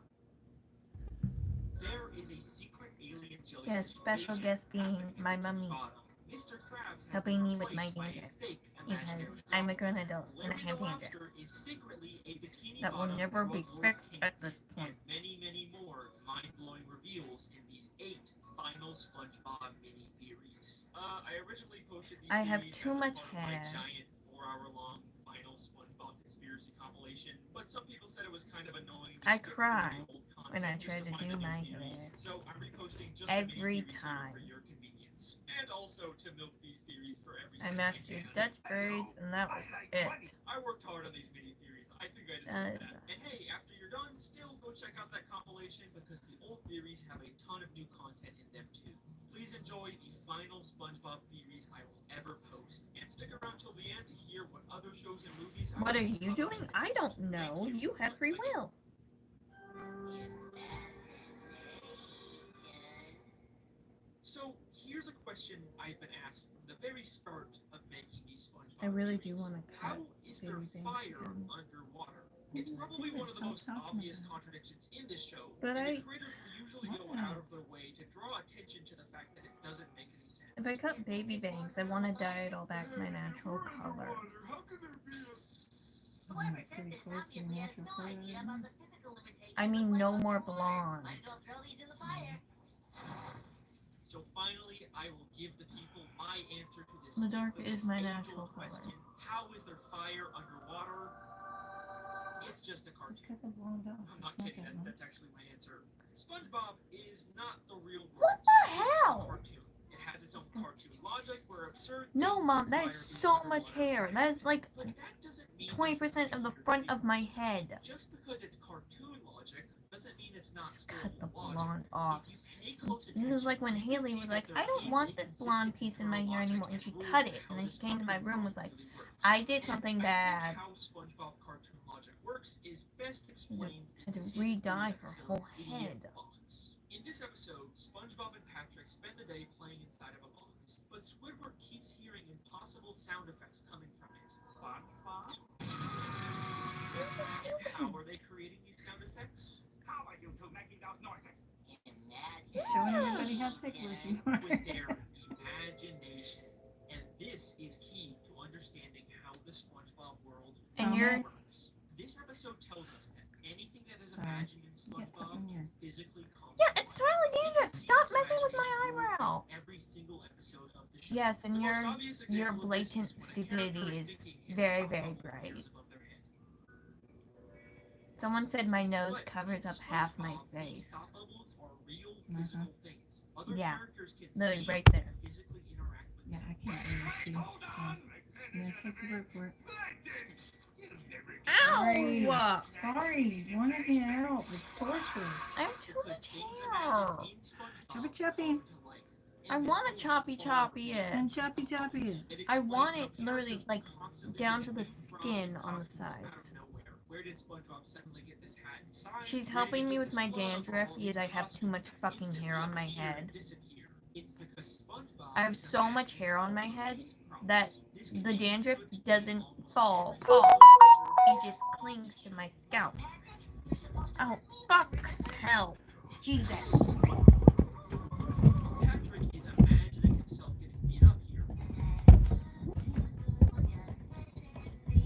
There is a secret alien jellyfish Yes, special invasion guest being happening my at the mummy, bottom. Mr. Krabs has helping been me with my replaced by a danger, fake because imaginary I'm a dog. grown adult and I Larry have the danger. lobster is secretly a Bikini That will Bottom never be drug lord fixed kingpin. at this point. And many more mind-blowing reveals in these 8 final SpongeBob mini theories. I originally posted these I have theories too as a much part of my hair. giant 4-hour-long final SpongeBob conspiracy compilation, but some people said it was kind of annoying. to I skip through cry the old content when I just try to find do the new my theories. hair. So I'm reposting just Every the mini theories here time. for your convenience, and also to milk these theories for every I cent mastered can. Dutch braids, and that was it. I worked hard on these mini theories. I think I deserve that. And hey, after you're done, still go check out that compilation because the old theories have a ton of new content in them too. Please enjoy the final SpongeBob theories I will ever post, and stick around till the end to hear what other shows and movies. I What will are be you doing? covering I next. don't know. Thank You have free once again. will. So here's a question I've been asked from the very start of making these SpongeBob I really theories. do want to How cut is there baby things fire again. underwater? This It's is probably one of the stupid. most Stop talking obvious about it. contradictions in this show, But and I- the creators will usually go out of their way to draw attention to the fact that it doesn't make any sense. If I cut baby bangs, I want to dye it all back my natural color. Oh, pretty close to your natural color. I mean, no more blonde. So finally, I will give the people my answer to this The dark infamous is my age-old natural color. question. How is there fire underwater? It's just a Just cartoon. cut the blonde off. I'm not It's not kidding. that much. That's actually my answer. SpongeBob is not the real world. What the It's hell? a cartoon. It has its own cartoon logic where absurd No, things Mom, that like is fire being so much underwater hair. happen. That is like But that doesn't mean 20% of the front of my head. just because it's cartoon logic doesn't mean it's not still Cut the logic. blonde off. If you pay close This is like when attention, you can Haley see was that like, there I don't is want a this consistent blonde piece in my hair logic anymore. And and she rules cut to it. how And then this she came to my cartoon room and was like, really works. I did And something I think bad. how SpongeBob cartoon logic works is best explained Had to in the season 3 re-dye her episode, whole Idiot head. Box. In this episode, SpongeBob and Patrick spend the day playing inside of a box, but Squidward keeps hearing impossible sound effects coming from it. SpongeBob? And how are they creating these sound effects? How are you two making those noises? Showing everybody how ticklish you are. With their imagination. And this is key to understanding how the SpongeBob world And you're works. This episode tells us that anything that is imagined in You got SpongeBob something here. can physically come. yeah, it's totally dangerous. Stop messing with my eyebrow. Every single episode of the show. Yes, and The most your obvious example of this blatant is when a stupidity character is thinking and very, a very bubble bright. appears above their head. Someone said my nose But covers in up half my SpongeBob, these face. thought bubbles are real physical things. Other Yeah. characters can Literally see right there. and physically interact with Yeah, them. I can't really see. So I'm gonna take your word for it. Ow! Sorry, you wanted me to help. It's torture. I have too Because much things hair. imagined in SpongeBob Choppy choppy. come to life. I And want this to goes choppy far choppy beyond it. And choppy choppy it. It I explains want how it literally, characters like, constantly down get to the new props skin and on the costumes out sides. of nowhere. Where did SpongeBob suddenly get this hat and sign? She's Where did he helping me get with this my glove? dandruff All because these I have too much costumes fucking hair on my instantly appear head. and disappear. It's because SpongeBob I have is so much imagining hair on my all head these props. that This can the be used dandruff to explain doesn't almost fall every off. single It just clings to my scalp. Oh, fuck. Hell. Jesus. Patrick is imagining himself getting beat up here.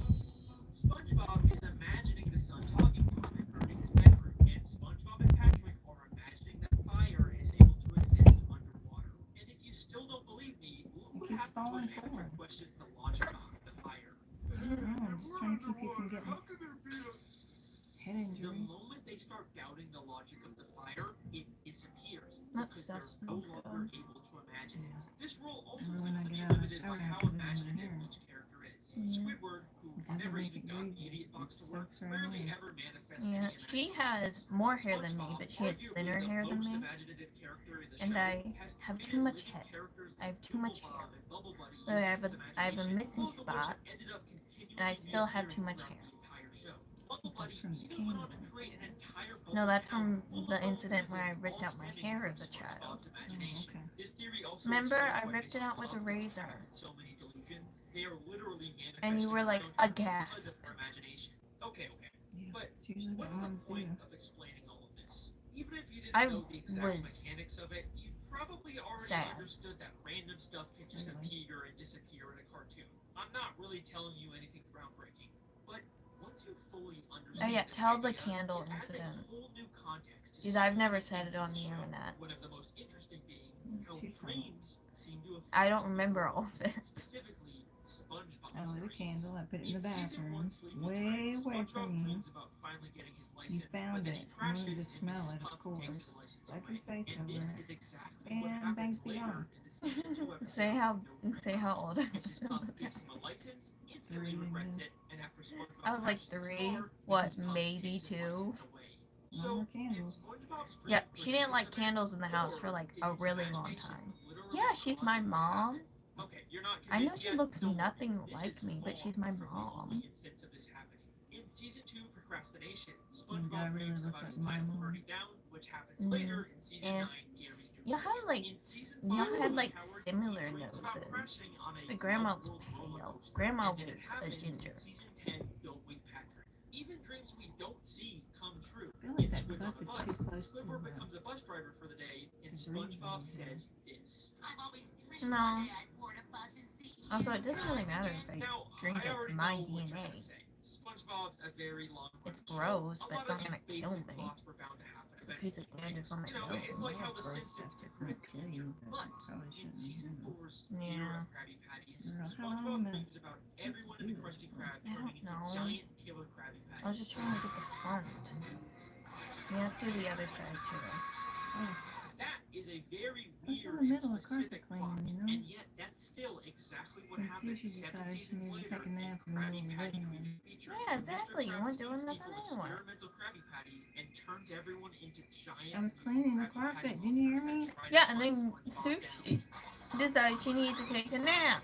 SpongeBob is imagining the sun talking to him and burning his bedroom, and SpongeBob and Patrick are imagining that fire is able to exist underwater. And if you still don't believe me, look what keeps happens when falling Patrick forward. questions the logic behind the fire. I don't know. I'm just trying to keep you from getting head The injury. moment they start doubting the logic of the fire, it disappears That because stuff they're no smells longer good. able to imagine it. This rule also And seems when I to be get out of the limited by shower, I how put it in my imaginative hair. each character is. Yeah. Squidward, who It doesn't never make even it got the greasy. idiot box It to work, soaks right rarely in. ever manifests Yeah, any she imagination. has more hair than me, SpongeBob, but she has arguably thinner the hair than most me. imaginative character in the And show, I has have created too much living hair. characters I have like too much Bob hair. and Bubble Buddy So I have using I have a his missing imagination, both of spot, which ended up and I continually still have too reappearing much throughout hair. the entire show. Bubble That's Buddy from the even went on to candy create an entire No, bubble that's town from full of the bubble incident where I citizens, ripped all out my stemming hair from as a child. SpongeBob's imagination. okay. This theory also Remember, explains I why ripped it Mrs. out with a Puff gets razor. trapped in so many delusions. They are literally And you were like, manifesting aghast. because of her imagination. Okay. Yeah, But it's usually what's what the moms do. point of explaining all of this? Even if you didn't I know the exact was mechanics of it, you probably already sad. understood that random stuff can just Really? appear and disappear in a cartoon. I'm not really telling you anything groundbreaking, but once you fully understand Oh yeah, this tell the idea, candle it adds a incident. whole new context to Because so I've never many said things it on in the show. internet. One of the most interesting being how Too tall. dreams seem to affect I don't remember all of it. specifically SpongeBob's I lit a dreams. candle. I put it in the In season one, bathroom, Sleepy way Time, away SpongeBob from you. dreams about finally getting his You license, found but then it. he You crashes wanted to and smell Mrs. it, of Puff takes course. the license Slap away. your face And over this it. is exactly what And happens bangs be later gone. in the season 2 episode. Say how old I Mrs. Puff gives him a license, instantly 3 regrets years. it, and after SpongeBob I was like crashes his 3, car, what, Mrs. Puff maybe gives his 2? license away. No So, more did candles. SpongeBob's dream Yep, she didn't like participate, candles in the house for or like did a his really long imagination time. literally Yeah, she's cause my it to mom. happen? Okay, you're not I know convinced she yet? looks Don't worry. nothing This like is me, but far she's my from the mom. only instance of this happening. In season 2, Procrastination, I SpongeBob really dreams look about like his my Bible mom. burning down, which happens Mhm. later in season And 9, Gary's New y'all have like In season y'all 5, had like Howard, similar he dreams about noses. crashing on a But Grandma was off-world roller pale. coaster, Grandma and then it was a happens ginger. in season 10, Don't Wake Patrick. Even dreams we don't see come true. I feel like In that Squid on cup the is Bus, too close to Squidward the becomes a bus driver for the day, and the SpongeBob grease in says this. No. Also, it doesn't really matter if I Now, drink I it. It's already my know what you're DNA. gonna say. SpongeBob's a very long It's show. gross, A but it's lot not of gonna these kill basic me. plots were bound to happen A piece of eventually. dandruff on my You know, nose. it's like how The Gross Simpsons stuff did that might kill you, but probably in shouldn't. season 4's Yeah. era of Krabby Patties, Girl, how SpongeBob long dreams about everyone in the Krusty Krab I turning don't into know. giant killer Krabby I was Patties. just trying to get the front. You have to do the other side too. That is a very It's in weird the and middle of specific carpet plot, cleaning, you know? and yet that's still exactly what And happened Sushi 7 decided she seasons needed to later take a nap in in the Krabby middle of the Patty living Week room. feature. Yeah, where exactly. Mr. You Krabs weren't doing feeds nothing people anyway. experimental Krabby Patties and turns everyone into giant. I was cleaning the Krabby carpet, Patty didn't you hear me? monsters that try to Yeah, and hunt then SpongeBob Sushi down. decided she needed to take a nap.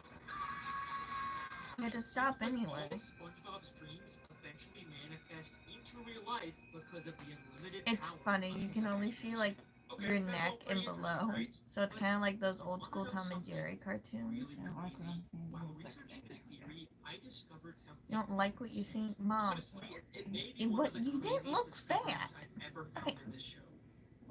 You had to It stop seems like anyway. all of SpongeBob's dreams eventually manifest into real life because of the unlimited It's power funny. of You his can only imagination. see like Okay, your that's all neck pretty and below. interesting, right? So it's But kind of like those you old wanna school know Tom and something Jerry cartoons. really I don't like what I'm crazy? saying. While Give me a second. researching this theory, I discovered something. You don't like what you see, Mom. Honestly, it may be And one what of the you didn't craziest look discoveries fat. I've ever found Okay. in this show.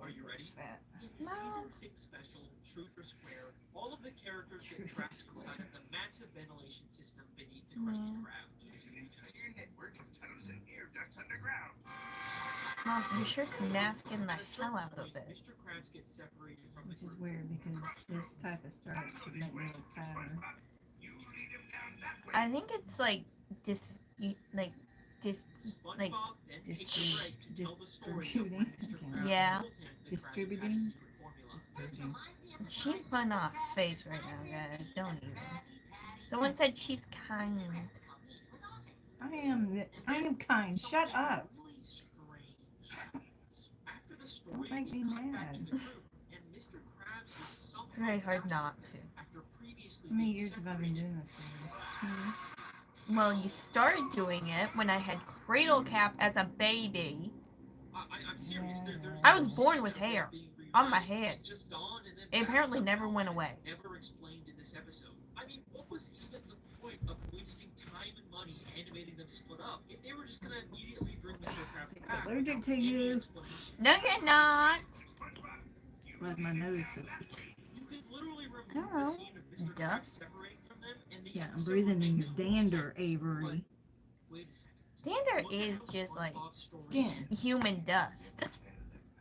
Are you ready? Fat. In the No. season 6 special, Truth or Square, all of the characters get Truth or trapped Square. inside of the massive ventilation system beneath the Krusty Yeah. Krab. Using an entire network of tunnels and air ducts underground. Mom, your shirt's masking the At a hell certain out of point, it. Mr. Krabs gets separated from Which the is group. weird because this type of stripe should make me look fatter. You lead him down that way. I think it's like dis, like SpongeBob like, then takes a break to tell the story of when distributing? Mr. Krabs Yeah. told him the Krabby Patty Distributing? secret formula. she's fun off face right now, guys. Don't even. Someone said she's kind. I am kind. Shut up. Really strange. After the story, Don't make me we cut back mad. to the group, and Mr. Krabs is somehow It's very hard not to. after previously How many being years have I been separated. doing this for you? Well, you started doing it when I had cradle cap as a baby. I'm serious. There's I no was born scene with of them hair being on my reunited. head. It's just gone and then It back apparently somehow, never went and away. It's never explained in this episode. I mean, what was even the point of wasting time and money animating them split up if they were just gonna immediately bring Mr. Krabs back? Allergic to without any you. explanation? No, you're not. Like my nose so itchy. You could literally remove No. the scene of Mr. Krabs Dust. separating from them, and the Yeah, I'm episode breathing would in make your total dander, sense. Avery. But wait a second. Dander Look is at how just like SpongeBob's story Skin. ends. human dust.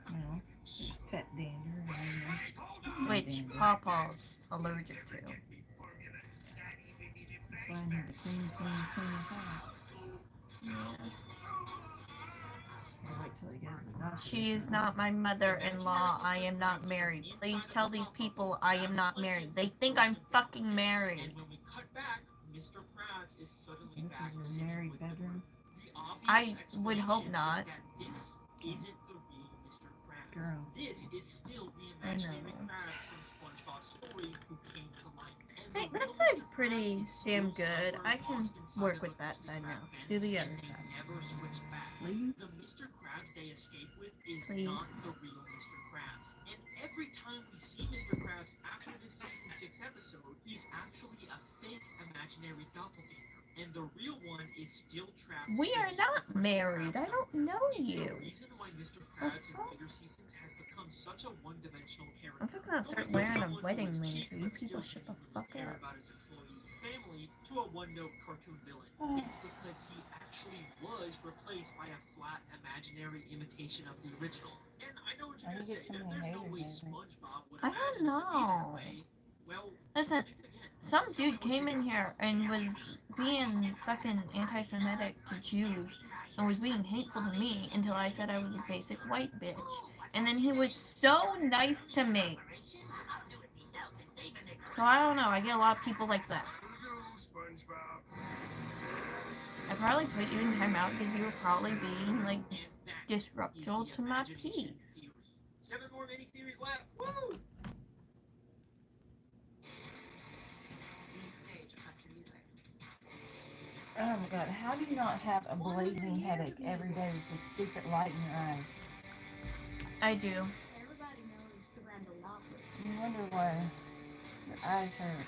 You know, pet dander. Which Dander. Pawpaw's allergic to. That's why I need to clean his house. I'll wait till he goes to the doctor. She is not my mother-in-law. I am not married. Please tell these people I am not married. They think I'm fucking married. And when we cut back, Mr. Krabs is suddenly This back is your sitting married with the bedroom? group. The obvious I would hope explanation not. is that this isn't the real Mr. Krabs. Girl. This is still the I know. imaginary Krabs from SpongeBob's story who came to life. And Hey, the that real side's Mr. pretty Krabs is damn still good. somewhere I can lost inside work of with the that Krusty side Krab now. fence, Do the and other they side. never switch back. Please? The Mr. Krabs they escape with is Please. not the real Mr. Krabs. And every time we see Mr. Krabs after this season 6 episode, he's actually a fake imaginary doppelganger. And the real one is still trapped. We are beneath not the Krusty married. Krab I don't cell. know It's you. the reason why Mr. Krabs in later seasons has become such a one-dimensional character. I'm just gonna start Going from wearing a someone who wedding is ring cheap so you but people still shut the genuinely fuck care up. about his employees' family to a one-note cartoon villain. It's because he actually was replaced by a flat, imaginary imitation of the original. And I know what you're How gonna do you get say. so many There's no way haters, Avery? SpongeBob would I don't imagine it to be that know. way. Well, Listen, think again. some dude came in here and was being fucking anti-Semitic to Jews and was being hateful to me until I said I was a basic white bitch. And then he was so nice to me. So I don't know, I get a lot of people like that. I probably put you in timeout because you were probably being like And that disruptive is to the my imagination peace. theory. 7 more mini theories left. Woo! Oh my god, how do you not have a blazing headache every day with this stupid light in your eyes? I do. Everybody knows the Randall Lockwood. You wonder why your eyes hurt.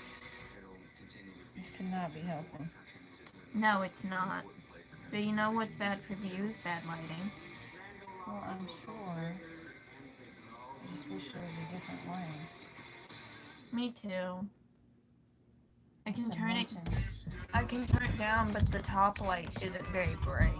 This cannot be helping. No, it's not. But you know what's bad for views? Bad lighting. Well, I'm sure. I just wish there was a different way. Me too. I can It's a turn it. mansion. I can turn it down, but the top light isn't very bright.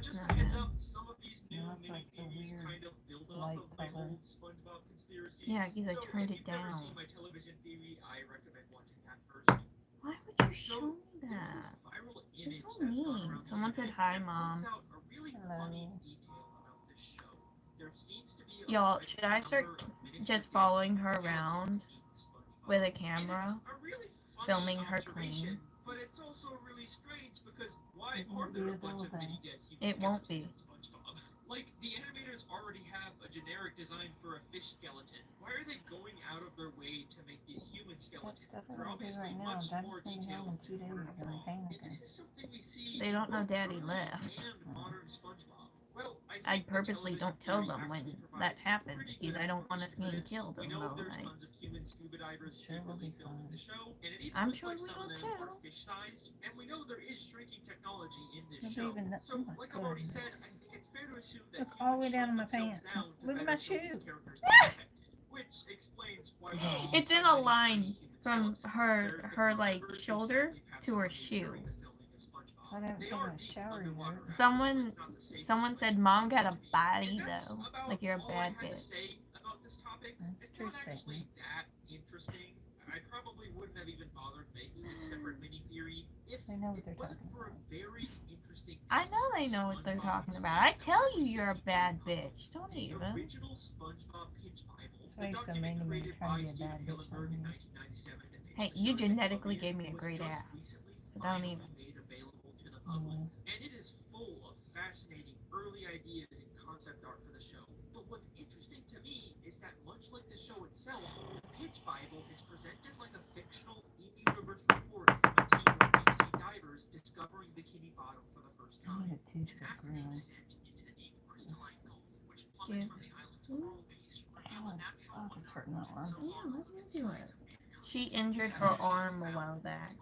Just no, a heads no. up, some of these new No, that's like the mini-theories weird kind of build off light of my color. old SpongeBob conspiracies. Yeah, because I So turned if it you've never down. seen my television theory, I recommend watching that first. Why would you show me There's that? this viral You're image so that's gone mean. around the Someone said internet hi, that Mom. points out a really Hello. funny detail about this show. There seems to be a Y'all, thread should I start number of miniature just dead following her skeletons around in SpongeBob. with a And camera, it's a really funny filming her observation, clean? but it's also really strange because why It are won't there be a bunch of available. mini dead human It won't be. skeletons in SpongeBob? Like, the animators already have a generic design for a fish skeleton. Why are they going out of their way to make these human That skeletons? stuff I'm They're gonna do obviously right now. much Daddy's more gonna be home detailed in 2 than days. Warner I'm paying and her. this is something we see They don't know in both Daddy early left. and modern SpongeBob. Well, I think the purposely television don't tell theory them when actually that provides happens pretty because good I don't want us explanation getting for this. killed We in the know middle of the there's night. tons of human scuba divers Sure will secretly be filming fun. the show, and it even I'm looks sure like we some of will them are too. fish-sized, and we know there is shrinking technology in this Nobody show. even know- So, oh my like I've already said, goodness. I think it's fair to assume that Look all the way humans down in my shrink themselves pants. down to Look at better my show these shoe. characters undetected, which explains why we see It's so in a many line tiny human from skeletons. her There's the her crew like members who shoulder sadly passed to her away shoe. during the filming of SpongeBob. I haven't They taken are a deep shower underwater yet. after, Someone but it's not the safest someone place said for Mom got humans a to be. body And that's though. about Like you're a all I bad had to bitch. say about this topic. That's It's true not actually statement. that interesting. I probably wouldn't have even bothered making this separate mini theory if They know what it they're wasn't talking for a about. very interesting I know piece they of know what they're SpongeBob talking about. history I that tell was you you're a recently bad uncovered. bitch. Don't The even. original SpongeBob Pitch Bible, That's the why you're still document making me created trying by to be a Steven bad bitch Hillenburg on in you. 1997 to pitch Hey, the you show to genetically Nickelodeon, gave me a was great just ass. recently So don't finally even. made available to the public. Mm. And it is full of fascinating early ideas and concept art for the show. But what's interesting to me is that much like the show itself, the Pitch Bible is presented like a fictional in-universe report from a team of deep sea divers discovering Bikini Bottom for the first I time. need a And toothpick, after they really. descend into the deep crystalline gulf, which plummets Dude. from the island's coral base, reveal a natural Oh, that's hurting that arm. so Yeah, let me overlooked do in it. times of mankind. She injured her arm a while back.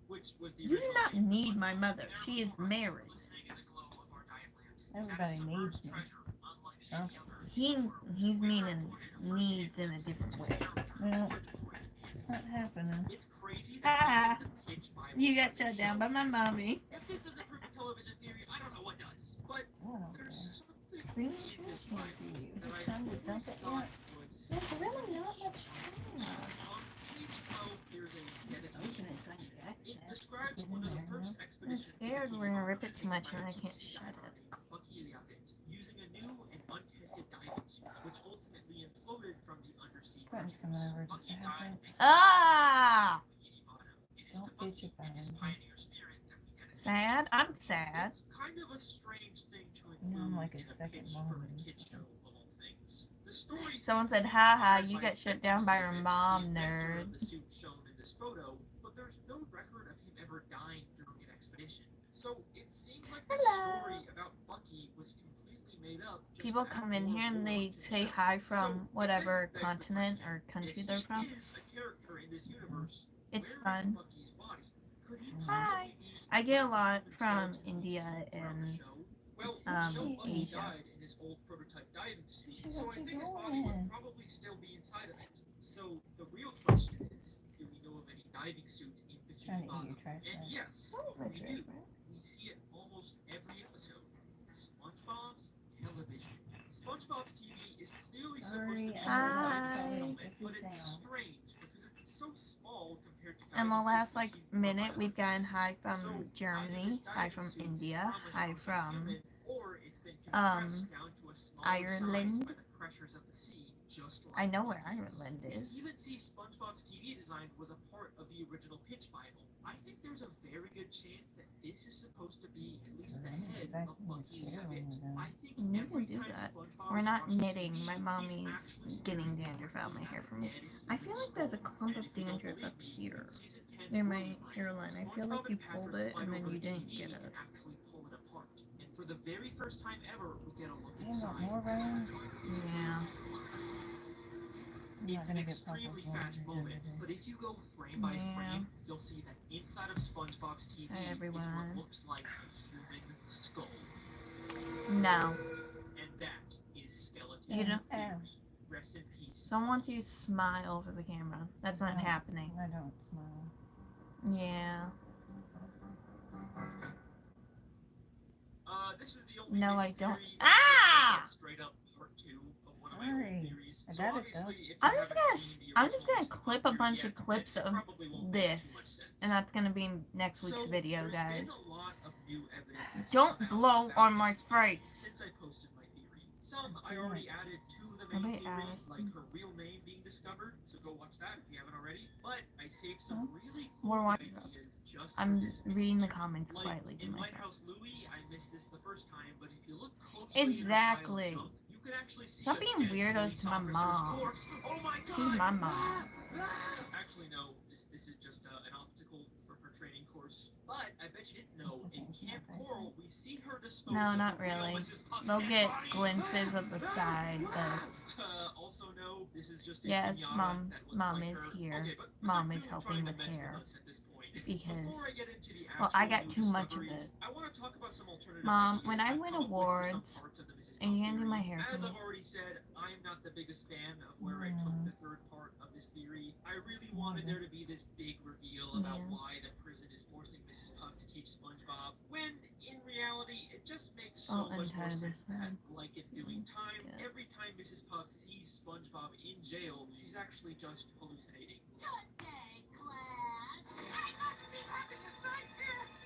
Which was the You do original not name for need my SpongeBob. mother. There She is before us, married. glistening in the glow of our diet lamps, sat a Everybody needs submerged me. treasure, unlike any Something. other He's meaning needs in a different way. Well, it's not happening. It's crazy Ah, that the Pitch Bible you got was a shut down show by my as mommy. If this doesn't prove a television theory, I don't know what does. But I don't there's care. something Green in this shirt. Bible Is that it I time to dump always it thought yet? was There's really not much so time. on page 12, there's a dedication. Open it so I can get It access. describes Get in one of the there, first huh? expeditions. I'm scared we're gonna rip it too much and I can't shut it. Using a new and untested diving suit, which ultimately imploded from the undersea Friends pressures. coming over just Bucky to have died drink. Ah! Bikini Bottom. It is Don't to Bucky bitch about and his it. pioneer spirit that we dedicate Sad? this I'm episode. sad. It's kind of a strange thing to You know, I'm include like a in a second pitch mom for a or kid show something. of all things. The story Someone seems said, to be haha, inspired you by got the shut inventor down by your of mom, the nerd. suit shown in this photo, but there's no record of him ever dying during an expedition. So it seems like the Hello. story about Bucky was completely made up. Just People to add come in more here and lore they to the say show. hi So, from it whatever then begs the continent question, or country if they're he from. is a character in this universe, It's where is fun. Bucky's body? Could he Hi. possibly be I get a one of the lot human from skeletons we India see throughout the and show? Well, Bucky Asia. died in his old prototype diving suit, She so got I you think his body going. would probably still be inside of it. So the real question is, do we know of any diving suits in Just trying Bikini to eat your Bottom? trash And bag. yes, we do. We see it almost every episode. SpongeBob's television. SpongeBob's TV is clearly supposed to be Sorry, a I'm wide sorry. helmet, but it's Sound. strange because it's so small compared to In the diving last suits we like see more minute, by we've other gotten hi companies. from So either Germany, this hi diving from suit is India, promised hi to be from human, or it's been compressed down to a smaller Ireland. size by the pressures of the sea, just like I know where Bucky's. Ireland We is. even see SpongeBob's TV design was a part of the original Pitch Bible. I think there's a very good chance that this is supposed to be at least the head of Bucky the Rabbit. I think You every can do time that. SpongeBob We're is not watching knitting. TV, My he's mommy's actually getting staring dandruff out of my at hair a from me. dead I human feel like there's a skull. clump And of if you don't dandruff believe up me, here in season 10's near my storyline, hairline. I feel like SpongeBob you and pulled Patrick it fight and then over you the didn't TV get and it. actually pull it apart. And for the very first time ever, we get a look You want inside. more rain? Yeah. I'm not It's an gonna get purple extremely for fast you, moment, did but if you go frame by Yeah. frame, you'll see that inside of SpongeBob's TV Hi, is everyone. what looks like a human skull. No. And that is Skeleton You don't- Theory. Rest in peace, So I want you to smile for the camera. That's not No. happening. I don't smile. Yeah. This is the only No, mini I don't. theory. Ah! It's just like a straight up part 2 of one of my Sorry. old theories. I So got it, though. obviously, if you I'm just haven't seen the gonna original clip a theory bunch yet, of clips it of probably won't make this, too much sense. and that's gonna be next week's So, video, there's guys. been a lot of new evidence that's Don't come out blow about on my Mrs. Puff face. since I posted my theory. Some I Damn already it. added to the I main bet theory, ass. like her real name being discovered, so go watch that if you haven't already. But I saved some really We're cool watching- ideas just I'm for this reading the video. comments Like, quietly to in myself. Lighthouse Louie, I missed this the first time, but if you look closely Exactly. in her pile of junk, you can actually see Stop a being dead weirdos police to my officer's mom. corpse. Oh my god! She's my mom. Actually, no. This is just an obstacle for her training course. But I bet you didn't know, in Camp Coral, we see her dispose No, of not the real really. Mrs. Puff's They'll dead get body. glimpses of the side, but Also, no, this is just a yes, pinata Mom. that looks Mom like is her. here. Okay, but Mom they're is clearly helping trying to with mess hair. us at this point. Because, Before I get into the well, I actual got new too much of discoveries, it. I want to talk about some alternative Mom, ideas when I I've win come up with for some awards, parts of the Mrs. and you Puff can do theory. my hair for As me. I've already said, I'm not the biggest fan of where I took the third part of this theory. I really wanted there to be this big reveal about Yeah. why the prison is forcing Mrs. Puff to teach SpongeBob, when in reality it just makes I'll so much more untie sense this that, then. like in doing time, Yeah. every time Mrs. Puff sees SpongeBob in jail, she's actually just hallucinating.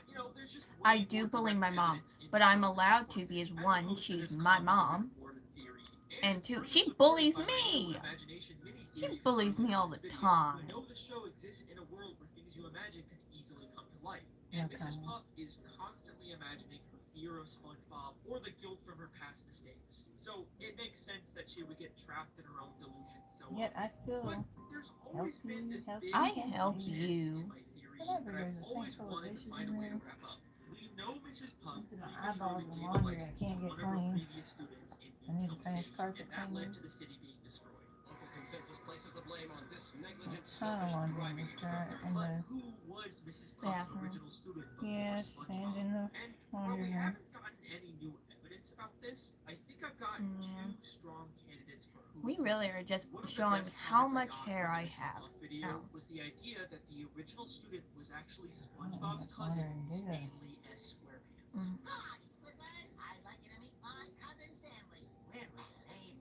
You know, there's just I way do more believe my direct mom, evidence in but I'm shows allowed for to this, because as one, opposed to she's this my convoluted mom, worded theory. and it's two, further she supported bullies by my me. own imagination mini She theory bullies from me all the this video. time. We know the show exists in a world where things you imagine can easily come to life. And Mrs. Puff is constantly imagining her fear of SpongeBob or the guilt from her past mistakes. So it makes sense that she would get trapped in her own delusions. So Yet I still but there's always been this help big I you. help tension you. in my theory Whatever, that there's I've a always sink full of wanted to dishes find a in way to there. wrap up. We know Mrs. Puff Look at the prematurely eyeballs of gave a laundry I license can't to get one of her clean. previous students in I need to Newcomb finish City, carpet and that led cleaning. to the city being destroyed. Local consensus places the blame on this negligent, Ton of selfish laundry driving in the instructor. in But the who was Mrs. Puff's Bathroom. original student before yes, and SpongeBob? in the And while laundry we room. haven't gotten any new evidence about this, I think I've got Yeah. two strong candidates for who. We really are just One of the showing best how comments much got hair from I the Mrs. have. Puff video Oh. was the idea that the original student was actually Oh, SpongeBob's that's cousin, wondering this. Stanley S. Squarepants. Mm. Hi, Squidward. I'd like you to meet my cousin Stanley. We're related.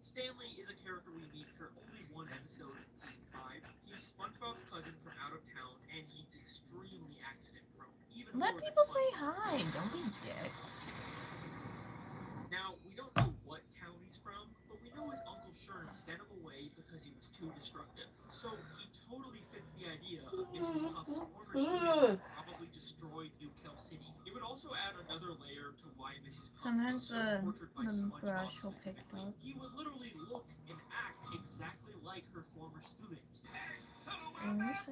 Stanley is a character we meet for only one episode in season 5. He's SpongeBob's cousin from out of town, and he's extremely accident prone. Even Let more than people say SpongeBob. hi. Don't be dicks. Now, we don't know what town he's from, but we know his Uncle Sherm sent him away because he was too destructive. So he totally fits the idea of Mrs. Puff's former student probably destroyed New Kelp City. It would also add another layer to why Mrs. Puff Sometimes was so tortured by the SpongeBob brush will pick specifically. up. He would literally look and act exactly like her former student.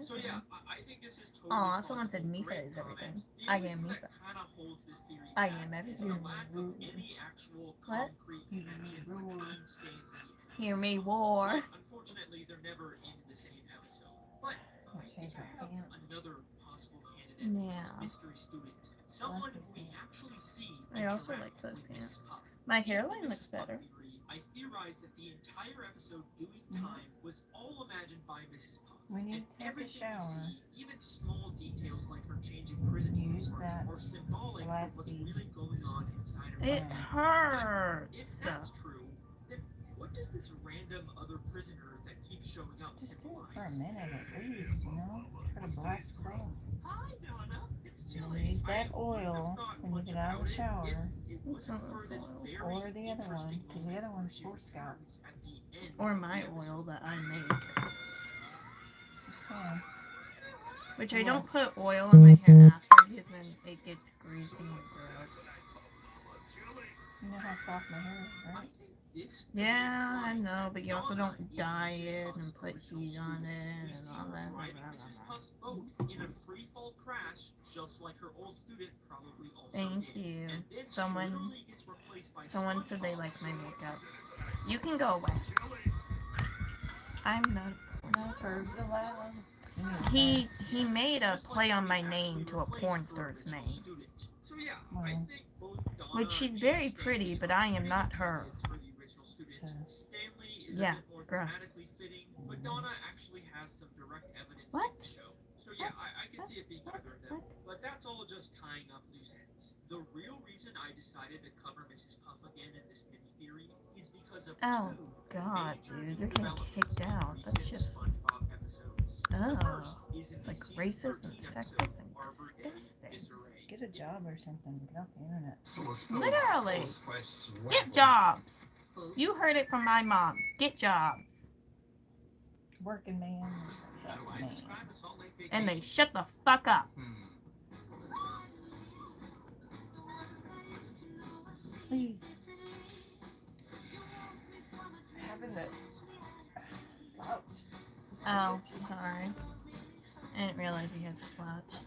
So yeah, I think this is totally Aw, someone said plausible. mifa Great is everything. comments. The I only am thing mifa. that kinda holds this theory I back am is everything. the lack of any actual What? concrete You connection roar. between Stanley and Hear Mrs. me Puff. war. But unfortunately, they're never in the same episode. But I think change I my have pants. another possible candidate for Yeah. this mystery student. Someone who we actually see I also interact like those with pants. Mrs. Puff. My In the hairline Mrs. looks Puff better. theory, I theorized that the entire episode Doing Mhm. Time was all imagined by Mrs. Puff. We need And to take a everything shower. we see, even small details like her changing prison Use uniforms, that are symbolic of what's elastic. really going on inside her It mind. hurts. If that's true, then what does this random other prisoner that keeps showing up Just do it for a symbolize? minute at least, you know? Try to blast it off. Hi, Donna. It's And Chili. use that I wouldn't oil have thought when you much get out of about the it shower. if it wasn't for this very Or the other one, interesting 'cause the other moment one's she for Scott. returns at the end Or of my the episode. oil that I make. Just saying. Which I don't put oil in my hair after because then it gets greasy and gross. You know how soft my hair is, I right? think this Yeah, I know, but you also Donna don't is dye Mrs. it Puff's and put original heat on student. it We and see all her that. driving Mrs. Puff's boat in a free fall crash, just like her old student probably also Thank did. you. And then she Someone literally gets replaced by Someone said they SpongeBob. like my makeup. You can go away. I'm not. No, Turb's allowed. You need to He made a Just like play on we my actually name to a replaced porn her star's original name. student. So yeah, I Well. think both Donna Which she's and very Stanley pretty, but are I am pretty not good her. candidates for the original student. So- is Yeah, a bit more gross. thematically fitting, but Donna actually has some direct evidence What? in the show. So yeah, I can see it being either of them, but that's all just tying up loose ends. The real reason I decided to cover Mrs. Puff again in this mini theory is because of Oh, two God, major dude, new you're getting developments kicked in out. That's recent just... SpongeBob episodes. The Oh, first is in it's the like season racist and 13 sexist episode and Arbor Day disgusting. Disarray. Get a job or something. Get off the internet. Literally. Get jobs. You heard it from my mom. Get jobs. Working man. How do I describe a Salt Lake vacation? And they shut the fuck up. Please. Having to slouch. Oh, sorry. I didn't realize you had to slouch.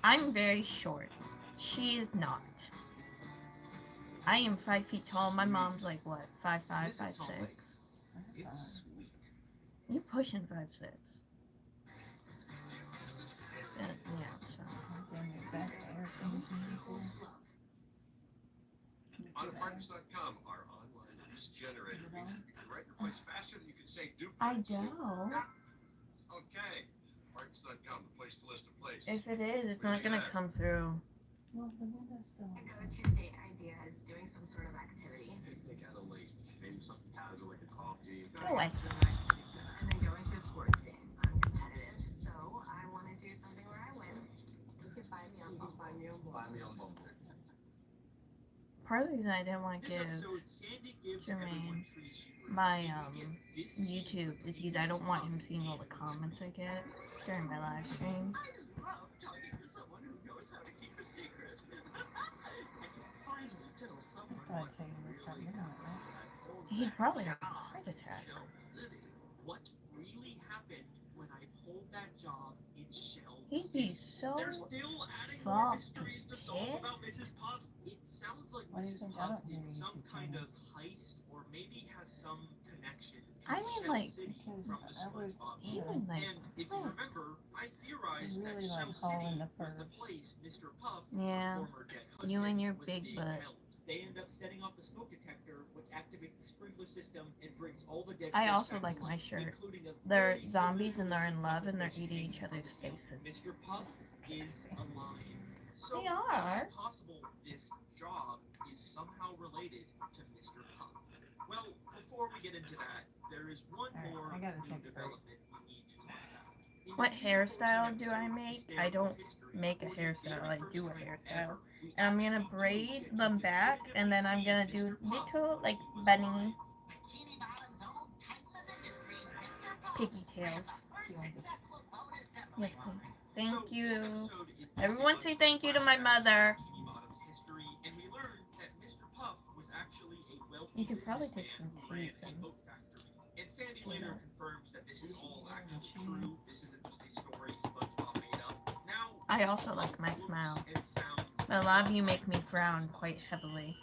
I'm very short. She is not. I am 5 feet tall. My mom's like what? 5'5", 5'6". It's sweet. You pushing 5'6". Yeah, so. On Parts.com, our online lease generator means you can write your place faster than you can say duplex. I don't. Okay. Parts.com, the place to list a place. If it is, it's not gonna come through. Well, the window's still A on. go-to date idea is doing some sort of activity. Picnic at a lake, maybe something casual like a coffee. Go away. And then going to a sports game. I'm competitive, so I want to do something where I win. You could find me on Bumble. Find me on Bumble. Part of the reason I didn't want to This give episode, Sandy gives Jermaine everyone trees she grew. my And we get this YouTube scene is because I don't want him seeing all the comments I get during my live streams. I love talking to someone who knows how to keep a secret. And you finally tell someone I'd what tell you to start doing it, right? He'd probably have a heart attack. Shell City. What really happened when I pulled that job in Shell He'd City? be so They're still adding more fucking mysteries to solve about pissed. Mrs. Puff. It sounds like Why do you Mrs. think I Puff don't do did a some YouTube kind channel? of heist or maybe has some connection to I mean, Shell like, City because from the I would SpongeBob even like, and if you remember, I theorized really that like Shell hauling City the was the furs. place Mr. Puff, Yeah, her former dead husband, you and your was big being butt. held. They end up setting off the smoke detector, which activates the sprinkler system and brings all the dead I fish also back like to my life, shirt. including a They're very zombies and they're in unusual love and they're fish eating each hanging other's from the ceiling. faces. Mr. Puff is alive. So They are. it's possible this job is somehow related to Mr. Puff. Well, before we get into that, there is one Alright, more I gotta new take a break. development we need to talk about. In What the season hairstyle 14 do I episode, make? Stand I Up don't History, make a for the hairstyle, very I do a first time hairstyle. ever, we And I'm gonna actually do braid get to them back and then I'm gonna definitively do see Mr. Puff little when like he was bunny alive. Bikini Bottom's own titan of industry, Mr. Puff. pigtails. First successful bonus Yes, sibling please. offering. Thank So, you. this episode is just Everyone a say bunch thank of you to my flashbacks mother. of Bikini Bottom's history, and we learned that Mr. Puff was actually a wealthy You could probably take businessman some who ran tape a and boat factory. And Sandy later confirms that this is all actually true. This isn't just a story SpongeBob made up. Now, I also like my looks smile. and sounds But a lot of you make me frown quite heavily.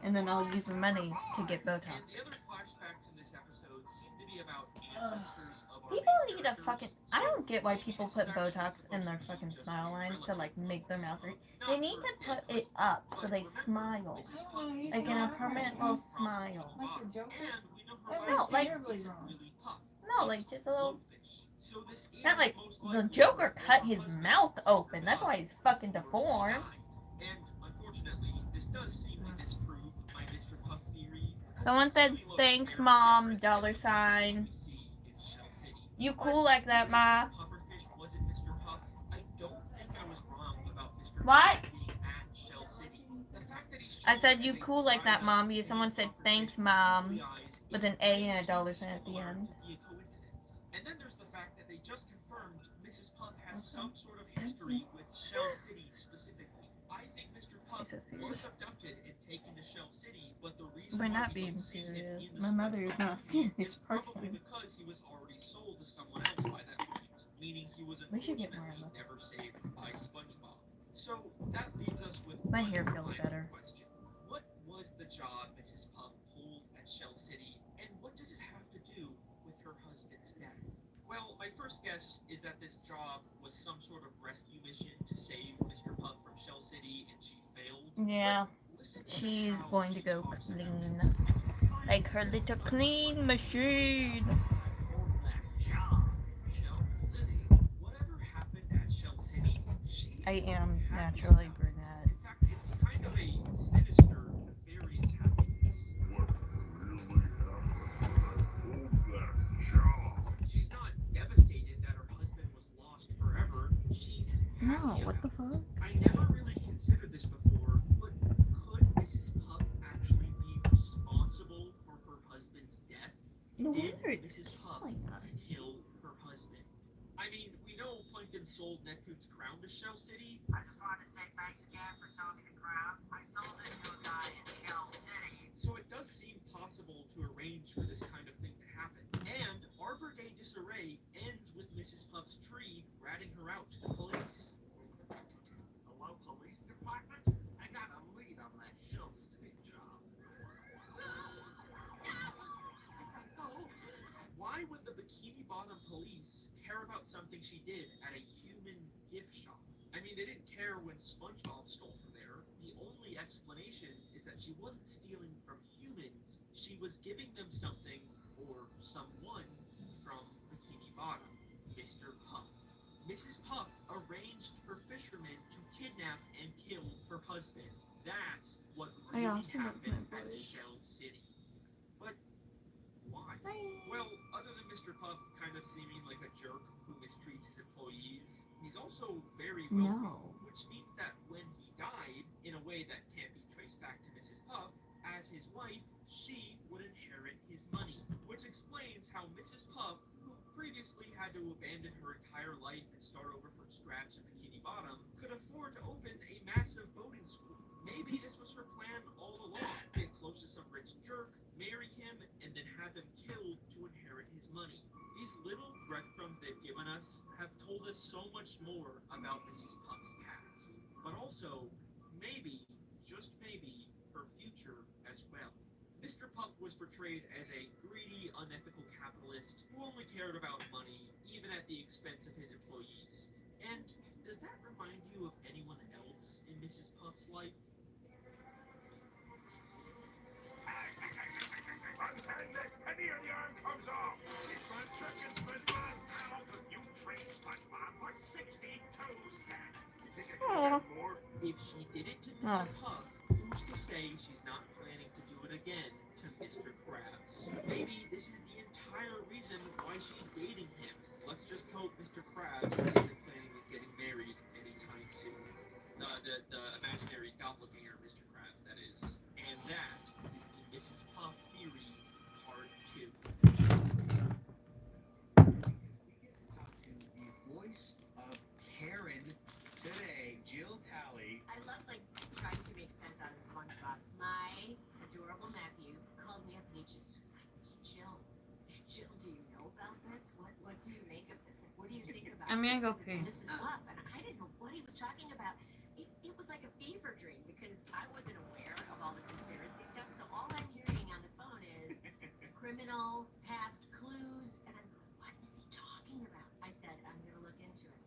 And then I'll use the money to get Botox. And the other flashbacks in this episode seem to be about ancestors of our People main need a characters. fucking... I don't get why maybe people this put is actually Botox in their supposed to be fucking just smile a lines to like relative make their mouth... Not They need for to put dead it up so But they remember, smile. Mrs. Oh, Puff he's is Like in a not permanent from little the smile. Like bottom, the Joker? and we know her That last was like- name isn't really Puff. No, like It's just a little... Blowfish. So this is Not like most the likely Joker her cut former his husband, mouth Mr. open. That's Puff, why he's fucking before he deformed. died. And unfortunately, this does seem to disprove my Mr. Puff theory. because Someone he said, clearly looks "Thanks, very Mom," different dollar than the sign. we see in Shell City. You But cool like that, even if Ma? this pufferfish wasn't Mr. Puff, I don't think I was wrong about Mr. What? Puff being at Shell City. The fact that he I showed said, as "You a cool like that, dried-up Mom," because mini someone said, pufferfish "Thanks, with Mom," googly eyes with is an A way and a too dollar sign at the similar end. to be a coincidence. And then there's the fact that they just confirmed Mrs. Puff has some sort of history with Shell City specifically. I think Mr. Puff This is was serious. abducted and taken to Shell City, but the reason We're why not we being don't see him serious. in the My mother is SpongeBob not a movie serious is probably person. because he was already sold to someone else by that point, meaning he was We should get unfortunately more of never saved by SpongeBob. So that leaves us with My one hair feels final better. question. What was the job Mrs. Puff pulled at Shell City, and what does it have to do with her husband's death? Well, my first guess is that this job was some sort of rescue mission to save Mr. Puff from Shell City, and she failed. Yeah, But listen to she's how going to she go talks about clean. it. Like her little clean machine. Hold that job. Shell City. Whatever happened at Shell City, she's I so am happy naturally about it. brunette. In fact, it's kind of a sinister, nefarious happiness. What really happened? Hold that job. She's not devastated that her husband was lost forever. She's No, happy what the about it. fuck? I never really considered this before, but could Mrs. Puff actually be responsible for her husband's death? No Did wonder it's Mrs. Puff killing us. kill her husband? I mean, we know Plankton sold Netfood's crown to Shell City. I just wanted to say thanks again for selling me the crown. I sold it to a guy in Shell City. So it does seem possible to arrange for this kind of thing to happen. And Arbor Day disarray ends with Mrs. Puff's tree ratting her out to the police. Hello, police department? I got a lead on that Shell City job. Why would the Bikini Bottom police care about something she did at a human gift shop? I mean, they didn't care when SpongeBob stole from there. The only explanation is that she wasn't stealing from humans. She was giving them something or someone from Bikini Bottom, Mr. Puff. Mrs. Puff arranged for fishermen to kidnap and kill her husband. That's what I really also love happened my at voice. Shell City. But why? Bye. Well, other than Mr. Puff kind of seeming like a jerk who mistreats his employees, he's also very wealthy, No. which means that when he died, in a way that can't be traced back to Mrs. Puff, as his wife, she would inherit his money, which explains how Mrs. Puff, who previously had to abandon her entire life and start over from scratch in Bikini Bottom, could afford to open a massive boating school. Maybe this was her plan all along, get close to some rich jerk, marry him, and then have him killed to inherit his money. These little breadcrumbs they've given us have told us so much more about Mrs. Puff's past, but also, maybe, just maybe, her future as well. Mr. Puff was portrayed as a greedy, unethical capitalist who only cared about money, even at the expense of his employees. And does that remind you of anyone else in Mrs. Puff's life? And the yarn comes off. Keep on trucking, SpongeBob. How the you trade SpongeBob for 62 cents? You think I can get more? If she did it to Oh. Mr. Puff, who's to say she's not planning to do it again to Mr. Krabs? Maybe this is the entire reason why she's dating him. Let's just hope Mr. Krabs isn't planning on getting married anytime soon. The imaginary doppelganger of Mr. Krabs, that is. And that is the Mrs. Puff theory, part 2. Talk to the voice of Karen today, Jill Talley. I love like trying to make sense out of SpongeBob. My adorable nephew called me up and he just was like, Jill, do you know about this? What do you make of this? Like, what do you think about I'm gonna go this pee. Mrs. Puff? And I didn't know what he was talking about. It was like a fever dream because I wasn't aware of all the conspiracy stuff. So all I'm hearing on the phone is criminal past clues, and I'm going, what is he talking about? I said, I'm gonna look into it.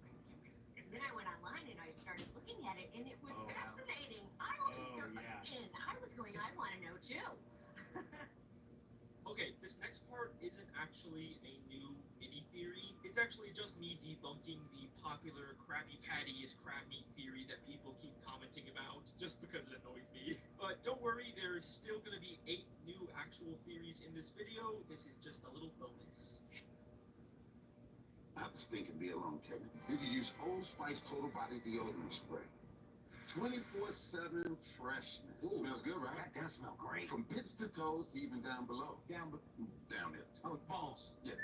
So then I went online and I started looking at it, and it was Oh, wow. fascinating. I was I was going, I want to know too. Okay, this next part isn't actually a new mini theory. It's actually just me debunking the popular Krabby Patty is crab meat theory that people keep commenting about, just because it annoys me. But don't worry, there's still going to be 8 new actual theories in this video. This is just a little bonus. Not the stinking be alone, Kevin. You can use Old Spice Total Body Deodorant Spray. 24/7 freshness. Ooh. Smells good, right? That does smell great. From pits to toes, even down below. Down, Down there. oh, balls. Yeah.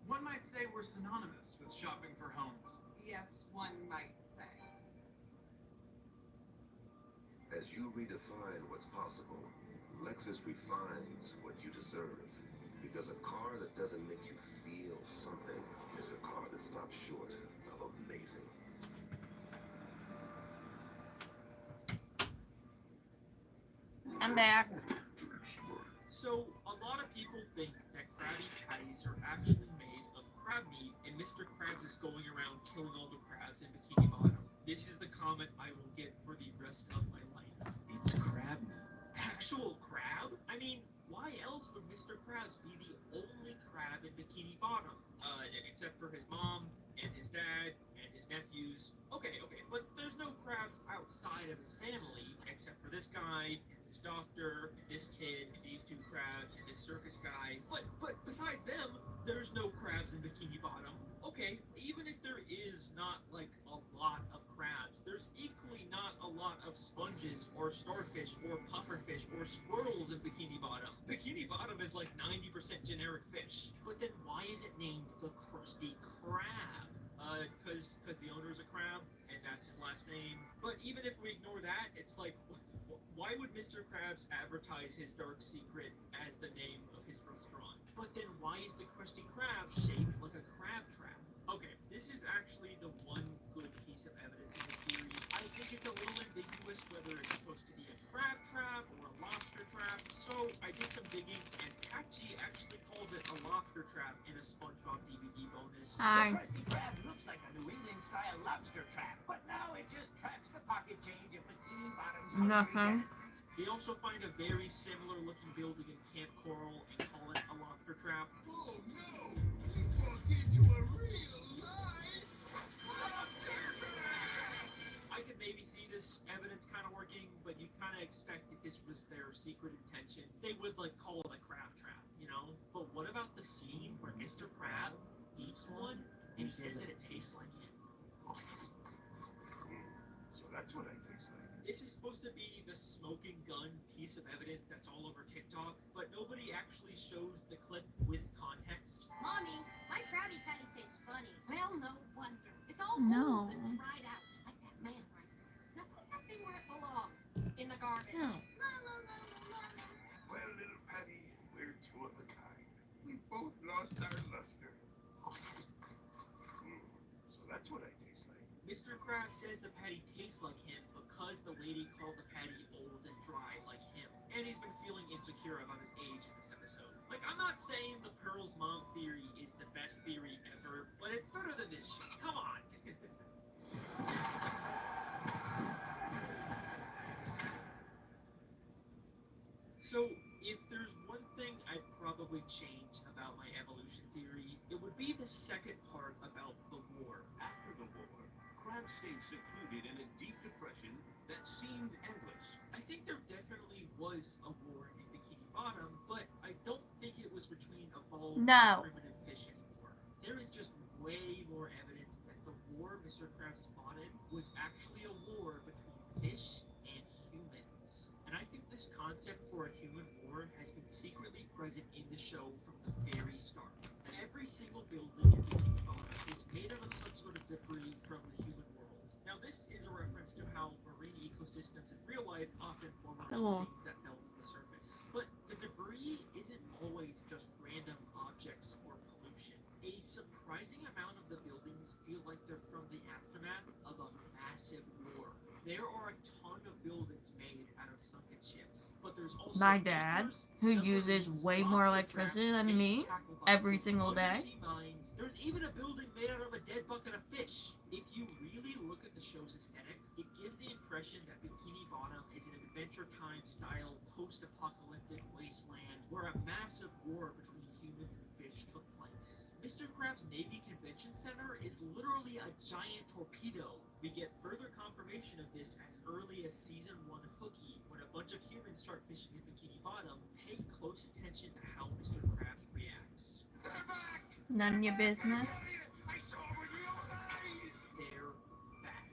One might say we're synonymous with shopping for homes. Yes, one might say. As you redefine what's possible, Lexus refines what you deserve. Because a car that doesn't make you feel something is a car that stops short of amazing. I'm back. So, a lot of people think that Krabby Patties are actually made of crab meat, and Mr. Krabs is going around killing all the crabs in Bikini Bottom. This is the comment I will get for the rest of my life. It's crab meat. Krabs be the only crab in Bikini Bottom? Except for his mom and his dad and his nephews. Okay, but there's no crabs outside of his family except for this guy and this doctor and this kid and these two crabs and this circus guy. But besides them, there's no crabs in Bikini Bottom. Okay, even if there is not like a lot of crabs, there's equally not a lot of sponges or starfish or pufferfish or squirrels in Bikini Bottom. Bikini Bottom is like 90% generic fish. But then why is it named the Krusty Krab? Because the owner is a crab and that's his last name. But even if we ignore that, it's like, why would Mr. Krabs advertise his dark secret as the name of his restaurant? But then why is the Krusty Krab shaped like a crab trap? Okay, this is actually the one good piece of evidence in the theory. I think it's a little ambiguous whether it's supposed to be a crab trap or a lobster trap, so I did some digging, and Patchy actually calls it a lobster trap in a SpongeBob DVD bonus. The Krusty Krab looks like a New England-style lobster trap, but now it just traps the pocket change of Bikini Bottom's Nothing. They also find a very similar looking building in Camp Coral and call it a lobster trap. Oh no! We walked into a real live lobster trap! I could maybe see this evidence kind of working, but you kind of expect if this was their secret intention, they would like call it a crab trap, you know? But what about the scene where Mr. Crab eats one and he says that it tastes like him? So that's what I taste like. This is supposed to be the smoking gun piece of evidence that's all over TikTok, but nobody actually shows the clip with context. Mommy, my Krabby Patty tastes funny. Well, no wonder. It's all No. old and dried out, like that man right there. Now put that thing where it belongs, in the garbage. No. Well, little Patty, we're two of a kind. We both lost our luster. So that's what I taste like. Mr. Krabs says the patty tastes like him because the lady called the patty old and dry like him. And he's been feeling insecure about his age in this episode. Like, I'm not saying the Pearl's mom theory is the best theory ever, but it's better than this shit. Come on! So, if there's one thing I'd probably change about my evolution theory, it would be the second part about the war. After the war, crabs stayed secluded in a deep depression that seemed endless. I think there definitely was a war in Bikini Bottom, but I don't think it was between evolved No. and primitive fish anymore. There is just way more evidence that the war Mr. Krabs fought in was actually a war between fish and humans. And I think this concept for a human war has been secretly present in the show from the very start. Every single building in Bikini Bottom is made out of some sort of debris from the human world. Now this is a reference to how marine ecosystems in real life often form around Oh. things that fell from the surface. But the debris isn't always just random objects or pollution. A surprising amount of the buildings feel like they're from the aftermath of a massive war. There are a ton of buildings made out of sunken ships, but there's also My dad, who uses way more electricity than me every single day. Mines. There's even a building made out of a dead bucket of fish. If you really look at the show's aesthetic, it gives the impression that Bikini Bottom is an Adventure Time style post-apocalyptic wasteland where a massive war between humans and fish took place. Mr. Krabs' Navy Convention Center is literally a giant torpedo. We get further confirmation of this as early as Season 1 Hooky, when a bunch of humans start fishing in Bikini Bottom. Pay close attention to how Mr. Krabs reacts. They're back! None of your business. I saw with your eyes! They're back.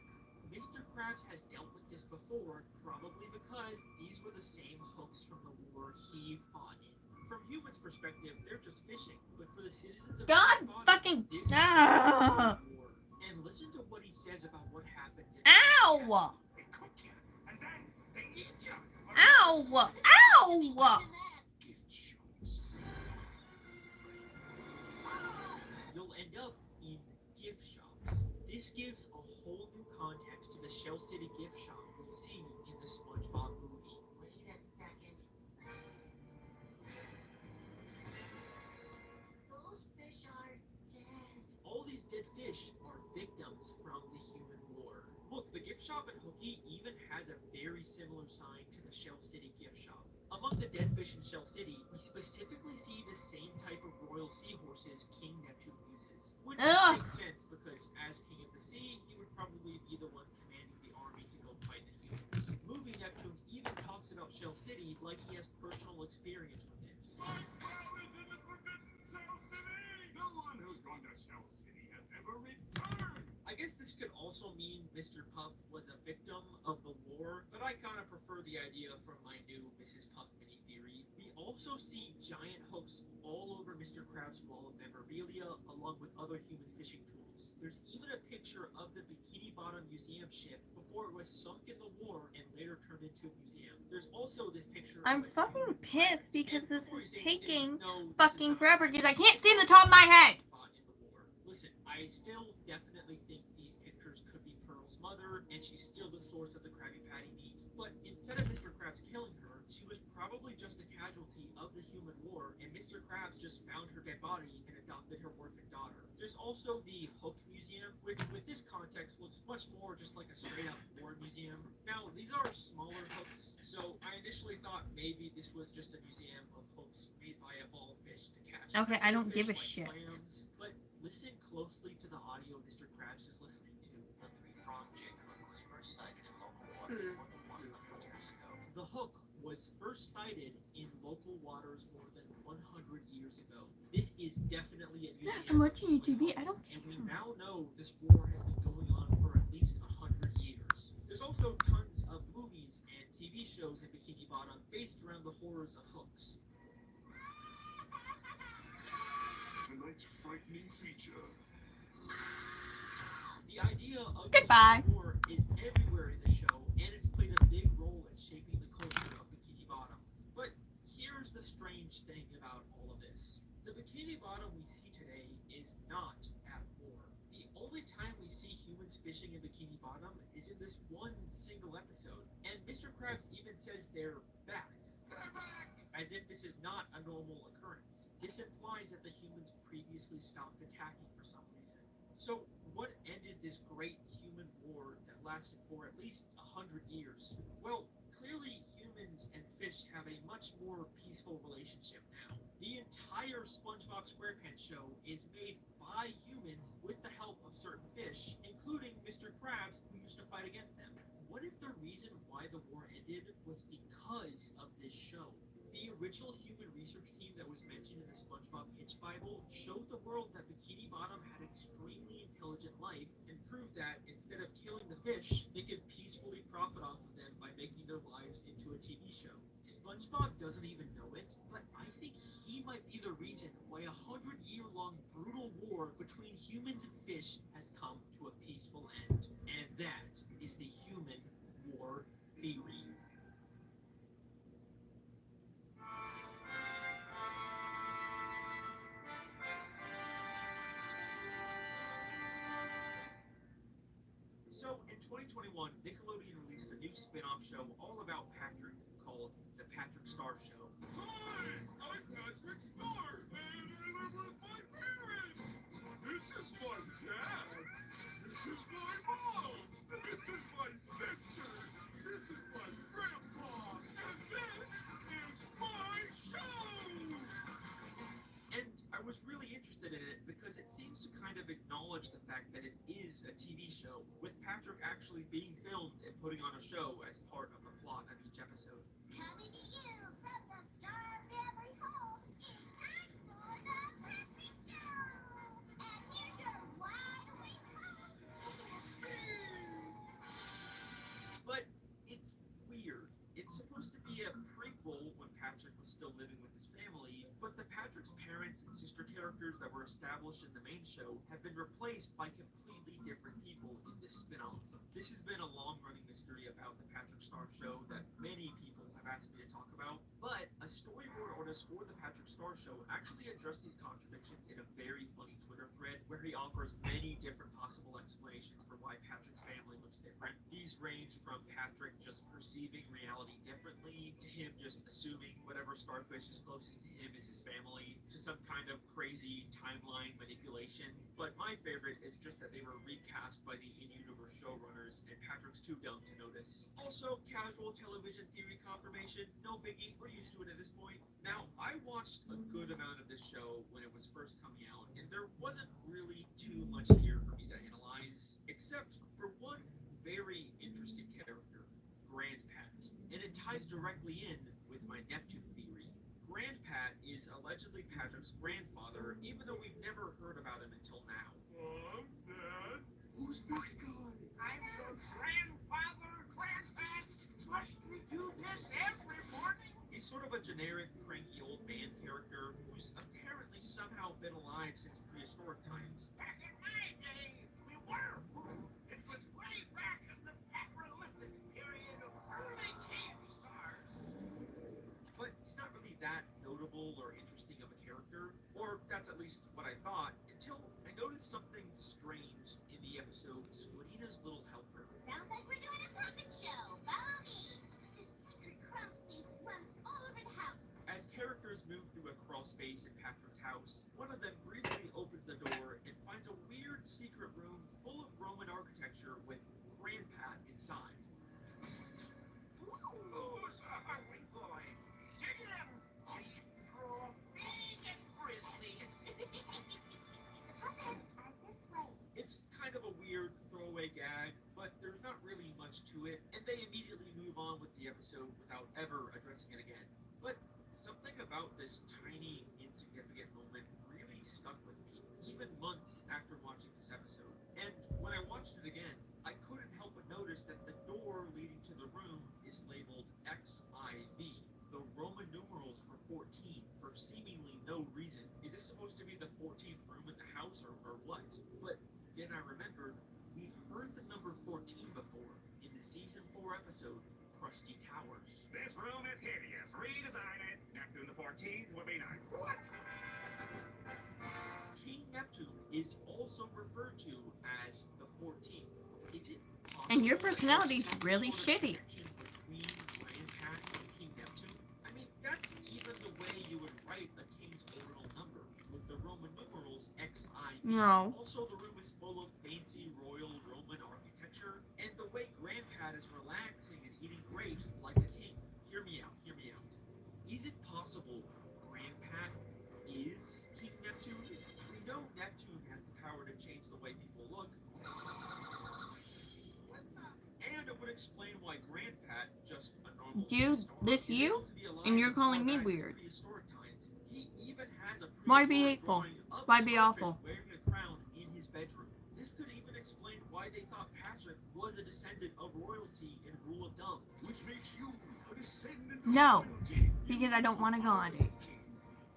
Mr. Krabs has dealt with this before, probably because these were the same hooks from the war he fought in. From humans' perspective, they're just fishing, but for the citizens of God Bikini Bottom, fucking. this is Ah. war. And listen to what he says about what happens in Ow! They cook you, and then they eat you. Ow! Ow! Gift shops. You'll end up in gift shops. This gives a whole new context to the Shell City gift shop we see in the SpongeBob movie. Wait a second. Those fish are dead. All these dead fish are victims from the human war. Look, the gift shop in Hooky even has a very very similar sign to the Shell City gift shop. Among the dead fish in Shell City, we specifically see the same type of royal seahorses King Neptune uses. Which Ugh. makes sense because as King of the Sea, he would probably be the one commanding the army to go fight the humans. Movie Neptune even talks about Shell City like he has personal experience with it. My pal is in the forbidden Shell City! No one who's gone to Shell City has ever returned! I guess this could also mean Mr. Puff was a victim of the war, but I kind of prefer the idea from my new Mrs. Puff mini theory. We also see giant hooks all over Mr. Krabs' wall of memorabilia, along with other human fishing tools. There's even a picture of the Bikini Bottom Museum ship before it was sunk in the war and later turned into a museum. There's also this picture I'm of a fucking human pissed pirate. because And this before is you say taking anything, no, this is fucking not forever because I can't see the top of my head. fought in the war. Listen, I still definitely think these pictures could be Pearl's mother, and she's still the source of the Krabby Patty meat. But instead of Mr. Krabs killing her, she was probably just a casualty of the human war, and Mr. Krabs just found her dead body and adopted her orphan daughter. There's also the Hook Museum, which with this context looks much more just like a straight up war museum. Now, these are smaller hooks, so I initially thought maybe this was just a museum of hooks made by a ball of fish to catch. Okay, I don't give a fish shit. like clams. But listen closely to the audio Mr. Krabs is listening to. The three-pronged jig hook was first sighted in local waters more than 100 years ago. The hook was first sighted in local waters more than 100 years ago. This is definitely a museum. I'm watching YouTube. I don't And care. we now know this war has been going on for at least 100 years. There's also tons of movies and TV shows in Bikini Bottom based around the horrors of hooks. Tonight's frightening feature. The idea of Goodbye. this war is everywhere in the show, and it's played a big role in shaping the culture of Bikini Bottom. But here's the strange thing about all of this. The Bikini Bottom we see today is not at war. The only time we see humans fishing in Bikini Bottom is in this one single episode, and Mr. Krabs even says they're back. They're back! As if this is not a normal occurrence. This implies that the humans previously stopped attacking for some reason. So, what ended this great human war that lasted for at least 100 years? Well, clearly humans and fish have a much more peaceful relationship now. The entire SpongeBob SquarePants show is made by humans with the help of certain fish, including Mr. Krabs, who used to fight against them. What if the reason why the war ended was because of this show? The original human research team that was mentioned in the SpongeBob Hitch Bible showed the world that Bikini Bottom had extremely intelligent life and proved that instead of killing the fish, they could peacefully profit off of them by making their lives into a TV show. SpongeBob doesn't even know it, but I think he might be the reason why a 100-year-long brutal war between humans and fish has come to a peaceful end. And that is the human war theory. So, in 2021, Nickelodeon released a new spin-off show all about Patrick called The Patrick Star Show. Hi! I'm Patrick Star, and I live with my parents! This is my dad! This is my mom! This is my sister! This is my grandpa! And this is my show! And I was really interested in it because it seems to kind of acknowledge the fact that it is a TV show, with Patrick actually being filmed and putting on a show as part of the plot of each episode. Coming to you from the Star Family home, it's time for the Patrick Show! And here's your wide awake host, But it's weird. It's supposed to be a prequel when Patrick was still living with his family, but the Patrick's parents and sister characters that were established in the main show have been replaced by completely different people in this spin-off. This has been a long-running mystery about the Patrick Star Show that many people have asked me to talk about, but a storyboard artist for the Patrick Star Show actually addressed these contradictions in a very funny Twitter thread where he offers many different possible explanations for why Patrick's family looks different. These range from Patrick Patrick just perceiving reality differently, to him just assuming whatever starfish is closest to him is his family, to some kind of crazy timeline manipulation. But my favorite is just that they were recast by the in-universe showrunners, and Patrick's too dumb to notice. Also, casual television theory confirmation, no biggie, we're used to it at this point. Now, I watched a good amount of this show when it was first coming out, and there wasn't really too much here for me to analyze, except for one very interesting character, Grandpat. And it ties directly in with my Neptune theory. Grandpat is allegedly Patrick's grandfather, even though we've never heard about him until now. Mom, Dad, Who's this guy? I'm your grandfather, Grandpat. Must we do this every morning? He's sort of a generic, cranky old man character who's apparently somehow been alive since prehistoric times. Back in my day, we were. It was way back in the Paleolithic period of early cave stars. But he's not really that notable or interesting of a character, or that's at least what I thought, until I noticed something strange in the episode Squidina's Little Helper. Sounds like we're doing a puppet show. Follow me. This secret crawl space runs all over the house. As characters move through a crawl space in Patrick's house, one of them briefly opens the door and finds a weird secret room full of Roman architecture with Grandpat inside. Who's a hungry boy? Dig him. He's grow big and frisbee. The puppets are this way. It's kind of a weird throwaway gag, but there's not really much to it, and they immediately move on with the episode without ever addressing it again. But something about this tiny, insignificant moment really stuck with me, even months after watching this episode. And when I watched it again, I couldn't help but notice that the door leading to the room is labeled XIV, the Roman numerals for 14, for seemingly no reason. Is this supposed to be the 14th room in the house, or what? But then I remembered, we've heard the number 14 before, in the season 4 episode, Crusty Towers. This room is hideous. Redesign it. Neptune the 14th would be nice. What? King Neptune is also referred to as the 14th. Is it possible And your that there's personality's some really sort of shitty. connection between Grandpat and King Neptune? I mean, that's even the way you would write a king's ordinal number, with the Roman numerals XIV. No. Also, the room is full of fancy royal Roman architecture, and the way Grandpat is relaxing and eating grapes like a king. Hear me out, hear me out. Is it possible Grandpat is King Neptune? We know Neptune has the power to change the way people look. And it would explain why Grandpat, just a normal Dude, star, this is you? able to be alive And you're as far calling me back as weird. prehistoric times. He even has a Why be prehistoric hateful? drawing of Why a be starfish awful? wearing a crown in his bedroom. This could even explain why they thought Patrick was a descendant of royalty in Rule of Dumb. Which makes you a descendant of No, royalty. because I don't want a god.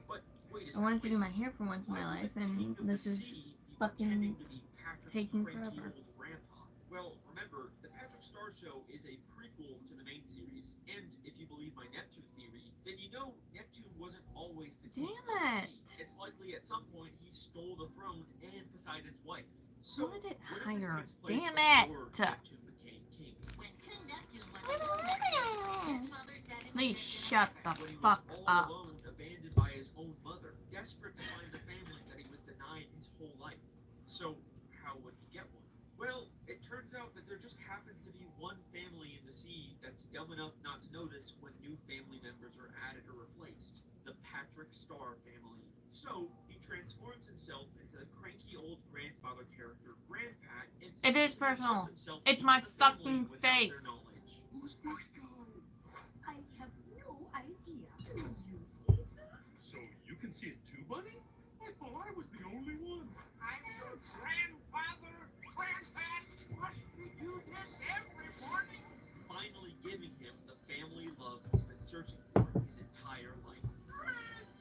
But wait a I wanted to do second, my hair for once in why my would life, the king and of the this is sea be fucking pretending to be Patrick's taking cranky forever. old grandpa? Well, remember, the Patrick Star Show is a prequel to the main series, and if you believe my Neptune theory, then you know Neptune wasn't always the king of the Damn it. sea. It's likely at some point he stole the throne and Poseidon's wife. So, Who did it what if this hire? takes place Damn before it. Neptune became king? When King Neptune was a little nephew, his mother said it Please was shut the When he fuck was all up. alone, abandoned by his own mother, desperate to find the family that he was denied his whole life. So, how would he get one? Well, it turns out that there just happens to be one family in the sea that's dumb enough not to notice when new family members are added or replaced. The Patrick Star family. So, he transforms himself into the cranky old grandfather character, Grandpat, and It is secretly personal. inserts himself It's into my the family fucking without face. their knowledge. Who's this guy? I have no idea. Do you, Caesar? So you can see it too, Bunny? I thought I was the only one. I'm your grandfather, Grandpat. Must we do this every morning? Finally giving him the family love he's been searching for his entire life.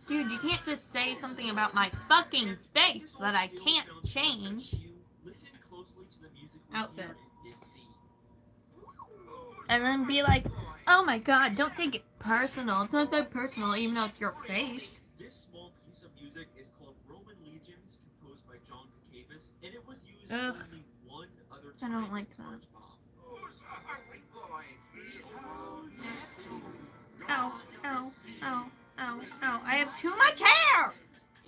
Dude, you can't just say something about my fucking face that I can't change. Listen closely to the music we Outfit. hear in this scene. And then be like, oh my god, don't take it personal. It's not that personal, even though it's your face. This small piece of music is called Roman Legions, composed by John Cacavas, and it was used Ugh. only one other I time don't like in that. SpongeBob. Who's a hungry boy? Too much hair!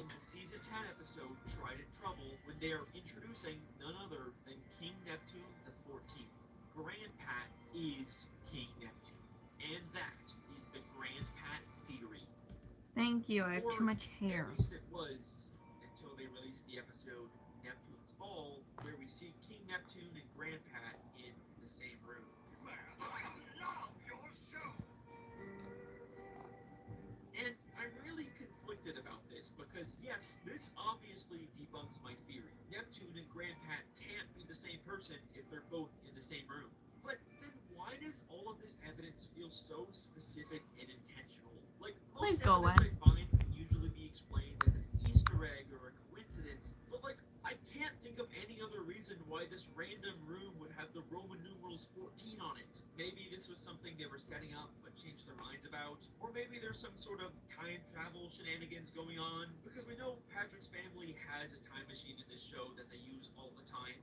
In the season 10 episode Tried in Trouble, when they are introducing none other than King Neptune the 14th. Grandpat is King Neptune. And that is the Grandpat theory. Thank you, I have too much hair. At least it was until they released the episode Neptune's Ball, where we see King Neptune and Grandpat in the same room. And I'm really conflicted about this because, yes, this obviously debunks my theory. Neptune and Grandpat can't be the same person if they're both in the same room. But then why does all of this evidence feel so specific and intentional? Like, most evidence I find can usually be explained as an Easter egg or a coincidence, but like, I can't think of any other reason why this random room would have the Roman numerals 14 on it. Maybe this was something they were setting up but changed their minds about, or maybe there's some sort of time travel shenanigans going on, because we know Patrick's family has a time machine in this show that they use all the time.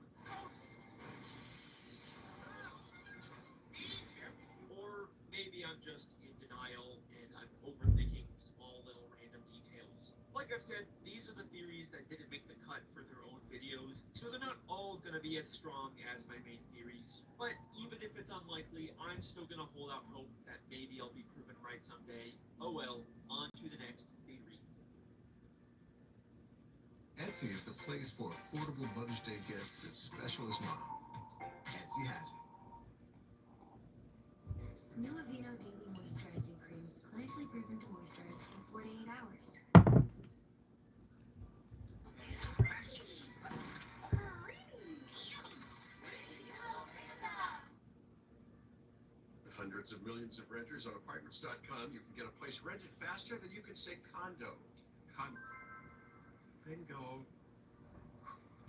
Or maybe I'm just in denial and I'm overthinking small little random details. Like I've said, these are the theories that didn't make the cut for their own videos, so they're not all gonna be as strong as my main theories. But even if it's unlikely, I'm still gonna hold out hope that maybe I'll be proven right someday. Oh well, on to the next theory. Etsy is the place for affordable Mother's Day gifts as special as mom. Etsy has it. New Aveeno Daily Moisturizing Cream is clinically proven to moisturize for 48 hours. With hundreds of millions of renters on apartments.com, you can get a place rented faster than you can say condo. Bingo.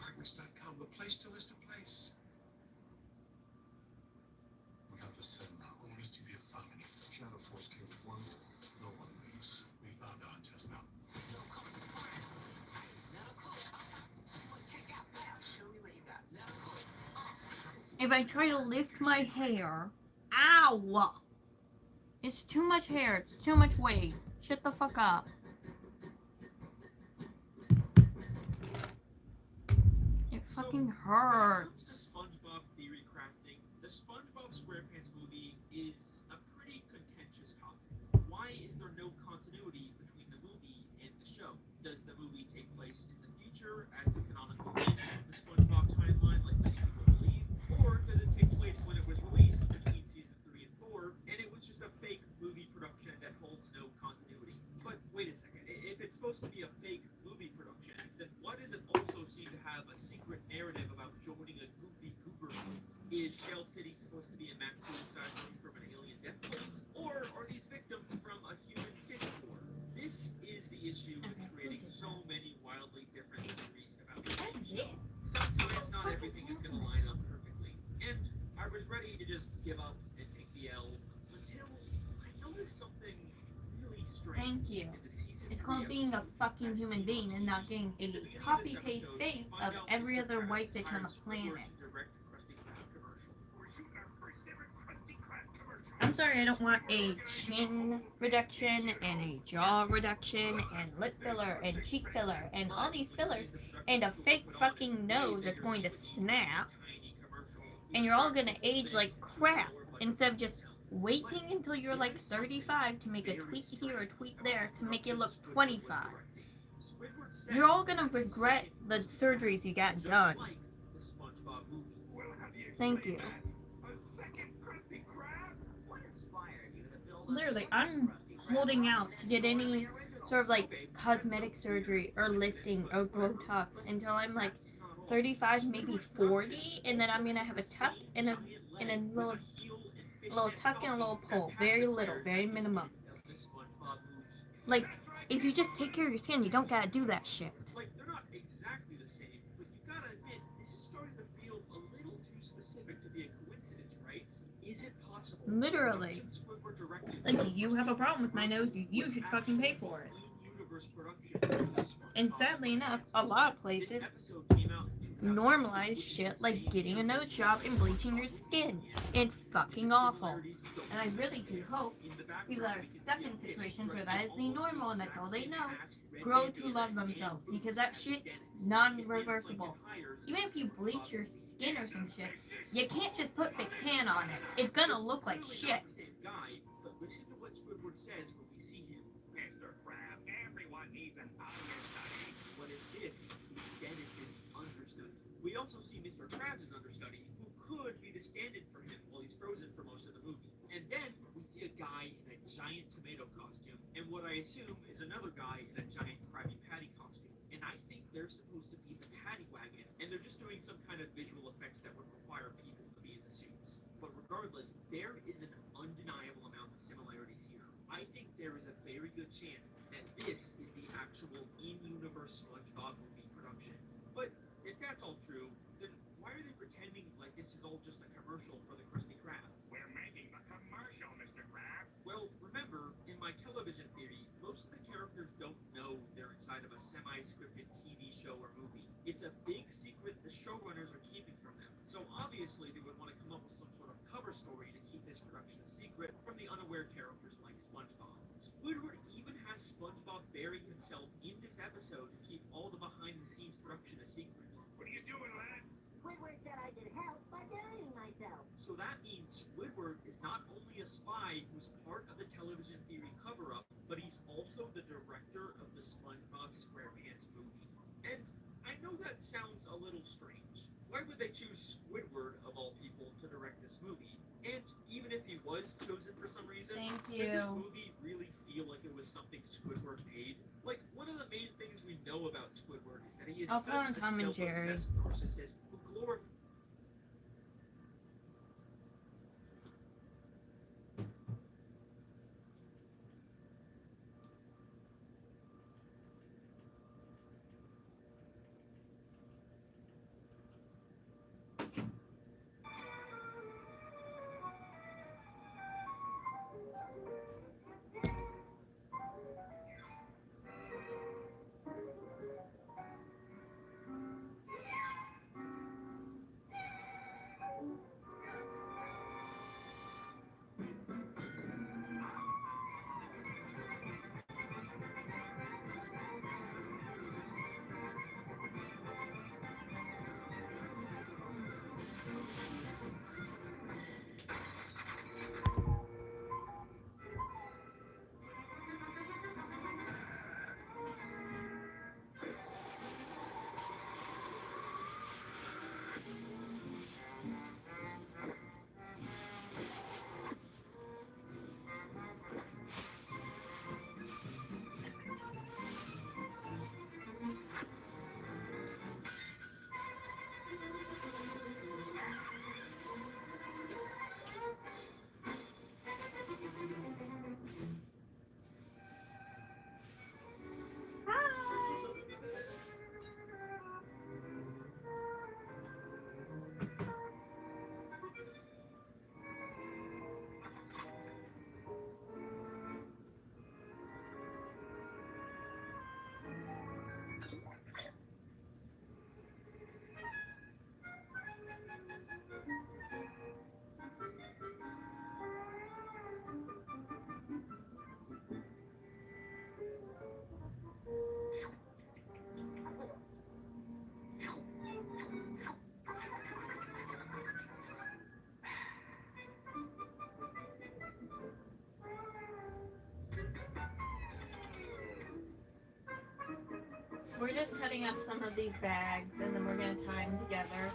Apartments.com, the place to list a place. We have the said now. Owners to be a family. Shadow Force killed one more. No one leaves. We found out just now. If I try to lift my hair, ow! It's too much hair, it's too much weight. Shut the fuck up. It fucking hurts. When it comes to SpongeBob theory crafting, the SpongeBob SquarePants movie is a pretty contentious topic. Why is there no continuity between the movie and the show? Does the movie take place in the future as the canonical end of the SpongeBob timeline, like many people believe? Or does it take place when it was released between season 3 and 4, and it was just a fake movie production that holds no continuity? But wait a second, if it's supposed to be a fake movie production, then why does it also seem to have a secret narrative about joining a goofy goober cult? Is Shell City supposed to be a mass suicide ring from an alien death cult? Or are these victims from a human fish war? This is the issue with creating so many wildly different theories about the same show. Sometimes not everything is going to line up perfectly. And I was ready to just give up and take the L until I noticed something really strange. Thank you. In the season It's 3 called being a episode, fucking as human seen being on and not TV. getting In the a beginning of copy-paste this episode, face find of out every Mr. other Krabs white bitch on the hires Squidward planet. to direct the Krusty Krab commercial. We're shooting our first ever Krusty Krab commercial. I'm sorry, I don't want a chin reduction and a jaw reduction and lip filler and cheek filler and all these fillers and a fake fucking nose that's going to snap, and you're all gonna age like crap instead of just waiting until you're like 35 to make a tweet here or tweet there to make you look 25. You're all gonna regret the surgeries you got done. Thank you. Literally, I'm holding out to get any sort of like cosmetic surgery or lifting or Botox until I'm like 35, maybe 40, and then I'm gonna have a tuck and a little tuck and a little pull, very little, very minimum. Like, if you just take care of your skin, you don't gotta do that shit. Like, they're not exactly the same, but you gotta admit, this is starting to feel a little too specific to be a coincidence, right? Is it possible? Literally. Like, you have a problem with my nose, you should fucking pay for it. And sadly enough, a lot of places This episode came out in normalize shit like getting a nose job and bleaching your skin. It's fucking awful. And I really do hope people that are stuck in situations where that is the normal and that's all they know grow to love themselves, because that shit non-reversible. Even if you bleach your skin or some shit, you can't just put fake tan on it. It's gonna look like shit. But listen to what Squidward says when we see him. Mr. Krabs, everyone needs an understudy. What is this? He's Dennis's understudy. We also see Mr. Krabs' understudy, who could be the stand-in for him while he's frozen for most of the movie. And then we see a guy in a giant tomato costume, and what I assume is another guy in a giant Krabby Patty costume. And I think they're supposed to be the Patty Wagon, and they're just doing some kind of visual effects that would require people to be in the suits. But regardless, there is an undeniable amount of similarities here. I think there is a very good chance that this is the actual in-universe SpongeBob movie production. But if that's all true, then why are they pretending like this is all just a commercial for the Krusty Krab? We're making the commercial, Mr. Krabs. Well, remember, in my television theory, most of the characters don't know they're inside of a semi-scripted TV show or movie. It's a big secret the showrunners are keeping from them. So obviously they would want to come up with some sort of cover story to keep this production a secret from the unaware characters like SpongeBob. Squidward even has SpongeBob burying himself in this episode to keep all the behind-the-scenes production a secret. What are you doing, lad? Squidward said I could help by burying myself. So that means Squidward is not only a spy who's part of the television theory cover-up, but he's also the director of the SpongeBob SquarePants movie. And I know that sounds a little strange. Why would they choose Squidward, of all people, to direct this movie? And even if he was chosen for some reason, Thank does this you. movie really feel like it was something Squidward made? Like, one of the main things we know about Squidward is that he is I'll such put on a Tom and Jerry. self-obsessed narcissist who glorifies We're just cutting up some of these bags and then we're going to tie them together.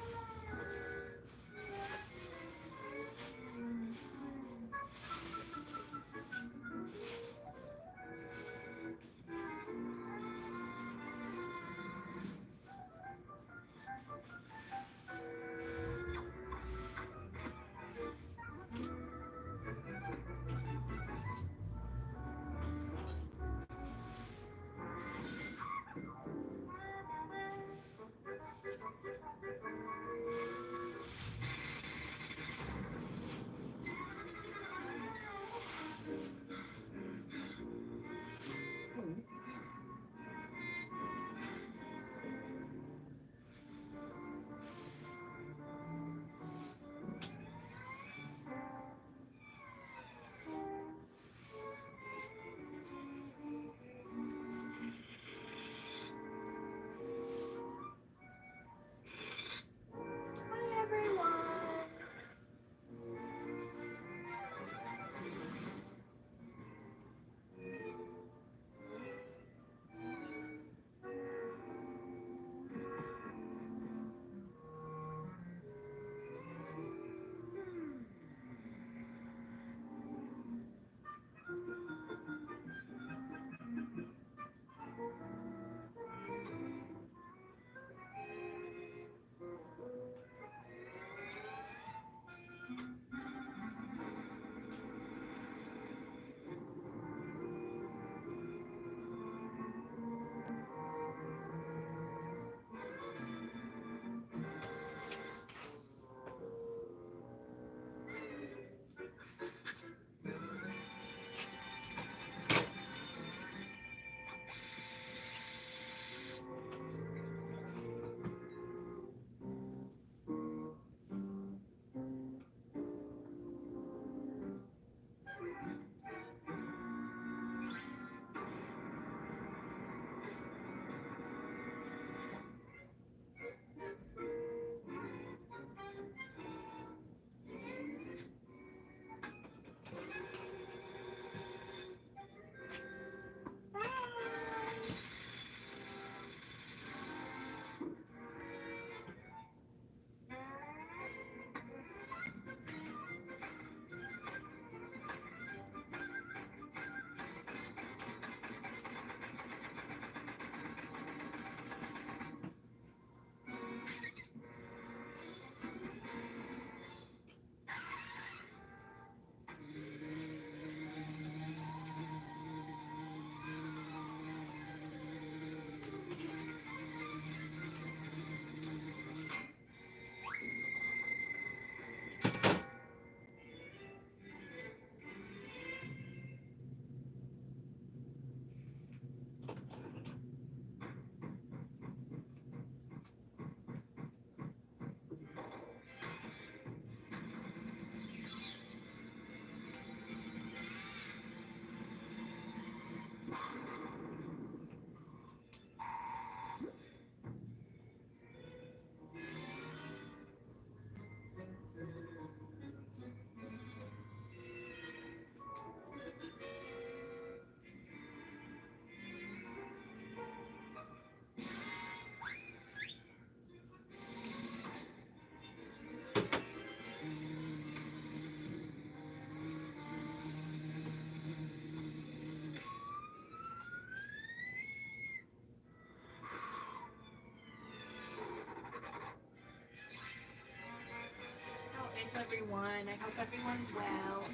is everyone? I hope everyone's well.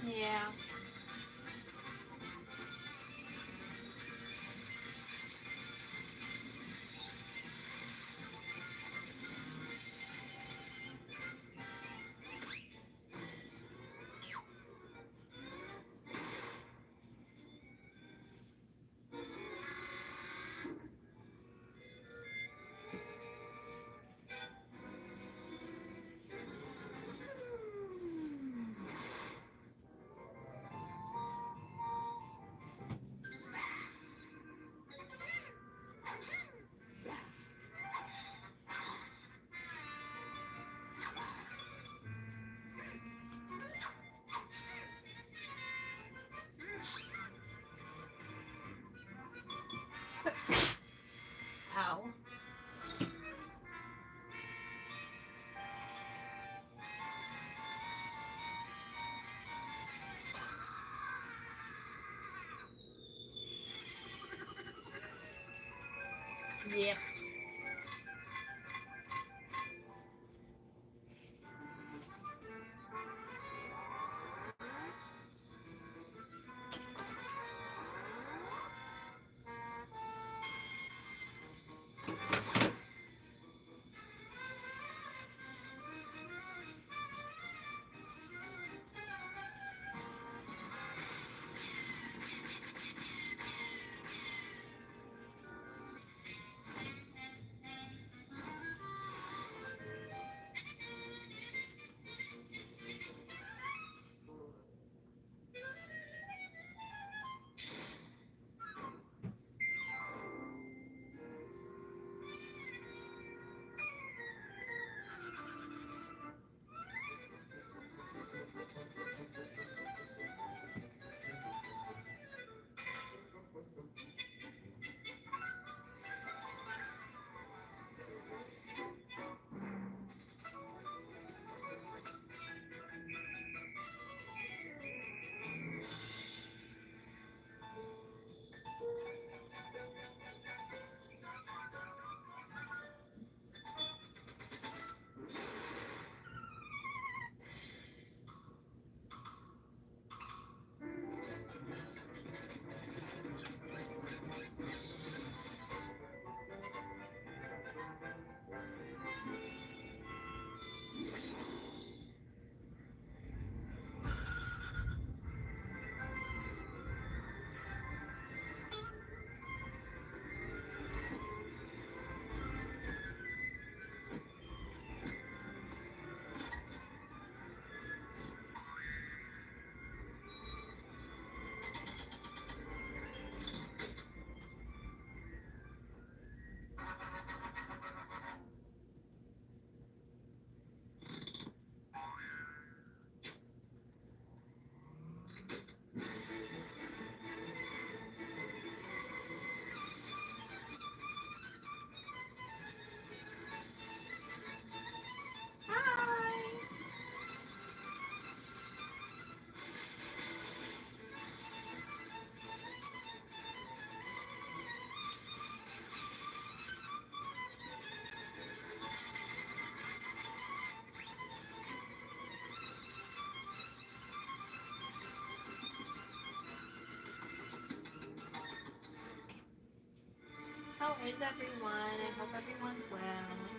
Yeah. Ow. Yep. How is everyone? I hope everyone's well.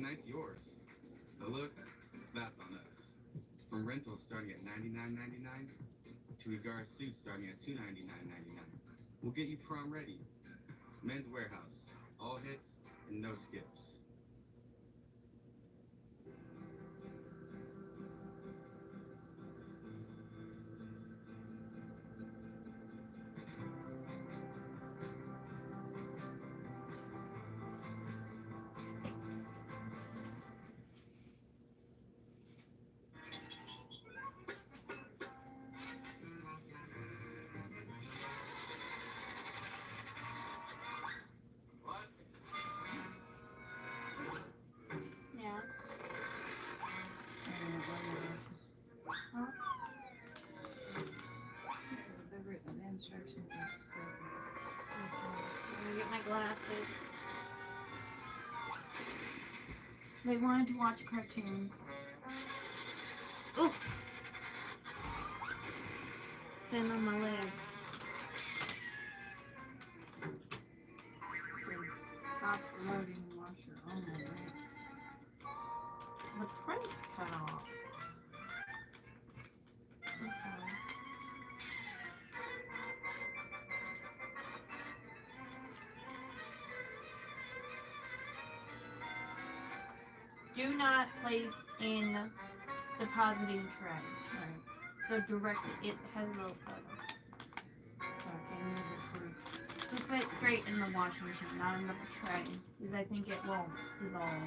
night's yours. The look, that's on us. From rentals starting at $99.99 to Igara suits starting at $299.99. We'll get you prom ready. Men's Warehouse. All hits and no skips. Yeah. Huh? They've written the instructions in prison. Let me get my glasses. They wanted to watch cartoons. Ooh! Sitting on my legs. Says, stop loading and wash your own leg. The print's cut off. Okay. Do not place in depositing tray. Right. So direct, it has a little photo. So I can't use it for. Just put it straight in the washing machine, not in the tray, because I think it will dissolve.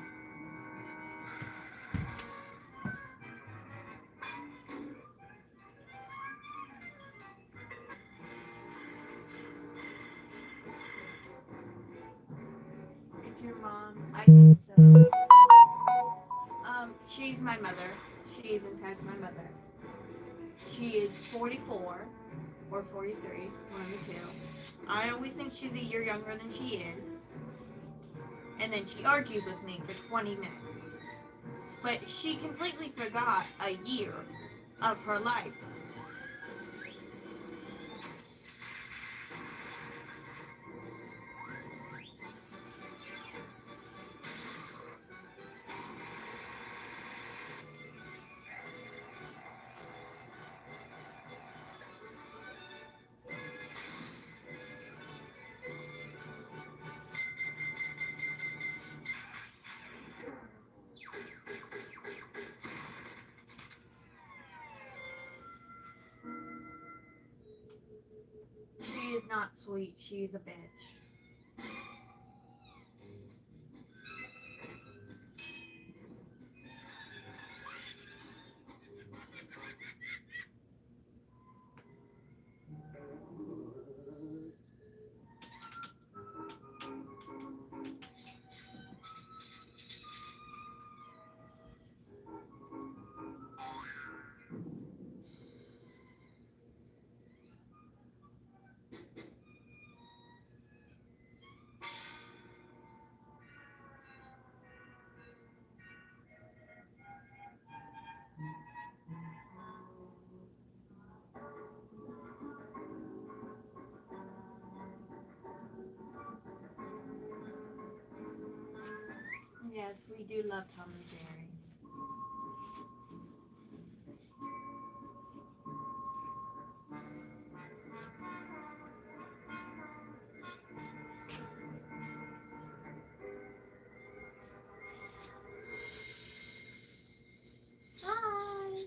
It's your mom. I think so. She's my mother. She is in fact my mother. She is 44 or 43, one of the two. I always think she's a year younger than she is. And then she argues with me for 20 minutes. But she completely forgot a year of her life. She is not sweet. She is a bitch. Yes, we do love Tom and Jerry. Hi.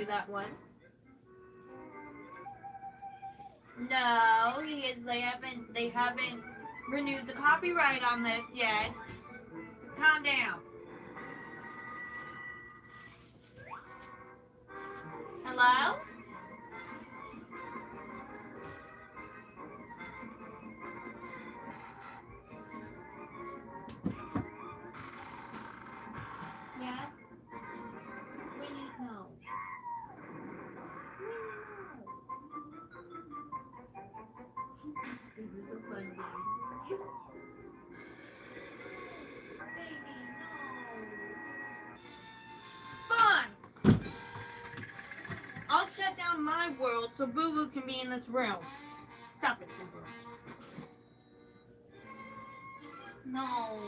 do that one. No, because they haven't renewed the copyright on this yet. Calm down. Hello? Yes? We need to know. This is a fun game. Baby, no. Fine! I'll shut down my world so Boo Boo can be in this room. Stop it, Boo Boo. No.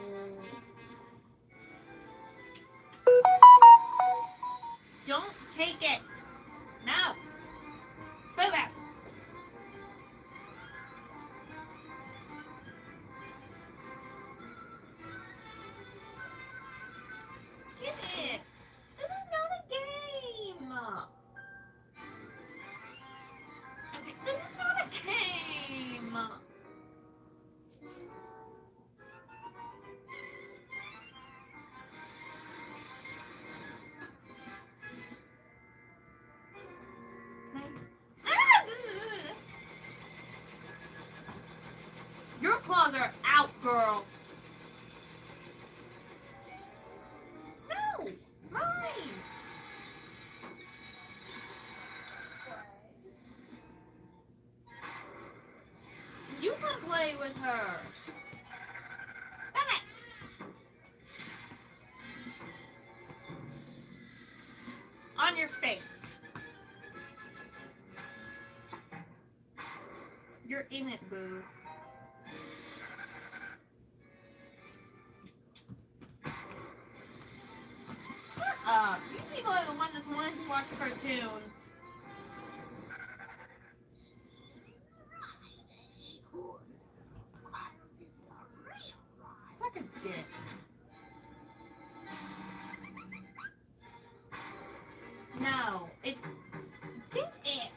Don't take it. No. Move out. Get it. This is not a game. Okay, this is not a game. Your claws are out, girl. No, mine. You can play with her. Stop it. On your face. You're in it, Boo. Shut up. You people are the ones that wanted to watch cartoons. Suck a dick. No, it's... Get it.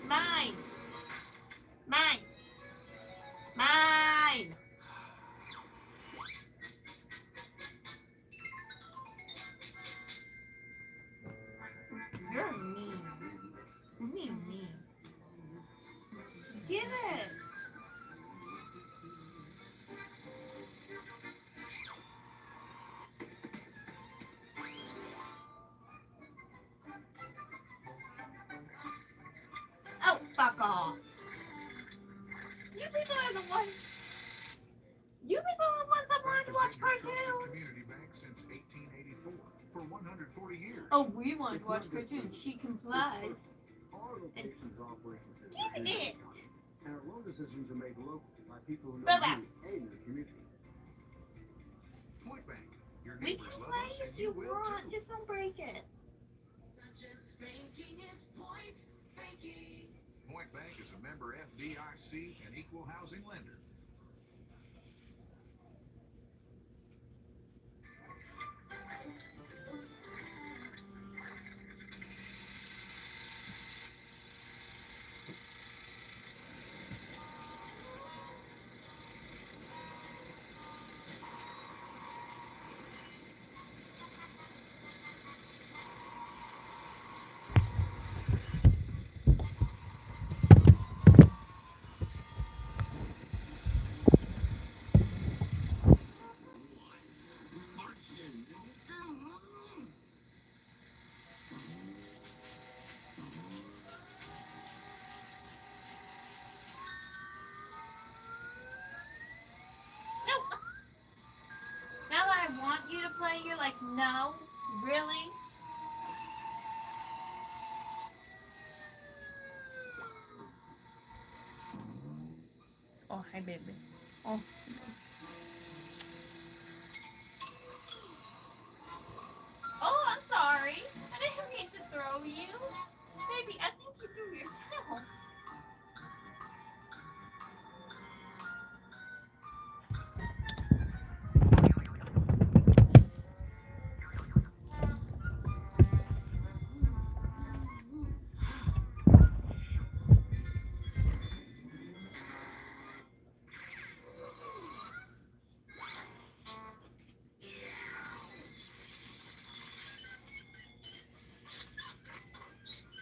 Mine. Mine. Mine. You're mean. You're mean. Give it. Oh, fuck off. You people are the ones. You people are the ones that wanted to watch cartoons. Community bank since 1884 for 140 years. Oh, we want to watch cartoons. She complies. Our locations are operations. Give it. And our loan decisions are made local by people who know Go back. you and your community. Point Bank. Your We neighbors can love play us if and you will want. too. Just don't break it. It's not just banking, it's point banking. Point Bank is a member FDIC and equal housing lender. No. Now that I want you to play, you're like, no, really? Oh, hi, baby. Oh. Oh, I'm sorry. I didn't mean to throw you. Baby, I think you threw yourself.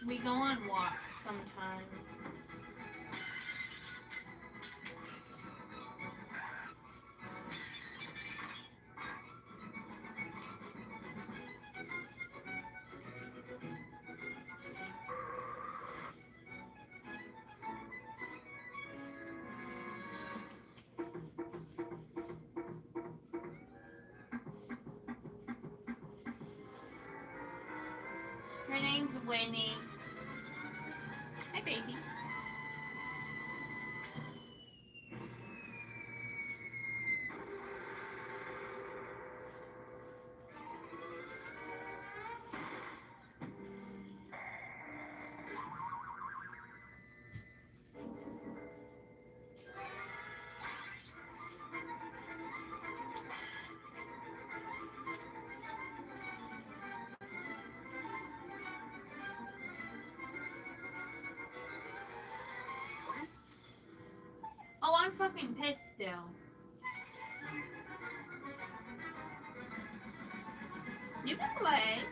We go on walks sometimes. Her name's Winnie. Hi, baby. Oh, I'm fucking pissed still. You can play.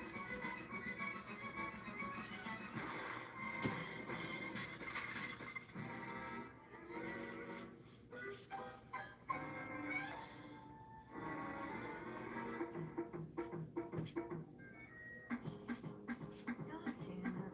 God damn it.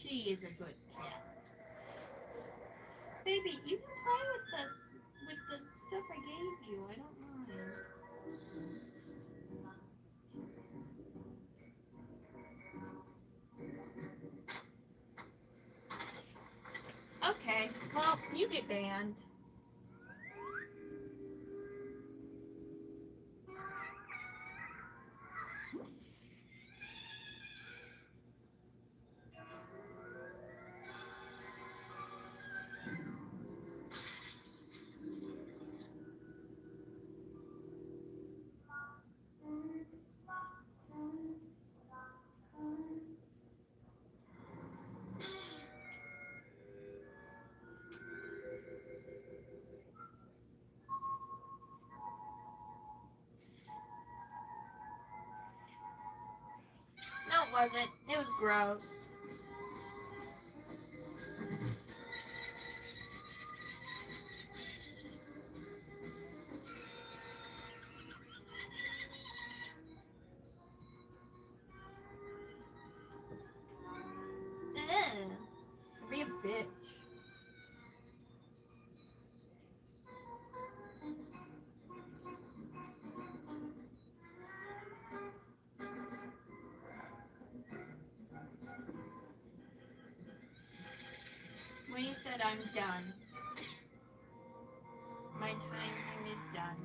She is a good cat. Baby, you can play with the stuff I gave you. I don't mind. Okay, well, you get banned. No, it wasn't. It was gross. Ugh. Be a bitch. When you said I'm done, my time is done.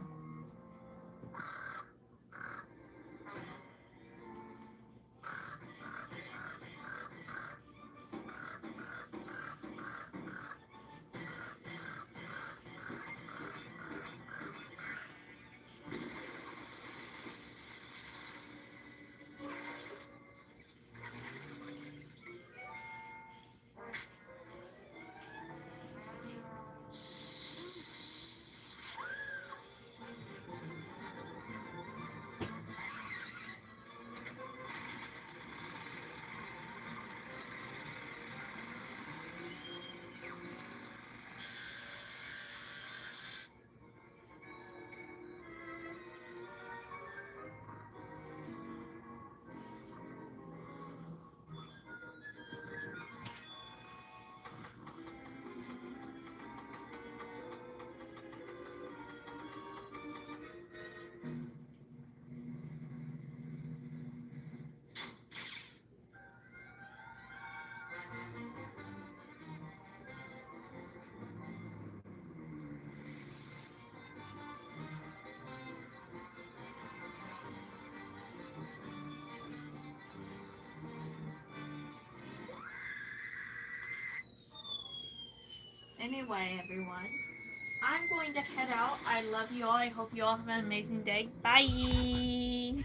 Anyway, everyone, I'm going to head out. I love you all. I hope you all have an amazing day. Bye.